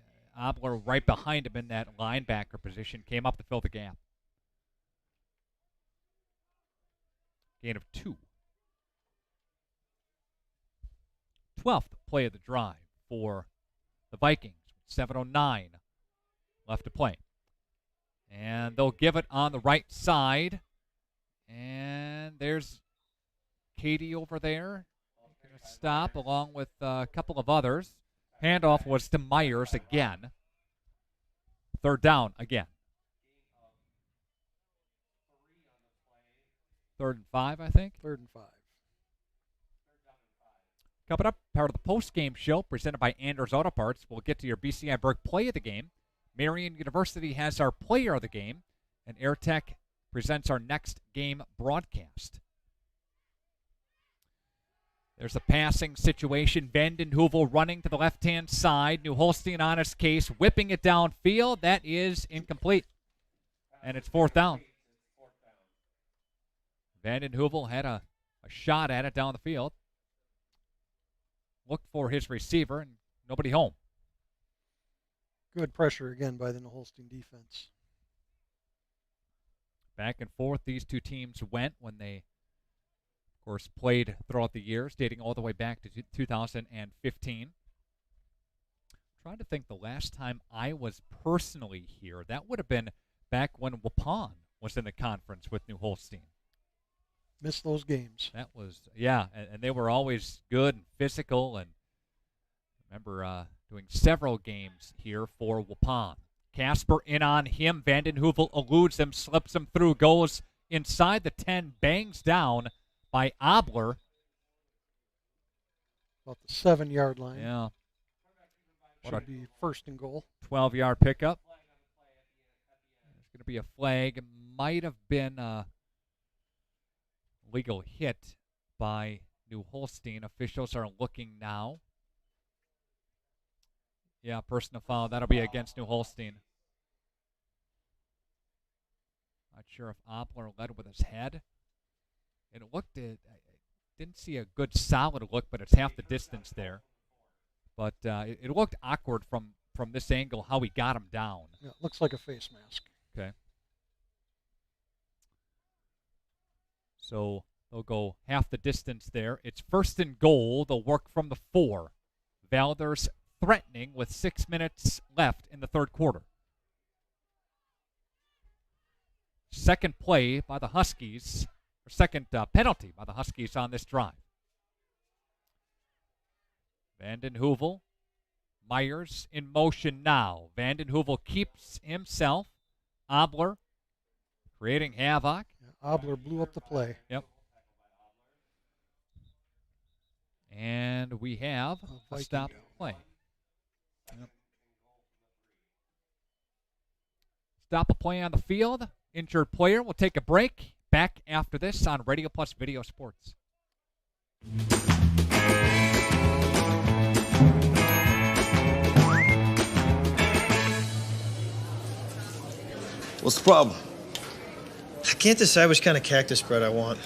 Obler right behind him in that linebacker position, came up to fill the gap. Gain of 2. 12th play of the drive for the Vikings. 7:09 left to play. And they'll give it on the right side. And there's Katie over there. Going to stop along with a couple of others. Handoff was to Myers again. Third down again. 3rd and 5, I think. 3rd and 5. Coming up, part of the post-game show presented by Anders Auto Parts. We'll get to your BCI Burke play of the game. Marian University has our player of the game, and AirTech presents our next game broadcast. There's a passing situation. Vanden Heuvel running to the left-hand side. New Holstein on his case, whipping it downfield. That is incomplete, and it's 4th down. Vanden Heuvel had a shot at it down the field. Looked for his receiver, and nobody home. Good pressure again by the New Holstein defense. Back and forth these two teams went when they, of course, played throughout the years, dating all the way back to 2015. Trying to think the last time I was personally here. That would have been back when Waupun was in the conference with New Holstein. Missed those games. That was, yeah, and they were always good and physical. And I remember doing several games here for Waupun. Casper in on him. Vanden Heuvel eludes him, slips him through, goes inside the 10, bangs down by Obler. About the 7-yard line. Yeah. Should be 1st and goal. 12-yard pickup. There's going to be a flag. It might have been a legal hit by New Holstein. Officials are looking now. Yeah, personal foul. That'll be against New Holstein. Not sure if Obler led with his head. It looked, I didn't see a good solid look, but it's half the distance there. But it looked awkward from this angle, how he got him down. Yeah, it looks like a face mask. Okay. So they'll go half the distance there. It's 1st and goal. They'll work from the 4. Valders threatening with 6 minutes left in the 3rd quarter. Second play by the Huskies, or second penalty by the Huskies on this drive. Vanden Heuvel. Myers in motion now. Vanden Heuvel keeps himself. Obler creating havoc. Yeah, Obler blew up the play. Yep. And we have a stop play. Yep. Stop a play on the field. Injured player. We'll take a break. Back after this on Radio Plus Video Sports. What's the problem? I can't decide which kind of cactus spread I want.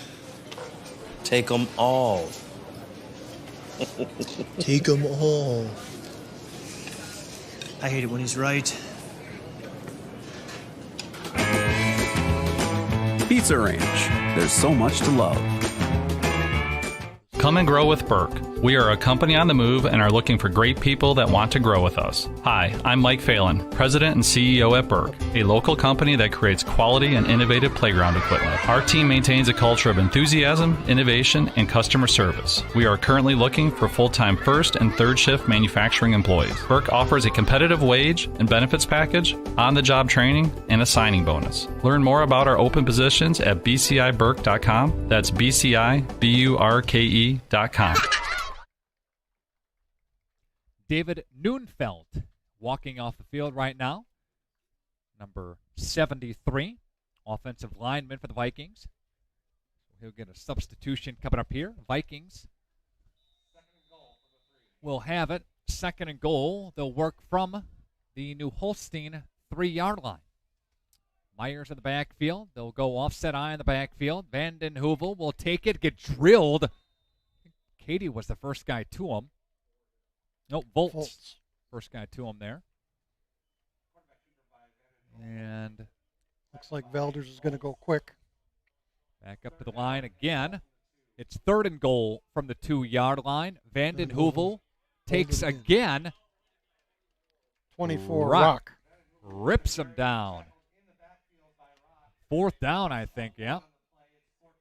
Take them all. Take them all. I hate it when he's right. Pizza Ranch. There's so much to love. Come and grow with Burke. We are a company on the move and are looking for great people that want to grow with us. Hi, I'm Mike Phelan, President and CEO at Burke, a local company that creates quality and innovative playground equipment. Our team maintains a culture of enthusiasm, innovation, and customer service. We are currently looking for full-time first and third shift manufacturing employees. Burke offers a competitive wage and benefits package, on-the-job training, and a signing bonus. Learn more about our open positions at bciburke.com. That's bciburke.com. David Neunfeld walking off the field right now. Number 73, offensive lineman for the Vikings. He'll get a substitution coming up here. Vikings will have it. 2nd and goal. They'll work from the New Holstein 3-yard line. Myers in the backfield. They'll go offset eye in the backfield. Vanden Heuvel will take it, get drilled. Katie was the first guy to him. No, Volts. First guy to him there. And looks like Valders is going to go quick. Back up to the line again. It's 3rd and goal from the 2-yard line. Vanden Heuvel takes again. 24, Rock. Rips him down. 4th down, I think, yeah.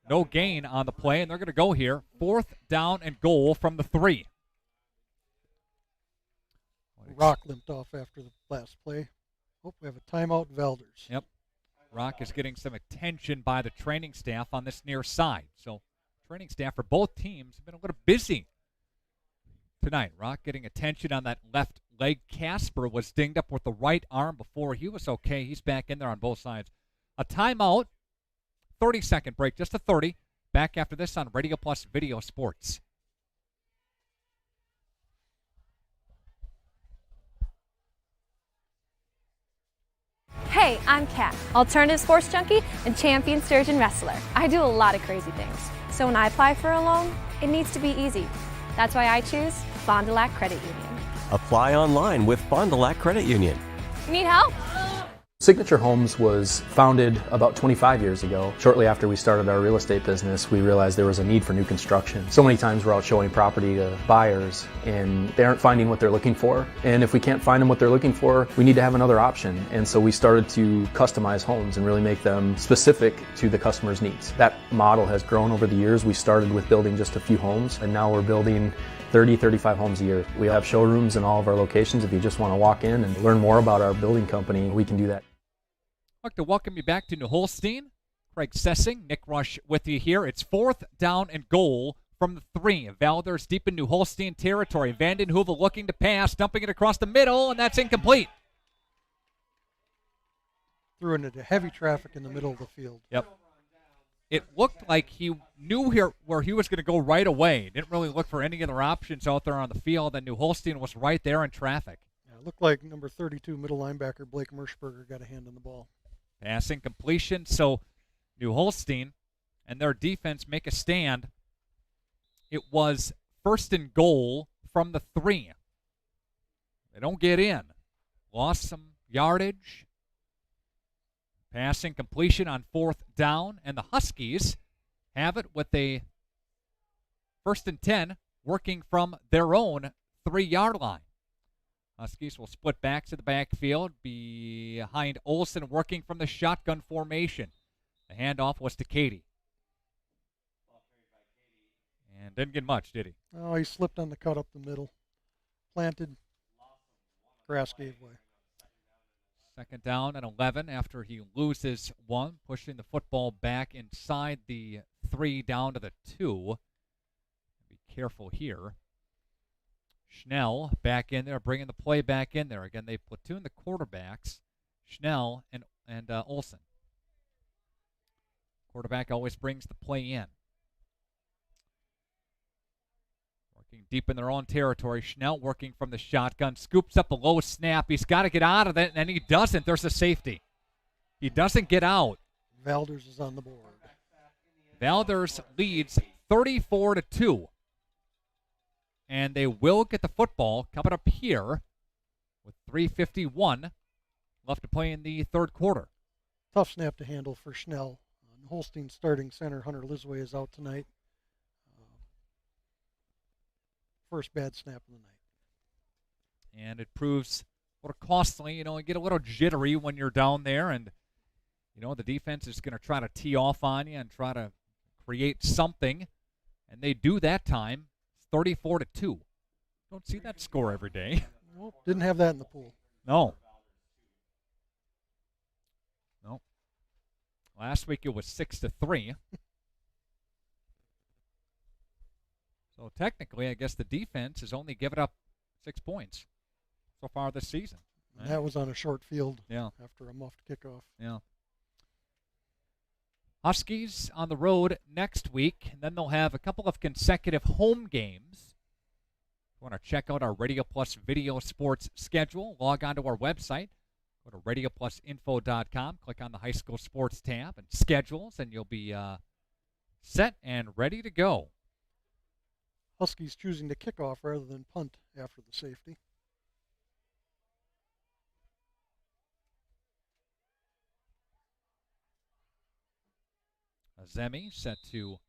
No gain on the play, and they're going to go here. 4th down and goal from the 3. Rock limped off after the last play. Oh, we have a timeout, Valders. Yep. Rock is getting some attention by the training staff on this near side. So training staff for both teams have been a little busy tonight. Rock getting attention on that left leg. Casper was dinged up with the right arm before. He was okay. He's back in there on both sides. A timeout. 30-second break, just a 30. Back after this on Radio Plus Video Sports. Hey, I'm Kat, alternative sports junkie and champion sturgeon wrestler. I do a lot of crazy things. So when I apply for a loan, it needs to be easy. That's why I choose Fond du Lac Credit Union. Apply online with Fond du Lac Credit Union. You need help? Signature Homes was founded about 25 years ago. Shortly after we started our real estate business, we realized there was a need for new construction. So many times we're out showing property to buyers and they aren't finding what they're looking for. And if we can't find them what they're looking for, we need to have another option. And so we started to customize homes and really make them specific to the customer's needs. That model has grown over the years. We started with building just a few homes and now we're building 30, 35 homes a year. We have showrooms in all of our locations. If you just want to walk in and learn more about our building company, we can do that. I'd like to welcome you back to New Holstein. Craig Sessing, Nick Rush with you here. It's 4th down and goal from the 3. Valders deep in New Holstein territory. Vanden Heuvel looking to pass, dumping it across the middle, and that's incomplete. Threw into heavy traffic in the middle of the field. Yep. It looked like he knew here where he was going to go right away. Didn't really look for any other options out there on the field, and New Holstein was right there in traffic. Yeah, it looked like number 32 middle linebacker Blake Merschberger got a hand on the ball. Passing completion, so New Holstein and their defense make a stand. It was 1st and goal from the 3. They don't get in. Lost some yardage. Passing completion on 4th down, and the Huskies have it with a 1st and 10 working from their own 3-yard line. Huskies will split back to the backfield behind Olsen working from the shotgun formation. The handoff was to Katie. And didn't get much, did he? Oh, he slipped on the cut up the middle. planted. Grass gave way. Second down and 11 after he loses one, pushing the football back inside the 3 down to the 2. Be careful here. Schnell back in there, bringing the play back in there. Again, they platoon the quarterbacks, Schnell and Olsen. Quarterback always brings the play in. Working deep in their own territory. Schnell working from the shotgun, scoops up a low snap. He's got to get out of it, and he doesn't. There's a safety. He doesn't get out. Valders is on the board. Valders leads 34-2. And they will get the football coming up here with 3:51 left to play in the third quarter. Tough snap to handle for Schnell. Holstein starting center Hunter Lisway is out tonight. First bad snap of the night. And it proves what a costly, you get a little jittery when you're down there, and the defense is going to try to tee off on you and try to create something, and they do that time. 34-2. Don't see that score every day. Nope, didn't have that in the pool. No. Last week it was 6-3. So technically, I guess the defense has only given up 6 points so far this season. Right? That was on a short field. Yeah. After a muffed kickoff. Yeah. Huskies on the road next week, and then they'll have a couple of consecutive home games. If you want to check out our Radio Plus video sports schedule, log on to our website. Go to radioplusinfo.com, click on the high school sports tab and schedules, and you'll be set and ready to go. Huskies choosing to kick off rather than punt after the safety. Azemi set to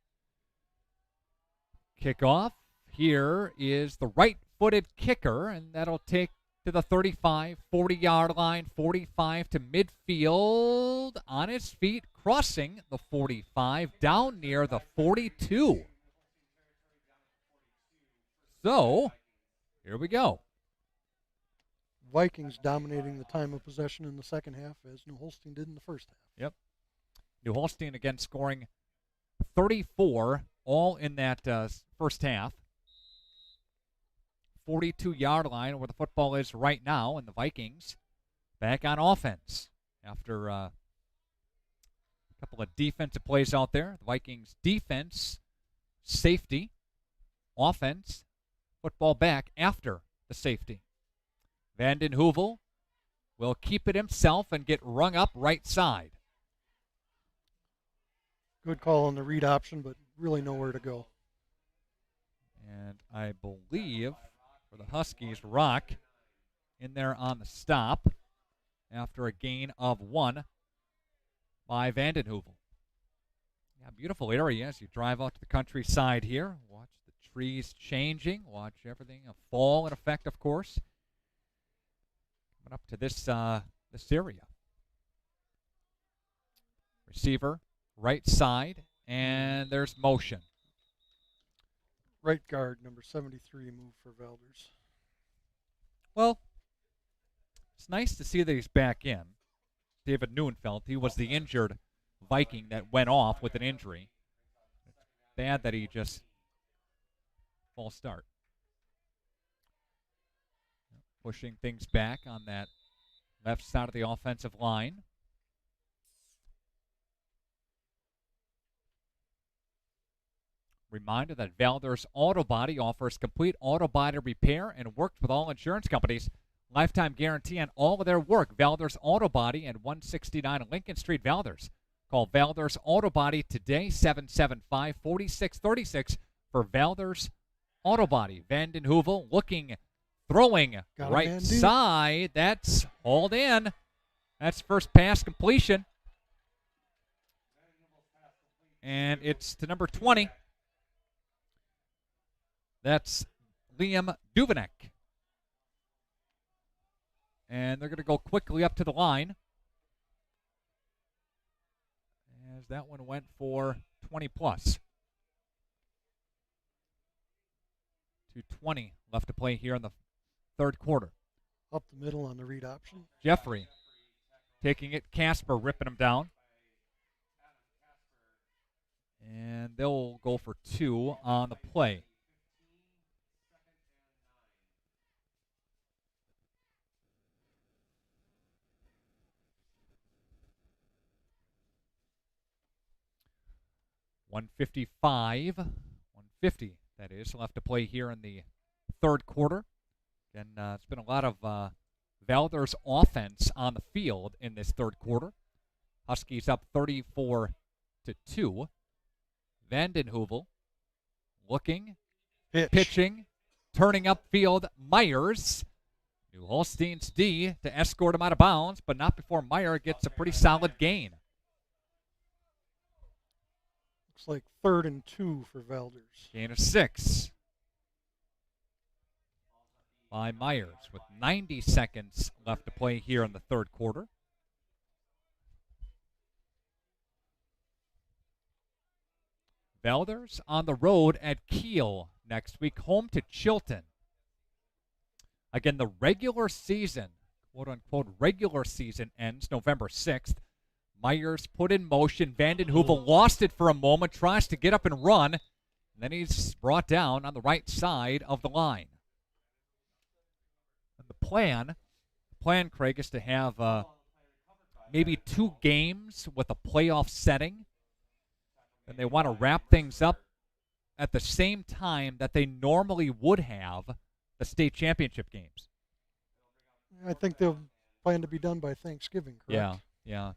kick off. Here is the right-footed kicker, and that'll take to the 35, 40-yard line, 45 to midfield, on his feet, crossing the 45, down near the 42. So, here we go. Vikings dominating the time of possession in the second half, as New Holstein did in the first half. Yep. New Holstein again scoring 34, all in that first half. 42-yard line where the football is right now, and the Vikings back on offense after a couple of defensive plays out there. The Vikings defense, safety, offense, football back after the safety. Vanden Heuvel will keep it himself and get rung up right side. Good call on the read option, but really nowhere to go. And I believe for the Huskies, Rock in there on the stop after a gain of 1 by Vanden Heuvel. Yeah, beautiful area as you drive out to the countryside here. Watch the trees changing. Watch everything fall in effect, of course. Coming up to this area. Receiver, right side, and there's motion. Right guard, number 73, move for Valders. Well, it's nice to see that he's back in. David Neuenfeld, he was the injured Viking that went off with an injury. It's bad that he just false start. Pushing things back on that left side of the offensive line. Reminder that Valders Auto Body offers complete auto body repair and works with all insurance companies. Lifetime guarantee on all of their work. Valders Auto Body at 169 Lincoln Street, Valders. Call Valders Auto Body today, 775-4636 for Valders Auto Body. Vanden Heuvel looking, throwing right side. That's hauled in. That's first pass completion. And it's to number 20. That's Liam Duvenek. And they're going to go quickly up to the line. As that one went for 20 plus. 2:20 left to play here in the third quarter. Up the middle on the read option. Jeffrey taking it. Casper ripping him down. And they'll go for 2 on the play. .150, that is, left to play here in the third quarter. And it's been a lot of Valders offense on the field in this third quarter. Huskies up 34-2. Vandenheuvel looking, pitching, turning upfield. Myers, New Holstein's D, to escort him out of bounds, but not before Meyer gets a pretty solid gain. Looks like 3rd and 2 for Valders. Gain of 6 by Myers with 90 seconds left to play here in the third quarter. Valders on the road at Kiel next week, home to Chilton. Again, the regular season, quote-unquote regular season, ends November 6th. Myers put in motion. Vandenheuvel lost it for a moment, tries to get up and run, and then he's brought down on the right side of the line. And the plan, Craig, is to have maybe 2 games with a playoff setting. And they want to wrap things up at the same time that they normally would have the state championship games. I think they'll plan to be done by Thanksgiving, correct? Yeah.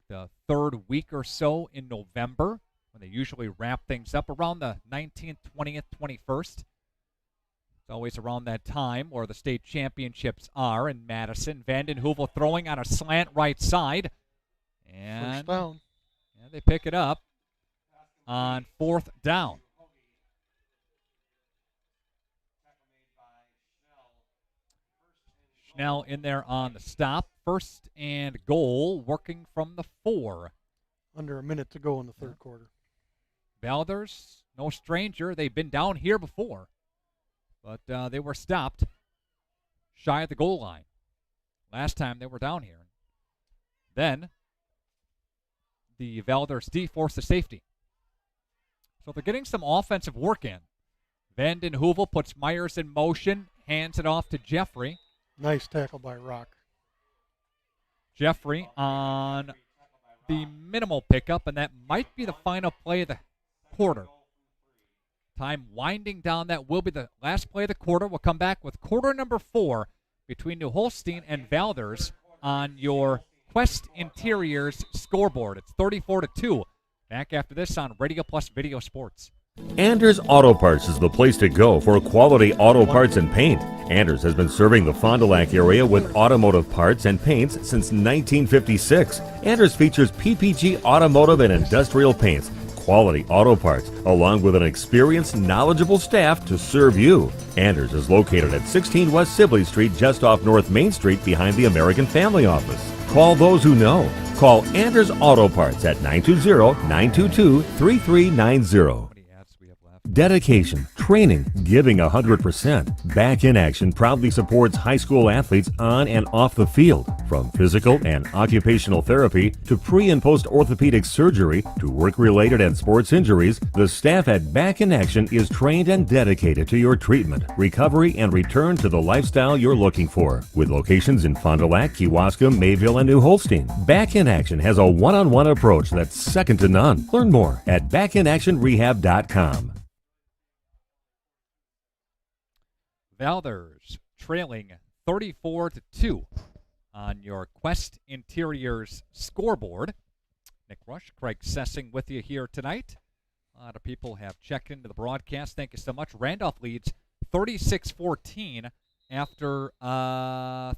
The third week or so in November, when they usually wrap things up around the 19th, 20th, 21st. It's always around that time where the state championships are in Madison. Vandenheuvel throwing on a slant right side. And first down. Yeah, they pick it up on 4th down. Schnell in there on the stop. 1st and goal, working from the 4. Under a minute to go in the third quarter. Valders, no stranger. They've been down here before. But they were stopped shy of the goal line last time they were down here. Then the Valders D forced a safety. So they're getting some offensive work in. Vandenheuvel puts Myers in motion, hands it off to Jeffrey. Nice tackle by Rock. Jeffrey on the minimal pickup, and that might be the final play of the quarter. Time winding down. That will be the last play of the quarter. We'll come back with quarter number 4 between New Holstein and Valders on your Quest Interiors scoreboard. It's 34-2. Back after this on Radio Plus Video Sports. Anders Auto Parts is the place to go for quality auto parts and paint. Anders has been serving the Fond du Lac area with automotive parts and paints since 1956. Anders features PPG automotive and industrial paints, quality auto parts, along with an experienced, knowledgeable staff to serve you. Anders is located at 16 West Sibley Street, just off North Main Street behind the American Family Office. Call those who know. Call Anders Auto Parts at 920-922-3390. Dedication, training, giving 100%. Back in Action proudly supports high school athletes on and off the field. From physical and occupational therapy to pre- and post-orthopedic surgery to work-related and sports injuries, the staff at Back in Action is trained and dedicated to your treatment, recovery, and return to the lifestyle you're looking for. With locations in Fond du Lac, Kewaskum, Mayville, and New Holstein, Back in Action has a one-on-one approach that's second to none. Learn more at backinactionrehab.com. Valders trailing 34-2 on your Quest Interiors scoreboard. Nick Rush, Craig Sessing with you here tonight. A lot of people have checked into the broadcast. Thank you so much. Randolph leads 36-14 after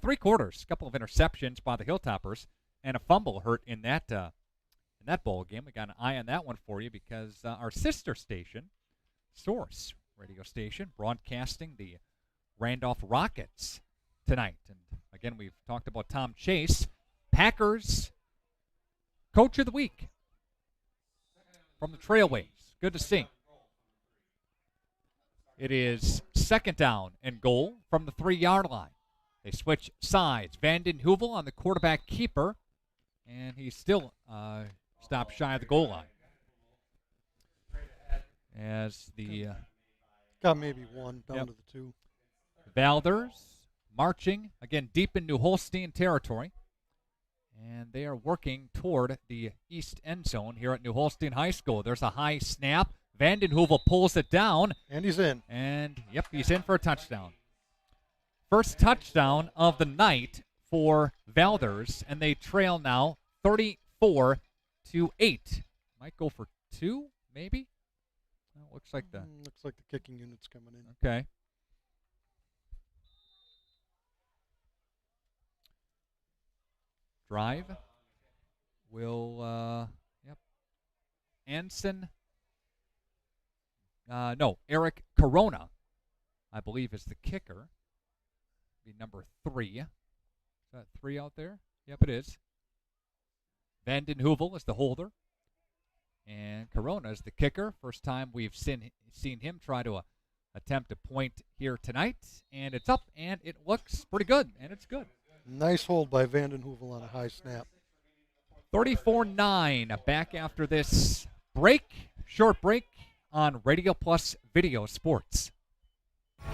3 quarters. A couple of interceptions by the Hilltoppers and a fumble hurt in that ball game. We got an eye on that one for you because our sister station, Source radio station, broadcasting the Randolph Rockets tonight. And again, we've talked about Tom Chase, Packers Coach of the Week from the Trailways. Good to see. It is second down and goal from the 3-yard line. They switch sides. Vanden Heuvel on the quarterback keeper, and he's still stopped shy of the goal line. As the got maybe one down to the 2. Valders marching again deep in New Holstein territory, and they are working toward the east end zone here at New Holstein High School. There's a high snap. Vanden Heuvel pulls it down. And he's in. And, yep, he's in for a touchdown. First touchdown of the night for Valders, and they trail now 34-8. Might go for 2, maybe? Well, looks like the kicking unit's coming in. Okay. Drive will, Anson. Eric Corona, I believe, is the kicker. Be number 3. Is that 3 out there? Yep, it is. Vanden Heuvel is the holder. And Corona is the kicker. First time we've seen him try to attempt a point here tonight. And it's up, and it looks pretty good, and it's good. Nice hold by Vanden Heuvel on a high snap. 34-9. Back after this short break on Radio Plus Video Sports.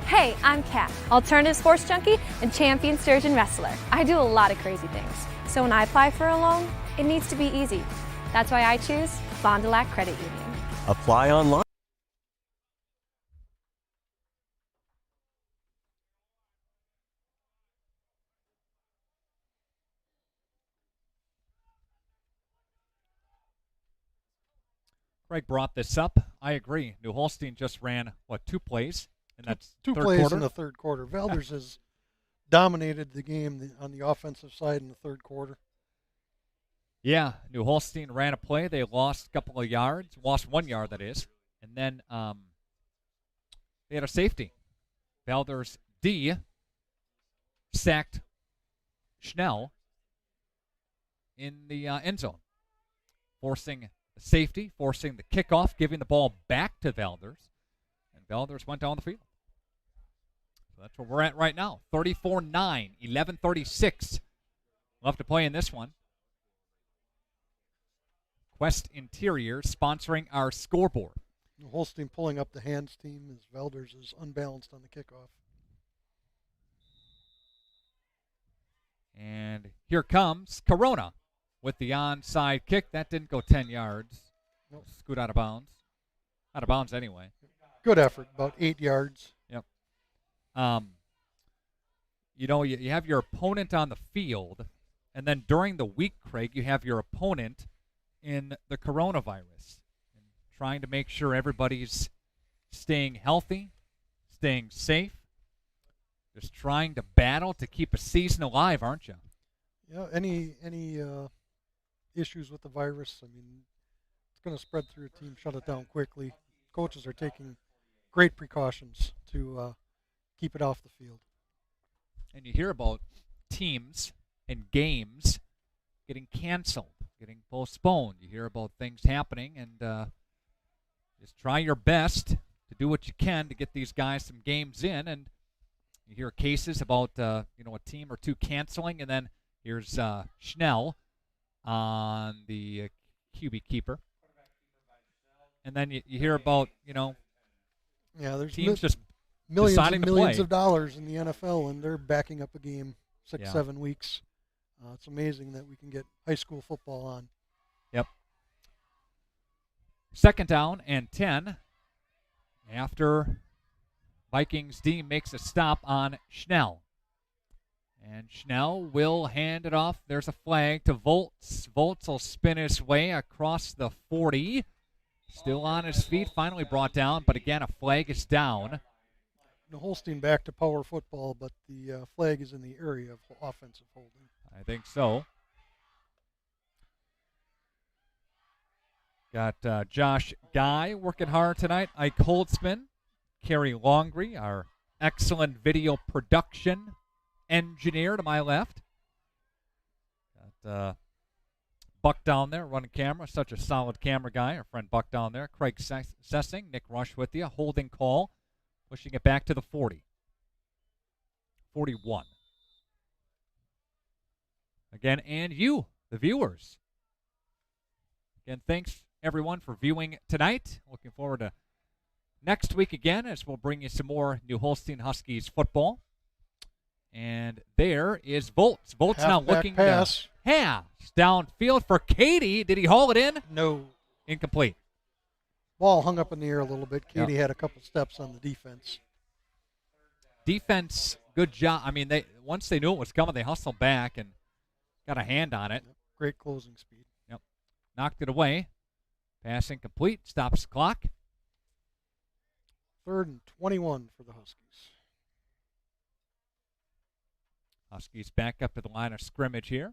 Hey, I'm Kat, alternative sports junkie and champion sturgeon wrestler. I do a lot of crazy things. So when I apply for a loan, it needs to be easy. That's why I choose Fond du Lac Credit Union. Apply online. Craig brought this up. I agree. New Holstein just ran, 2 plays? And that's two third plays quarter? In the third quarter. Valders has dominated the game on the offensive side in the third quarter. Yeah, New Holstein ran a play. They lost a couple of yards, lost 1 yard, that is. And then they had a safety. Valders D sacked Schnell in the end zone, forcing the safety, forcing the kickoff, giving the ball back to Valders. And Valders went down the field. So that's where we're at right now. 34-9, 11:36 left to play in this one. Quest Interior sponsoring our scoreboard. Holstein pulling up the hands team as Valders is unbalanced on the kickoff. And here comes Corona with the onside kick. That didn't go 10 yards. Nope. Scoot out of bounds. Out of bounds anyway. Good effort, about 8 yards. Yep. You have your opponent on the field, and then during the week, Craig, you have your opponent in the coronavirus, and trying to make sure everybody's staying healthy, staying safe, just trying to battle to keep a season alive, aren't you? Yeah, any issues with the virus, I mean, it's going to spread through a team, shut it down quickly. Coaches are taking great precautions to keep it off the field. And you hear about teams and games getting canceled, getting postponed. You hear about things happening, and just try your best to do what you can to get these guys some games in. And you hear cases about a team or two canceling, and then here's Schnell on the QB keeper. And then you hear about there's teams just millions deciding and millions to play. of dollars in the NFL, and they're backing up a game 6-7 weeks. It's amazing that we can get high school football on. Yep. Second down and 10 after Vikings D makes a stop on Schnell. And Schnell will hand it off. There's a flag to Volts. Volts will spin his way across the 40. Still on his feet, finally brought down, but again, a flag is down. The Holstein back to power football, but the flag is in the area of offensive holding. I think so. Got Josh Guy working hard tonight. Ike Holtzman, Kerry Longree, our excellent video production engineer to my left. Got Buck down there running camera. Such a solid camera guy. Our friend Buck down there. Craig Sessing, Nick Rush with you. Holding call pushing it back to the 40. 41. Again, and you, the viewers. Again, thanks, everyone, for viewing tonight. Looking forward to next week again as we'll bring you some more New Holstein Huskies football. And there is Volts. Volts now looking pass. Downfield for Katie. Did he haul it in? No. Incomplete. Ball hung up in the air a little bit. Katie had a couple steps on the defense. Defense, good job. I mean, once they knew it was coming, they hustled back and got a hand on it. Yep. Great closing speed. Yep. Knocked it away. Pass incomplete. Stops the clock. 3rd and 21 for the Huskies. Huskies back up to the line of scrimmage here.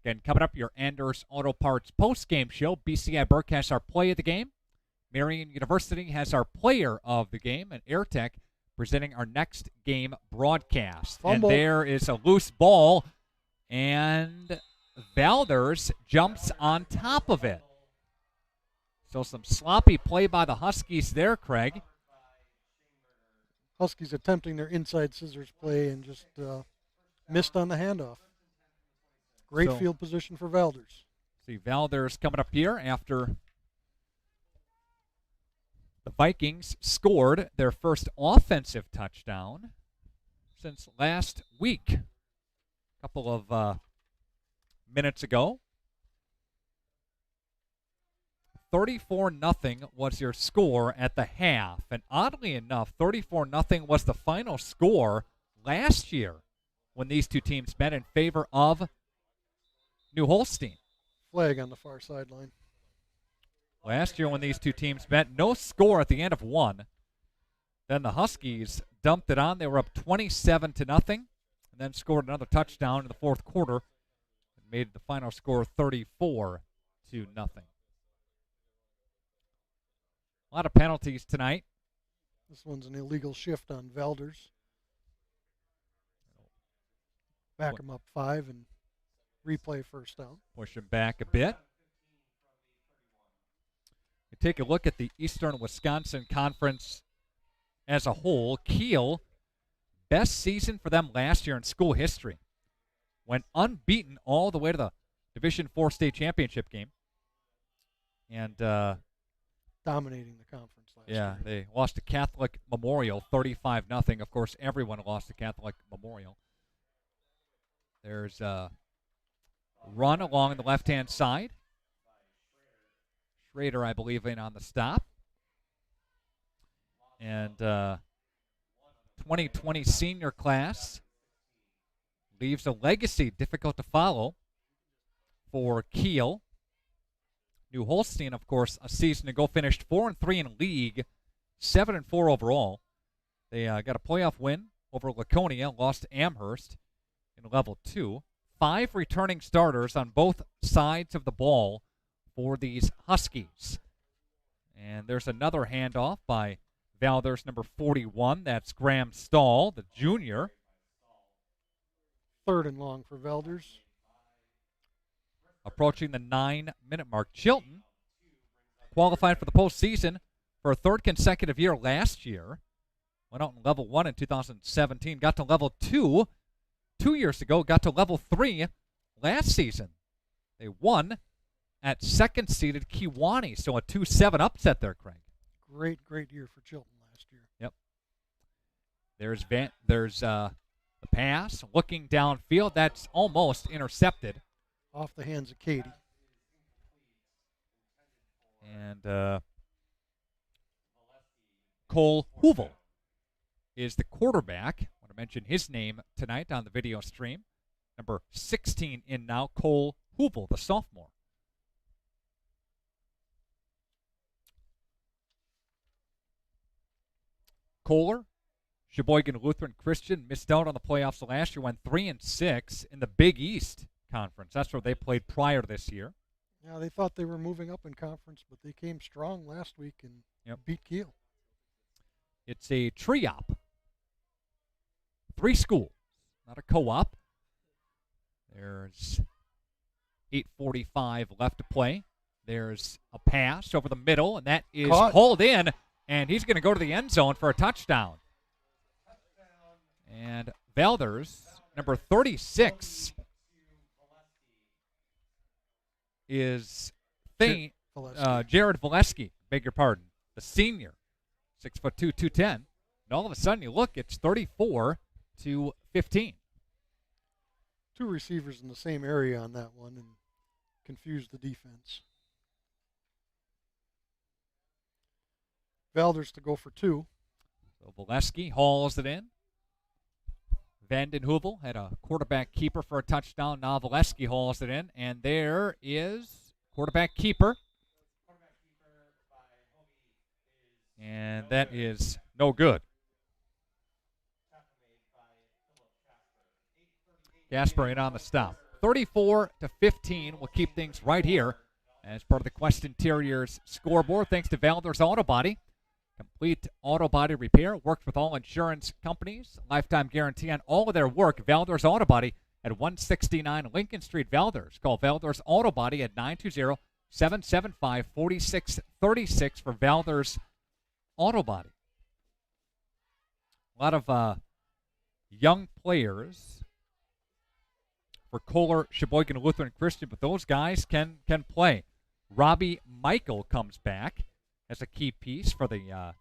Again, coming up, your Anders Auto Parts post-game show. BCI Burke has our play of the game. Marian University has our player of the game. And AirTech presenting our next game broadcast. Fumble. And there is a loose ball. And Valders jumps on top of it. So some sloppy play by the Huskies there, Craig. Huskies attempting their inside scissors play and just missed on the handoff. Great field position for Valders. See Valders coming up here after the Vikings scored their first offensive touchdown since last week. A couple of minutes ago. 34-0 was your score at the half. And oddly enough, 34-0 was the final score last year when these two teams met in favor of New Holstein. Flag on the far sideline. Last year when these two teams met, no score at the end of one. Then the Huskies dumped it on. They were up 27-0 and then scored another touchdown in the fourth quarter and made the final score 34-0. A lot of penalties tonight. This one's an illegal shift on Valders. Back him up 5 and replay first down. Push him back a bit. You take a look at the Eastern Wisconsin Conference as a whole. Kiel, best season for them last year in school history. Went unbeaten all the way to the Division IV state championship game. And dominating the conference last year. They lost to Catholic Memorial 35-0. Of course, everyone lost to Catholic Memorial. There's a run along the left-hand side. Schrader, I believe, in on the stop. And 2020 senior class leaves a legacy difficult to follow for Kiel. New Holstein, of course, a season ago finished 4-3 in league, 7-4 overall. They got a playoff win over Laconia, lost to Amherst in level 2. 5 returning starters on both sides of the ball for these Huskies. And there's another handoff by Valders, number 41. That's Graham Stahl, the junior. 3rd and long for Valders. Approaching the 9-minute mark. Chilton qualified for the postseason for a 3rd consecutive year last year. Went out in level 1 in 2017. Got to level 2 2 years ago. Got to level 3 last season. They won at 2nd-seeded Kewanee. So a 2-7 upset there, Craig. Great year for Chilton last year. Yep. There's the pass. Looking downfield. That's almost intercepted. Off the hands of Katie. And Cole Hoovel is the quarterback. I want to mention his name tonight on the video stream. Number 16 in now, Cole Hoovel, the sophomore. Kohler, Sheboygan Lutheran Christian, missed out on the playoffs last year, went 3-6 in the Big East Conference. That's where they played prior to this year. Yeah, they thought they were moving up in conference, but they came strong last week and beat Kiel. It's a tri-op. 3 schools, not a co-op. There's 8:45 left to play. There's a pass over the middle, and that is hauled in And he's going to go to the end zone for a touchdown. And Valders, number 36, is Jared Valesky, beg your pardon, the senior, 6'2", 210. And all of a sudden, you look, it's 34-15. Two receivers in the same area on that one and confused the defense. Valders to go for 2. So Valesky hauls it in. Vanden Heuvel had a quarterback keeper for a touchdown. Now Valesky hauls it in, and there is quarterback keeper. And that is no good. Gasper in on the stop. 34-15 will keep things right here as part of the Quest Interiors scoreboard. Thanks to Valders Auto Body. Complete auto body repair. Works with all insurance companies. Lifetime guarantee on all of their work. Valders Auto Body at 169 Lincoln Street, Valders. Call Valders Auto Body at 920-775-4636 for Valders Auto Body. A lot of young players for Kohler, Sheboygan Lutheran Christian, but those guys can play. Robbie Michael comes back as a key piece for the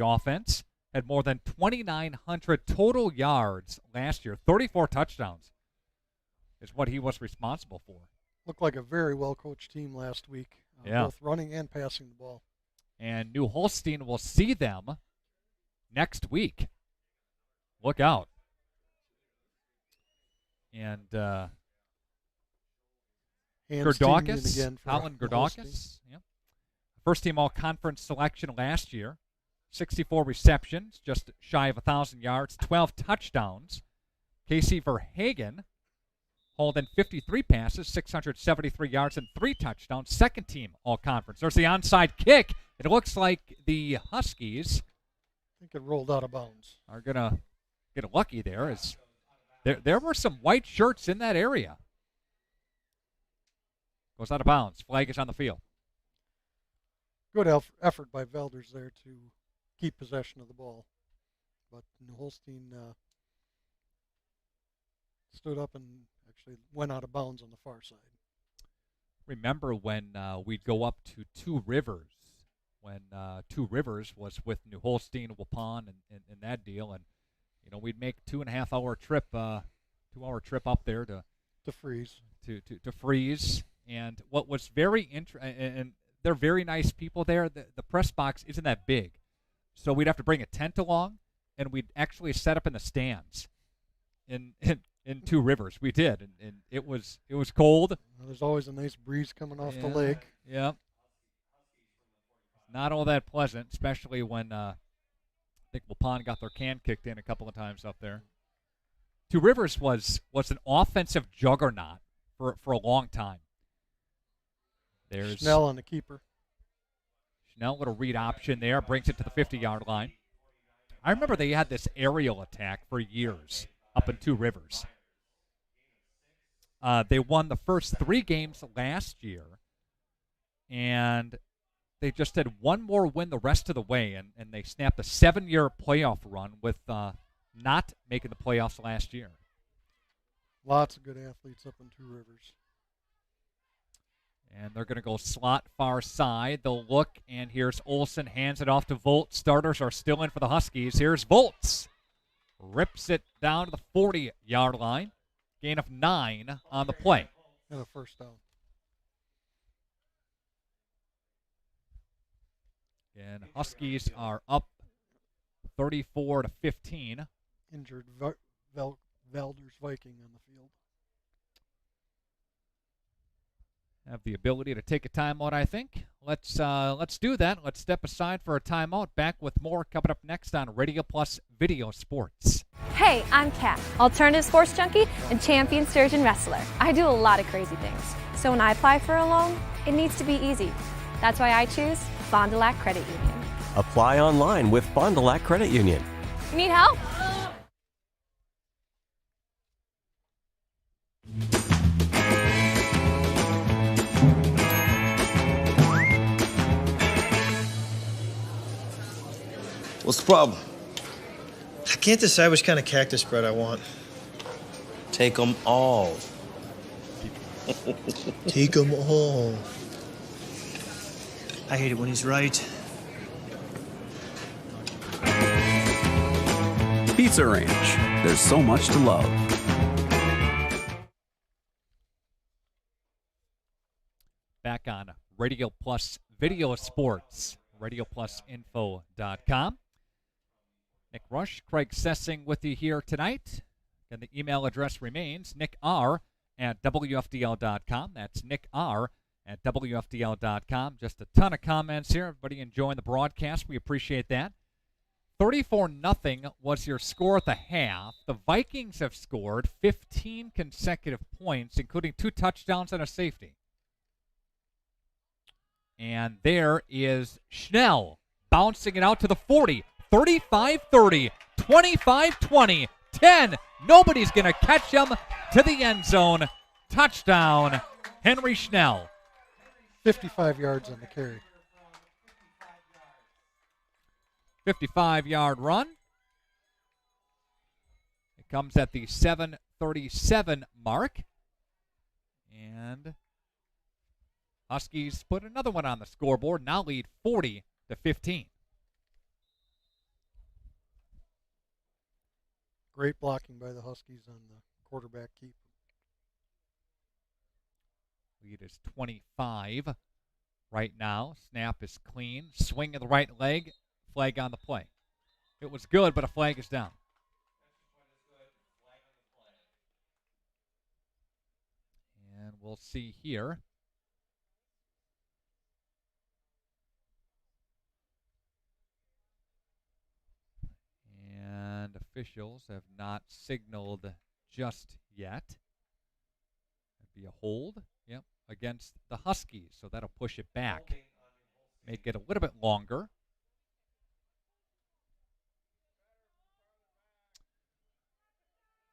offense. Had more than 2,900 total yards last year. 34 touchdowns is what he was responsible for. Looked like a very well-coached team last week, both running and passing the ball. And New Holstein will see them next week. Look out. And Gerdakis, Colin Gerdakis. Yep. First team all-conference selection last year. 64 receptions, just shy of 1,000 yards, 12 touchdowns. Casey Verhagen hauled in 53 passes, 673 yards, and 3 touchdowns. Second team all-conference. There's the onside kick. It looks like the Huskies, I think it rolled out of bounds, are going to get lucky there. As there were some white shirts in that area. Goes out of bounds. Flag is on the field. Good effort by Valders there to keep possession of the ball. But New Holstein stood up and actually went out of bounds on the far side. Remember when we'd go up to Two Rivers, when Two Rivers was with New Holstein, Waupun, and that deal, and we'd make 2.5-hour trip, 2-hour trip up there to freeze, to freeze. And what was very interesting, and they're very nice people there. The press box isn't that big, so we'd have to bring a tent along, and we'd actually set up in the stands in Two Rivers. We did, and it was cold. Well, there's always a nice breeze coming off the lake. Yeah. Not all that pleasant, especially when I think Waupun got their can kicked in a couple of times up there. Two Rivers was an offensive juggernaut for a long time. There's Schnell on the keeper. Schnell, little read option there, brings it to the 50-yard line. I remember they had this aerial attack for years up in Two Rivers. They won the first 3 games last year, and they just had one more win the rest of the way, and they snapped a 7-year playoff run with not making the playoffs last year. Lots of good athletes up in Two Rivers. And they're going to go slot far side. They'll look, and here's Olson, hands it off to Volt. Starters are still in for the Huskies. Here's Volts. Rips it down to the 40-yard line. Gain of 9 on the play. And a first down. And Huskies are up 34-15. Injured Valders Viking on the field. Have the ability to take a timeout, I think. Let's do that. Let's step aside for a timeout. Back with more coming up next on Radio Plus Video Sports. Hey, I'm Kat, alternative sports junkie and champion sturgeon wrestler. I do a lot of crazy things. So when I apply for a loan, it needs to be easy. That's why I choose Fond du Lac Credit Union. Apply online with Fond du Lac Credit Union. You need help? What's the problem? I can't decide which kind of cactus spread I want. Take them all. Take them all. I hate it when he's right. Pizza Ranch. There's so much to love. Back on Radio Plus Video Sports, RadioPlusInfo.com. Nick Rush, Craig Sessing with you here tonight. And the email address remains nickr@WFDL.com. That's nickr@WFDL.com. Just a ton of comments here. Everybody enjoying the broadcast. We appreciate that. 34-0 was your score at the half. The Vikings have scored 15 consecutive points, including 2 touchdowns and a safety. And there is Schnell bouncing it out to the 40. 35-30, 25-20, 10. Nobody's going to catch him to the end zone. Touchdown, Henry Schnell. 55 yards on the carry. 55-yard run. It comes at the 7:37 mark. And Huskies put another one on the scoreboard, now lead 40-15. Great blocking by the Huskies on the quarterback keep. Lead is 25 right now. Snap is clean. Swing of the right leg. Flag on the play. It was good, but a flag is down. And we'll see here. And officials have not signaled just yet. It'd be a hold, yep, against the Huskies. So that'll push it back. Make it a little bit longer.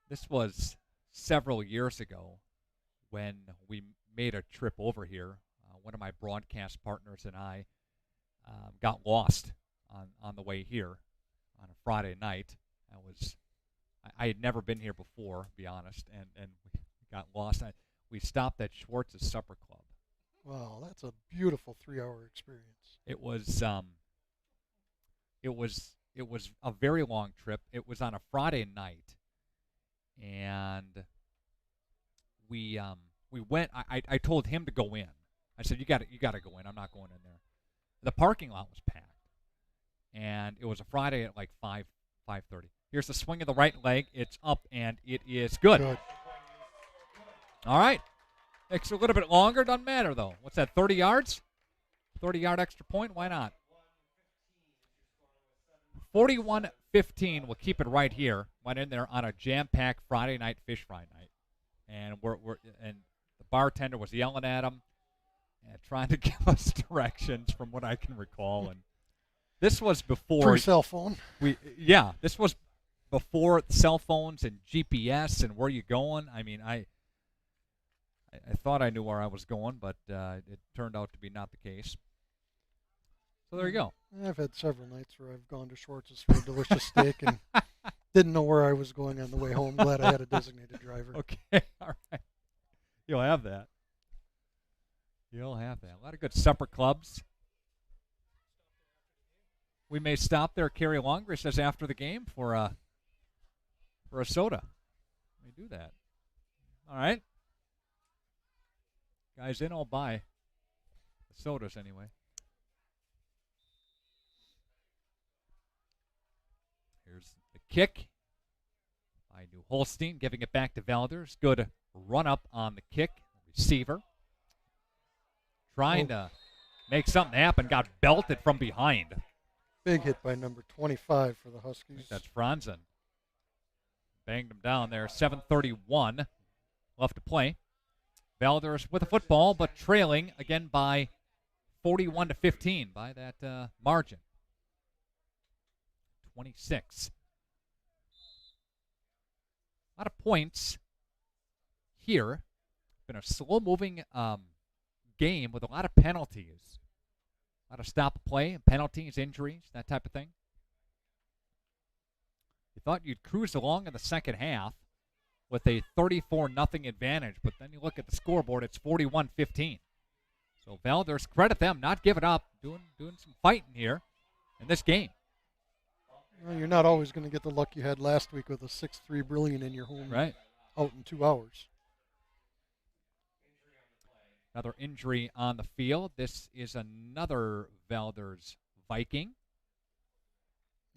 This was several years ago when we made a trip over here. One of my broadcast partners and I got lost on the way here on a Friday night. I had never been here before, to be honest, and we got lost. We stopped at Schwartz's Supper Club. Wow, that's a beautiful 3-hour experience. It was a very long trip. It was on a Friday night, and we went. I told him to go in. I said, you got to go in. I'm not going in there. The parking lot was packed, and it was a Friday at like 5:30. Here's the swing of the right leg. It's up, and it is good. All right. Takes a little bit longer. Doesn't matter, though. What's that, 30 yards? 30-yard extra point? Why not? 41-15. We'll keep it right here. Went in there on a jam-packed Friday night fish fry night. And and the bartender was yelling at him and trying to give us directions from what I can recall. And this was before pre-cell phone. This was before cell phones and GPS and where you going. I mean, I thought I knew where I was going, but it turned out to be not the case. So there you go. I've had several nights where I've gone to Schwartz's for a delicious steak and didn't know where I was going on the way home. Glad I had a designated driver. Okay, all right. You'll have that. You'll have that. A lot of good supper clubs. We may stop there. Kerry Longer says after the game for a soda. We do that. All right. Guys in, I'll buy the sodas anyway. Here's the kick by New Holstein, giving it back to Valders. Good run up on the kick. Receiver trying to make something happen. Got belted from behind. Big hit by number 25 for the Huskies. I think that's Franzen. Banged him down there. 7:31 left to play. Valders with a football, but trailing again by 41-15 by that margin. 26. A lot of points here. Been a slow-moving game with a lot of penalties. A lot of stop play, penalties, injuries, that type of thing. thought you'd cruise along in the second half with a 34-0 advantage, but then you look at the scoreboard, it's 41-15. So Valders, credit them, not giving up, doing some fighting here in this game. Well, you're not always going to get the luck you had last week with a 6-3 brilliant in your home out in 2 hours. Another injury on the field. This is another Valders Viking.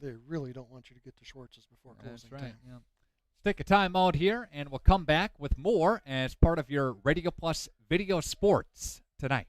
They really don't want you to get to Schwartz's before closing That's right. time. Yeah. Let's take a timeout here, and we'll come back with more as part of your Radio Plus Video Sports tonight.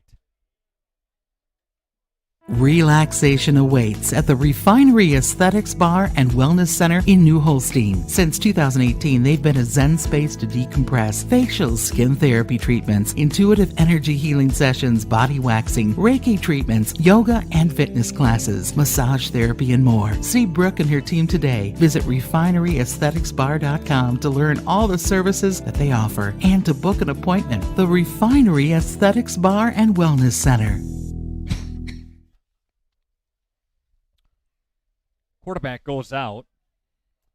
Relaxation awaits at the Refinery Aesthetics Bar and Wellness Center in New Holstein. Since 2018, they've been a zen space to decompress. Facials, skin therapy treatments, intuitive energy healing sessions, body waxing, Reiki treatments, yoga and fitness classes, massage therapy, and more. See Brooke and her team today. Visit refineryaestheticsbar.com to learn all the services that they offer and to book an appointment. The Refinery Aesthetics Bar and Wellness Center. Quarterback goes out.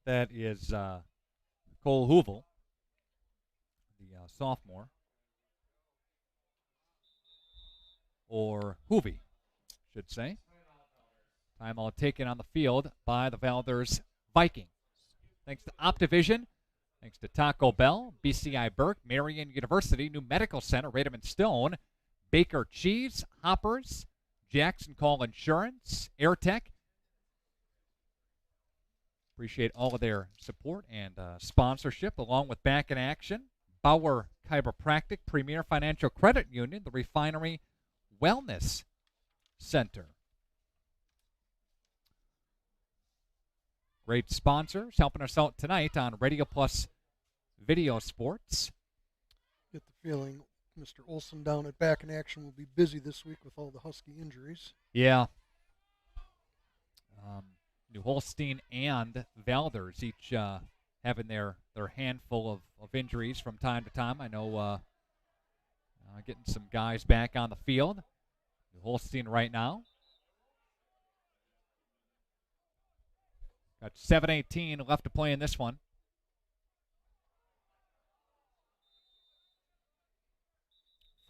That is Cole Hoovel, the sophomore. Or Hoovy, should say. Timeout taken on the field by the Valders Vikings. Thanks to Optivision. Thanks to Taco Bell, BCI Burke, Marion University, New Medical Center, Rademan Stone, Baker Cheese, Hoppers, Jackson Call Insurance, AirTech. Appreciate all of their support and sponsorship, along with Back in Action, Bauer Chiropractic, Premier Financial Credit Union, the Refinery Wellness Center. Great sponsors helping us out tonight on Radio Plus Video Sports. Get the feeling Mr. Olson down at Back in Action will be busy this week with all the Husky injuries. Yeah. New Holstein and Valders each having their handful of injuries from time to time. I know getting some guys back on the field. New Holstein right now. Got 7:18 left to play in this one.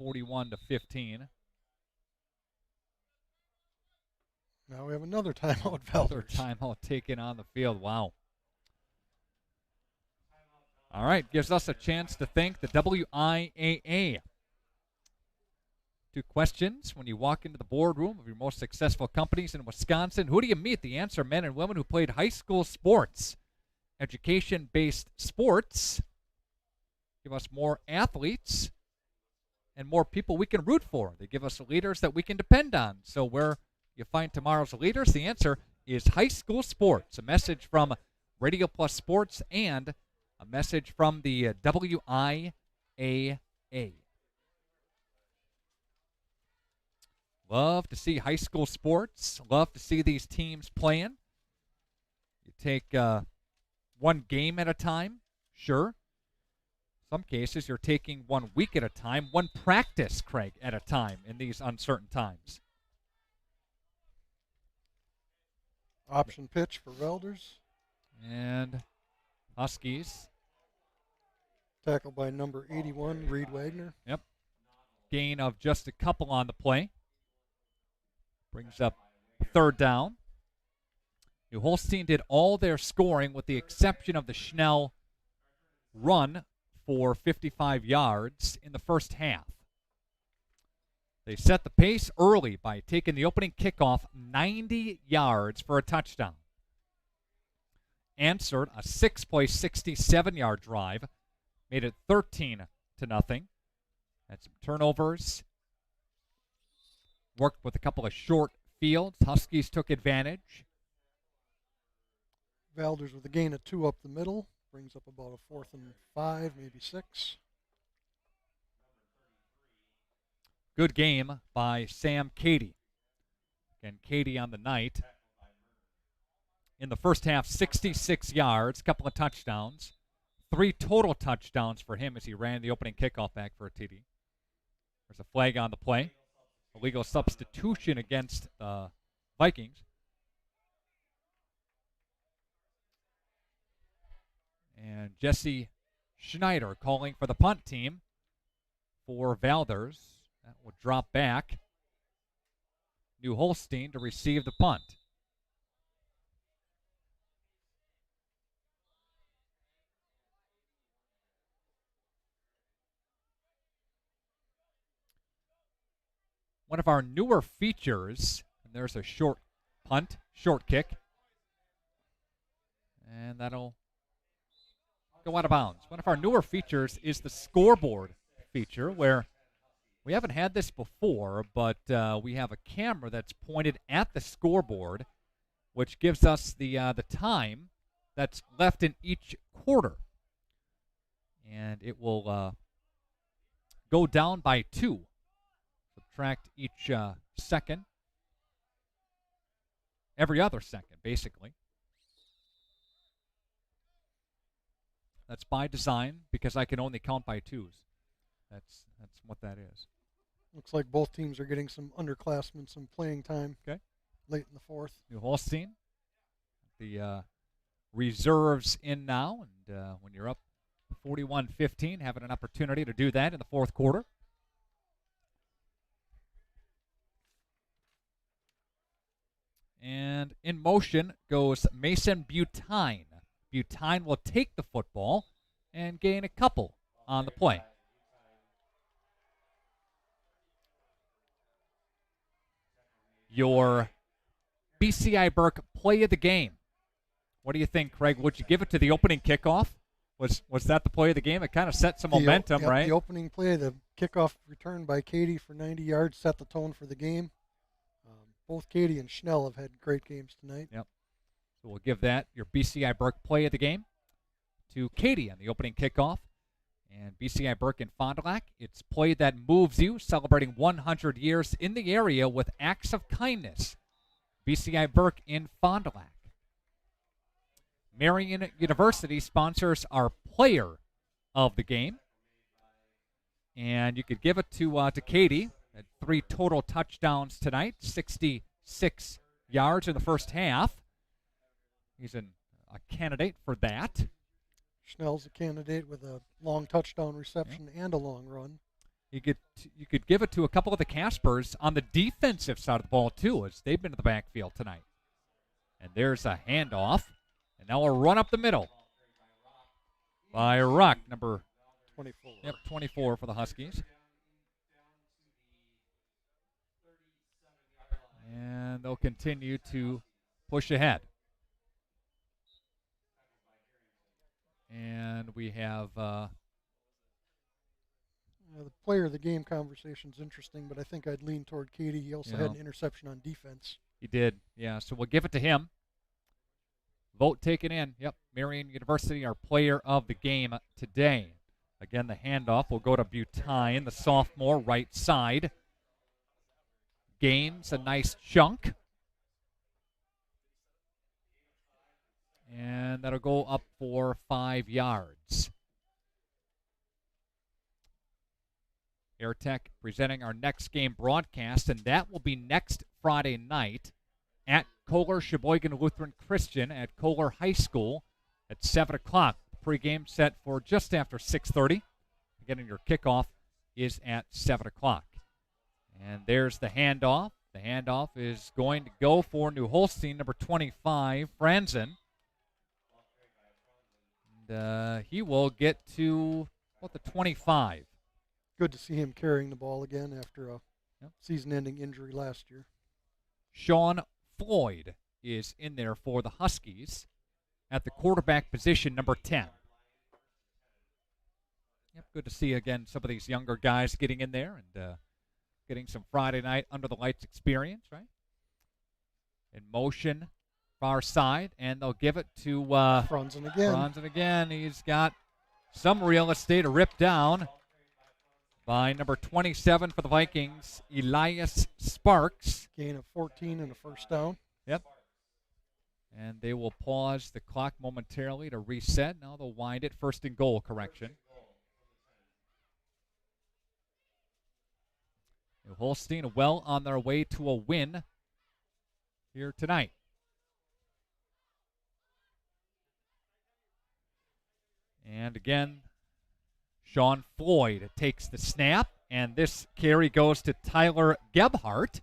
(41-15). Now we have another timeout, Valders. Another timeout taken on the field. Wow. All right, gives us a chance to thank the WIAA. 2 questions when you walk into the boardroom of your most successful companies in Wisconsin. Who do you meet? The answer, men and women who played high school sports. Education-based sports give us more athletes and more people we can root for. They give us leaders that we can depend on. So where you find tomorrow's leaders? The answer is high school sports. A message from Radio Plus Sports and a message from the WIAA. Love to see high school sports. Love to see these teams playing. You take one game at a time, sure. Some cases you're taking 1 week at a time, one practice, Craig, at a time in these uncertain times. Option pitch for Valders. And Huskies. Tackled by number 81, Reed Wagner. Yep. Gain of just a couple on the play. Brings up 3rd down. New Holstein did all their scoring with the exception of the Schnell run for 55 yards in the first half. They set the pace early by taking the opening kickoff 90 yards for a touchdown. Answered a 6-play, 67-yard drive. Made it 13-0. Had some turnovers. Worked with a couple of short fields. Huskies took advantage. Valders with a gain of 2 up the middle. Brings up about a 4th and 5, maybe 6. Good game by Sam Cady. Again, Cady on the night. In the first half, 66 yards, couple of touchdowns. 3 total touchdowns for him as he ran the opening kickoff back for a TD. There's a flag on the play. Illegal substitution against the Vikings. And Jesse Schneider calling for the punt team for Valders. That will drop back. New Holstein to receive the punt. One of our newer features, and there's a short punt, short kick. And that'll go out of bounds. One of our newer features is the scoreboard feature, where we haven't had this before, but we have a camera that's pointed at the scoreboard, which gives us the time that's left in each quarter. And it will go down by 2. Subtract each second, every other second, basically. That's by design, because I can only count by 2s. That's what that is. Looks like both teams are getting some underclassmen some playing time. Okay. Late in the fourth. New Holstein, the reserves in now, and when you're up 41-15, having an opportunity to do that in the fourth quarter. And in motion goes Mason Butine. Butine will take the football and gain a couple on the play. Your BCI Burke play of the game. What do you think, Craig? Would you give it to the opening kickoff? Was that the play of the game? It kind of set some momentum, right? The opening play, the kickoff return by Katie for 90 yards, set the tone for the game. Both Katie and Schnell have had great games tonight. Yep. So we'll give that, your BCI Burke play of the game, to Katie on the opening kickoff. And BCI Burke in Fond du Lac, it's play that moves you, celebrating 100 years in the area with acts of kindness. BCI Burke in Fond du Lac. Marian University sponsors our player of the game. And you could give it to Katie. Had 3 total touchdowns tonight, 66 yards in the first half. He's a candidate for that. Schnell's a candidate with a long touchdown reception and a long run. You could give it to a couple of the Caspers on the defensive side of the ball, too, as they've been in the backfield tonight. And there's a handoff. And now a run up the middle by Ruck, number 24. Yep, 24 for the Huskies. And they'll continue to push ahead. And we have... the player of the game conversation is interesting, but I think I'd lean toward Katie. He also had an interception on defense. He did, yeah. So we'll give it to him. Vote taken in. Yep, Marian University, our player of the game today. Again, the handoff will go to Butine, the sophomore, right side. Gains a nice chunk. And that'll go up for 5 yards. AirTech presenting our next game broadcast, and that will be next Friday night at Kohler Sheboygan Lutheran Christian at Kohler High School at 7 o'clock. Pre-game set for just after 6:30. Again, your kickoff is at 7 o'clock. And there's the handoff. The handoff is going to go for New Holstein, number 25, Franzen. And he will get to about the 25. Good to see him carrying the ball again after a season-ending injury last year. Sean Floyd is in there for the Huskies at the quarterback position, number 10. Yep, good to see, again, some of these younger guys getting in there and getting some Friday night under the lights experience, right? In motion, far side, and they'll give it to Franzen again. Franzen again. He's got some real estate to rip down by number 27 for the Vikings, Elias Sparks. Gain of 14 and a first down. Yep. And they will pause the clock momentarily to reset. Now they'll wind it. First and goal correction. New Holstein well on their way to a win here tonight. And again, Sean Floyd takes the snap, and this carry goes to Tyler Gebhardt.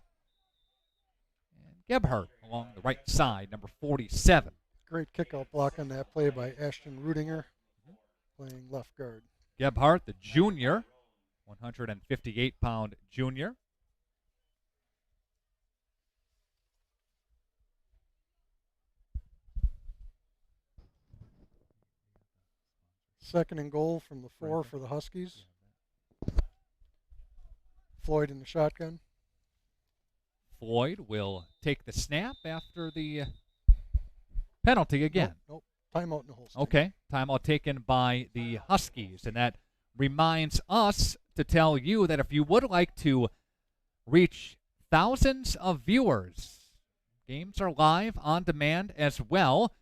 And Gebhardt along the right side, number 47. Great kickout block on that play by Ashton Rudinger, playing left guard. Gebhardt, the junior, 158-pound junior. Second and goal from the 4 for the Huskies. Floyd in the shotgun. Floyd will take the snap after the penalty again. Nope. Timeout in the Holstein. Okay, timeout taken by the Huskies. And that reminds us to tell you that if you would like to reach thousands of viewers, games are live on demand as well.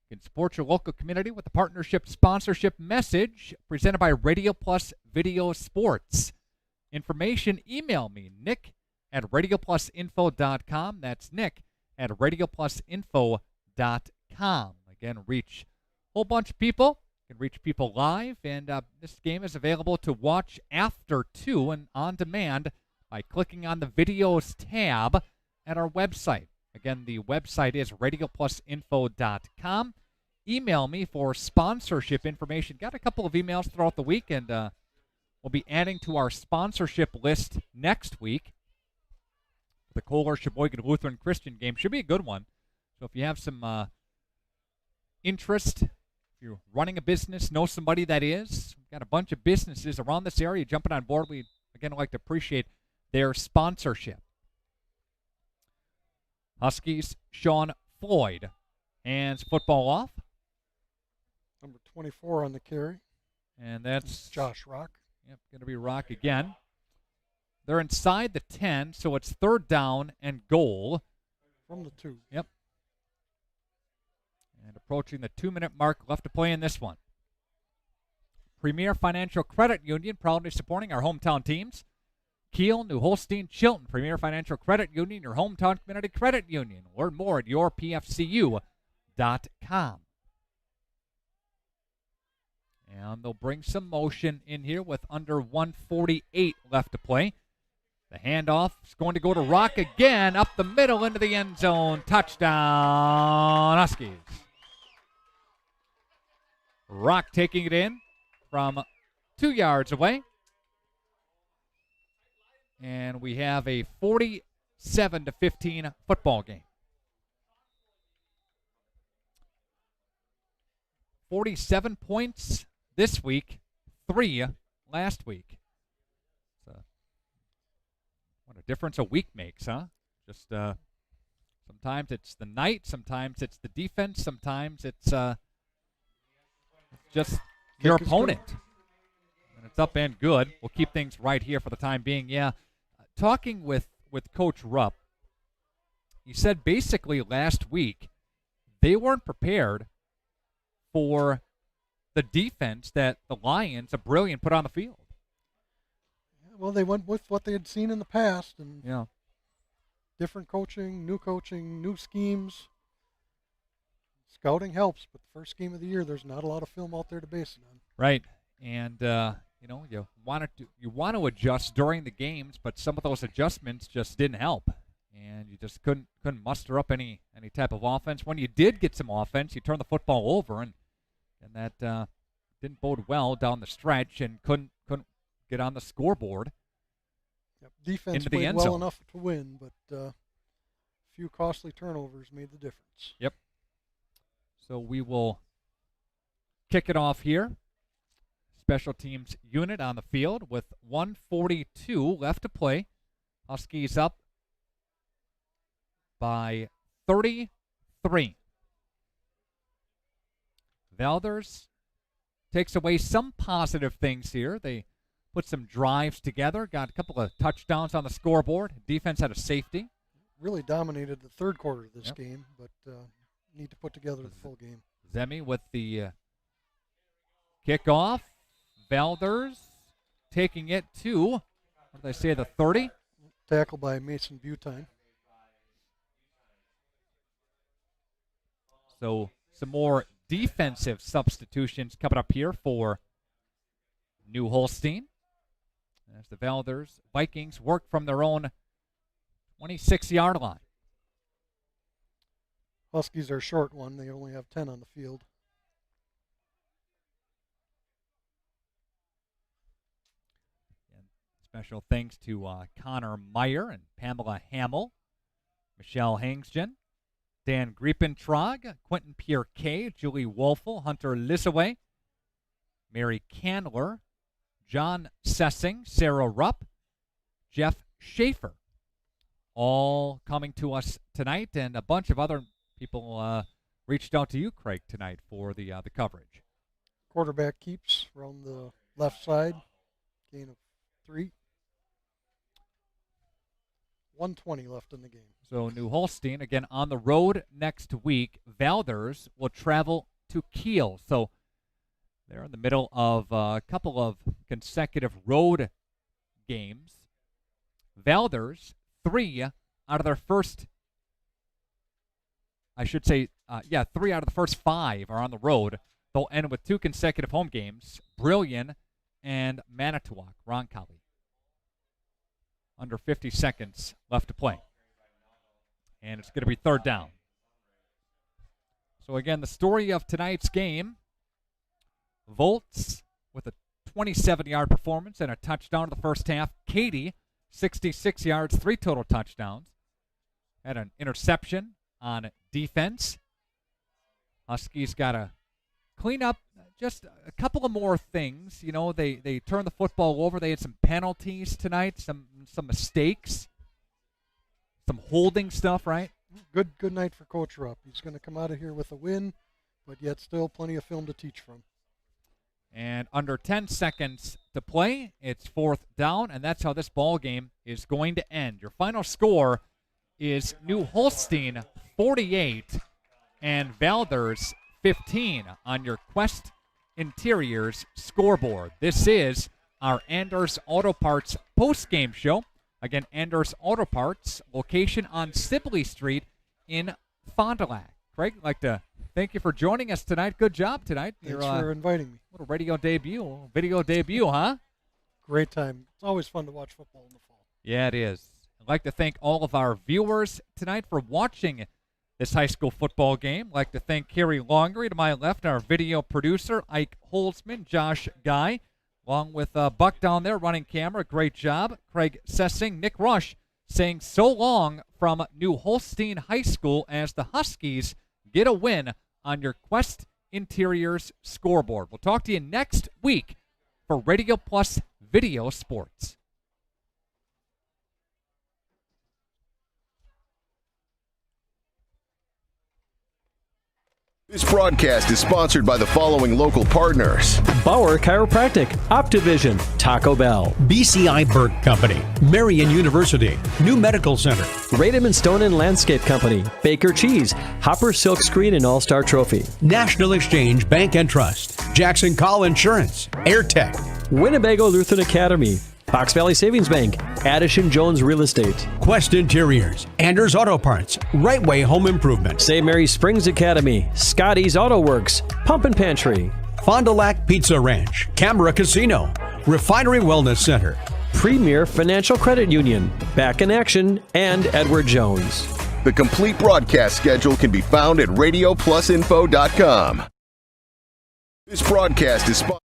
You can support your local community with a partnership sponsorship message presented by Radio Plus Video Sports. Information, email me, nick@radioplusinfo.com. That's nick@radioplusinfo.com. Again, reach a whole bunch of people. You can reach people live, and this game is available to watch after 2 and on demand by clicking on the videos tab at our website. Again, the website is radioplusinfo.com. Email me for sponsorship information. Got a couple of emails throughout the week, and we'll be adding to our sponsorship list next week. The Kohler Sheboygan Lutheran Christian game should be a good one. So if you have some interest, if you're running a business, know somebody that is, we've got a bunch of businesses around this area jumping on board. We'd, again, like to appreciate their sponsorship. Huskies, Sean Floyd hands football off. Number 24 on the carry. And that's Josh Rock. Yep, going to be Rock again. They're inside the 10, so it's 3rd down and goal. From the 2. Yep. And approaching the 2-minute mark left to play in this one. Premier Financial Credit Union proudly supporting our hometown teams. Kiel, New Holstein, Chilton. Premier Financial Credit Union, your hometown community credit union. Learn more at yourpfcu.com. And they'll bring some motion in here with under 1:48 left to play. The handoff is going to go to Rock again, up the middle into the end zone. Touchdown, Huskies. Rock taking it in from 2 yards away. And we have a 47-15 football game. 47 points this week, 3 last week. So, what a difference a week makes, huh? Just sometimes it's the night, sometimes it's the defense, sometimes it's just your opponent. And it's up and good. We'll keep things right here for the time being. Yeah, talking with Coach Rupp, he said basically last week they weren't prepared for the defense that the Lions, a brilliant, put on the field. Well, they went with what they had seen in the past, and yeah, different coaching, new schemes. Scouting helps, but the first game of the year, there's not a lot of film out there to base it on. Right, and you want to adjust during the games, but some of those adjustments just didn't help, and you just couldn't muster up any type of offense. When you did get some offense, you turned the football over, and that didn't bode well down the stretch, and couldn't get on the scoreboard. Yep. Defense into the played end well zone. enough to win, but a few costly turnovers made the difference. Yep. So we will kick it off here. Special teams unit on the field with 1:42 left to play. Huskies up by 33. Valders takes away some positive things here. They put some drives together, got a couple of touchdowns on the scoreboard. Defense had a safety. Really dominated the third quarter of this game, but need to put together the full game. Zemi with the kickoff. Valders taking it to, what did I say, the 30? Tackle by Mason Butine. So some more defensive substitutions coming up here for New Holstein, as the Valders Vikings work from their own 26-yard line. Huskies are short one. They only have 10 on the field. And special thanks to Connor Meyer and Pamela Hamill, Michelle Hangsgen, Dan Griepentrog, Quentin Pierre-Kay, Julie Wolfel, Hunter Lissaway, Mary Candler, John Sessing, Sarah Rupp, Jeff Schaefer, all coming to us tonight, and a bunch of other people reached out to you, Craig, tonight for the coverage. Quarterback keeps from the left side, gain of 3. 1:20 left in the game. So New Holstein, again, on the road next week. Valders will travel to Kiel. So they're in the middle of a couple of consecutive road games. Valders, 3 out of their first, 3 out of the first 5 are on the road. They'll end with 2 consecutive home games, Brillion and Manitowoc, Roncalli. Under 50 seconds left to play. And it's going to be 3rd down. So again, the story of tonight's game, Volts with a 27-yard performance and a touchdown in the first half. Katie, 66 yards, 3 total touchdowns. Had an interception on defense. Huskies got to clean up just a couple of more things. You know, they turned the football over. They had some penalties tonight, some mistakes, some holding stuff, right? Good night for Coach Rupp. He's going to come out of here with a win, but yet still plenty of film to teach from. And under 10 seconds to play, it's 4th down, and that's how this ball game is going to end. Your final score is New Holstein 48 and Valders 15 on your Quest Interiors scoreboard. This is our Anders Auto Parts post-game show. Again, Anders Auto Parts, location on Sibley Street in Fond du Lac. Craig, I'd like to thank you for joining us tonight. Good job tonight. Thanks for inviting me. Little radio debut, video debut, huh? Great time. It's always fun to watch football in the fall. Yeah, it is. I'd like to thank all of our viewers tonight for watching this high school football game. I'd like to thank Carrie Longery to my left, our video producer, Ike Holzman, Josh Guy, along with Buck down there running camera. Great job. Craig Sessing, Nick Rush saying so long from New Holstein High School as the Huskies get a win on your Quest Interiors scoreboard. We'll talk to you next week for Radio Plus Video Sports. This broadcast is sponsored by the following local partners: Bauer Chiropractic, Optivision, Taco Bell, BCI Burke Company, Marian University, New Medical Center, Radom & Stone and Landscape Company, Baker Cheese, Hopper Silk Screen and All-Star Trophy, National Exchange Bank and Trust, Jackson Call Insurance, AirTech, Winnebago Lutheran Academy, Fox Valley Savings Bank, Addison Jones Real Estate, Quest Interiors, Anders Auto Parts, Right Way Home Improvement, St. Mary Springs Academy, Scotty's Auto Works, Pump and Pantry, Fond du Lac Pizza Ranch, Camera Casino, Refinery Wellness Center, Premier Financial Credit Union, Back in Action, and Edward Jones. The complete broadcast schedule can be found at RadioPlusInfo.com. This broadcast is sponsored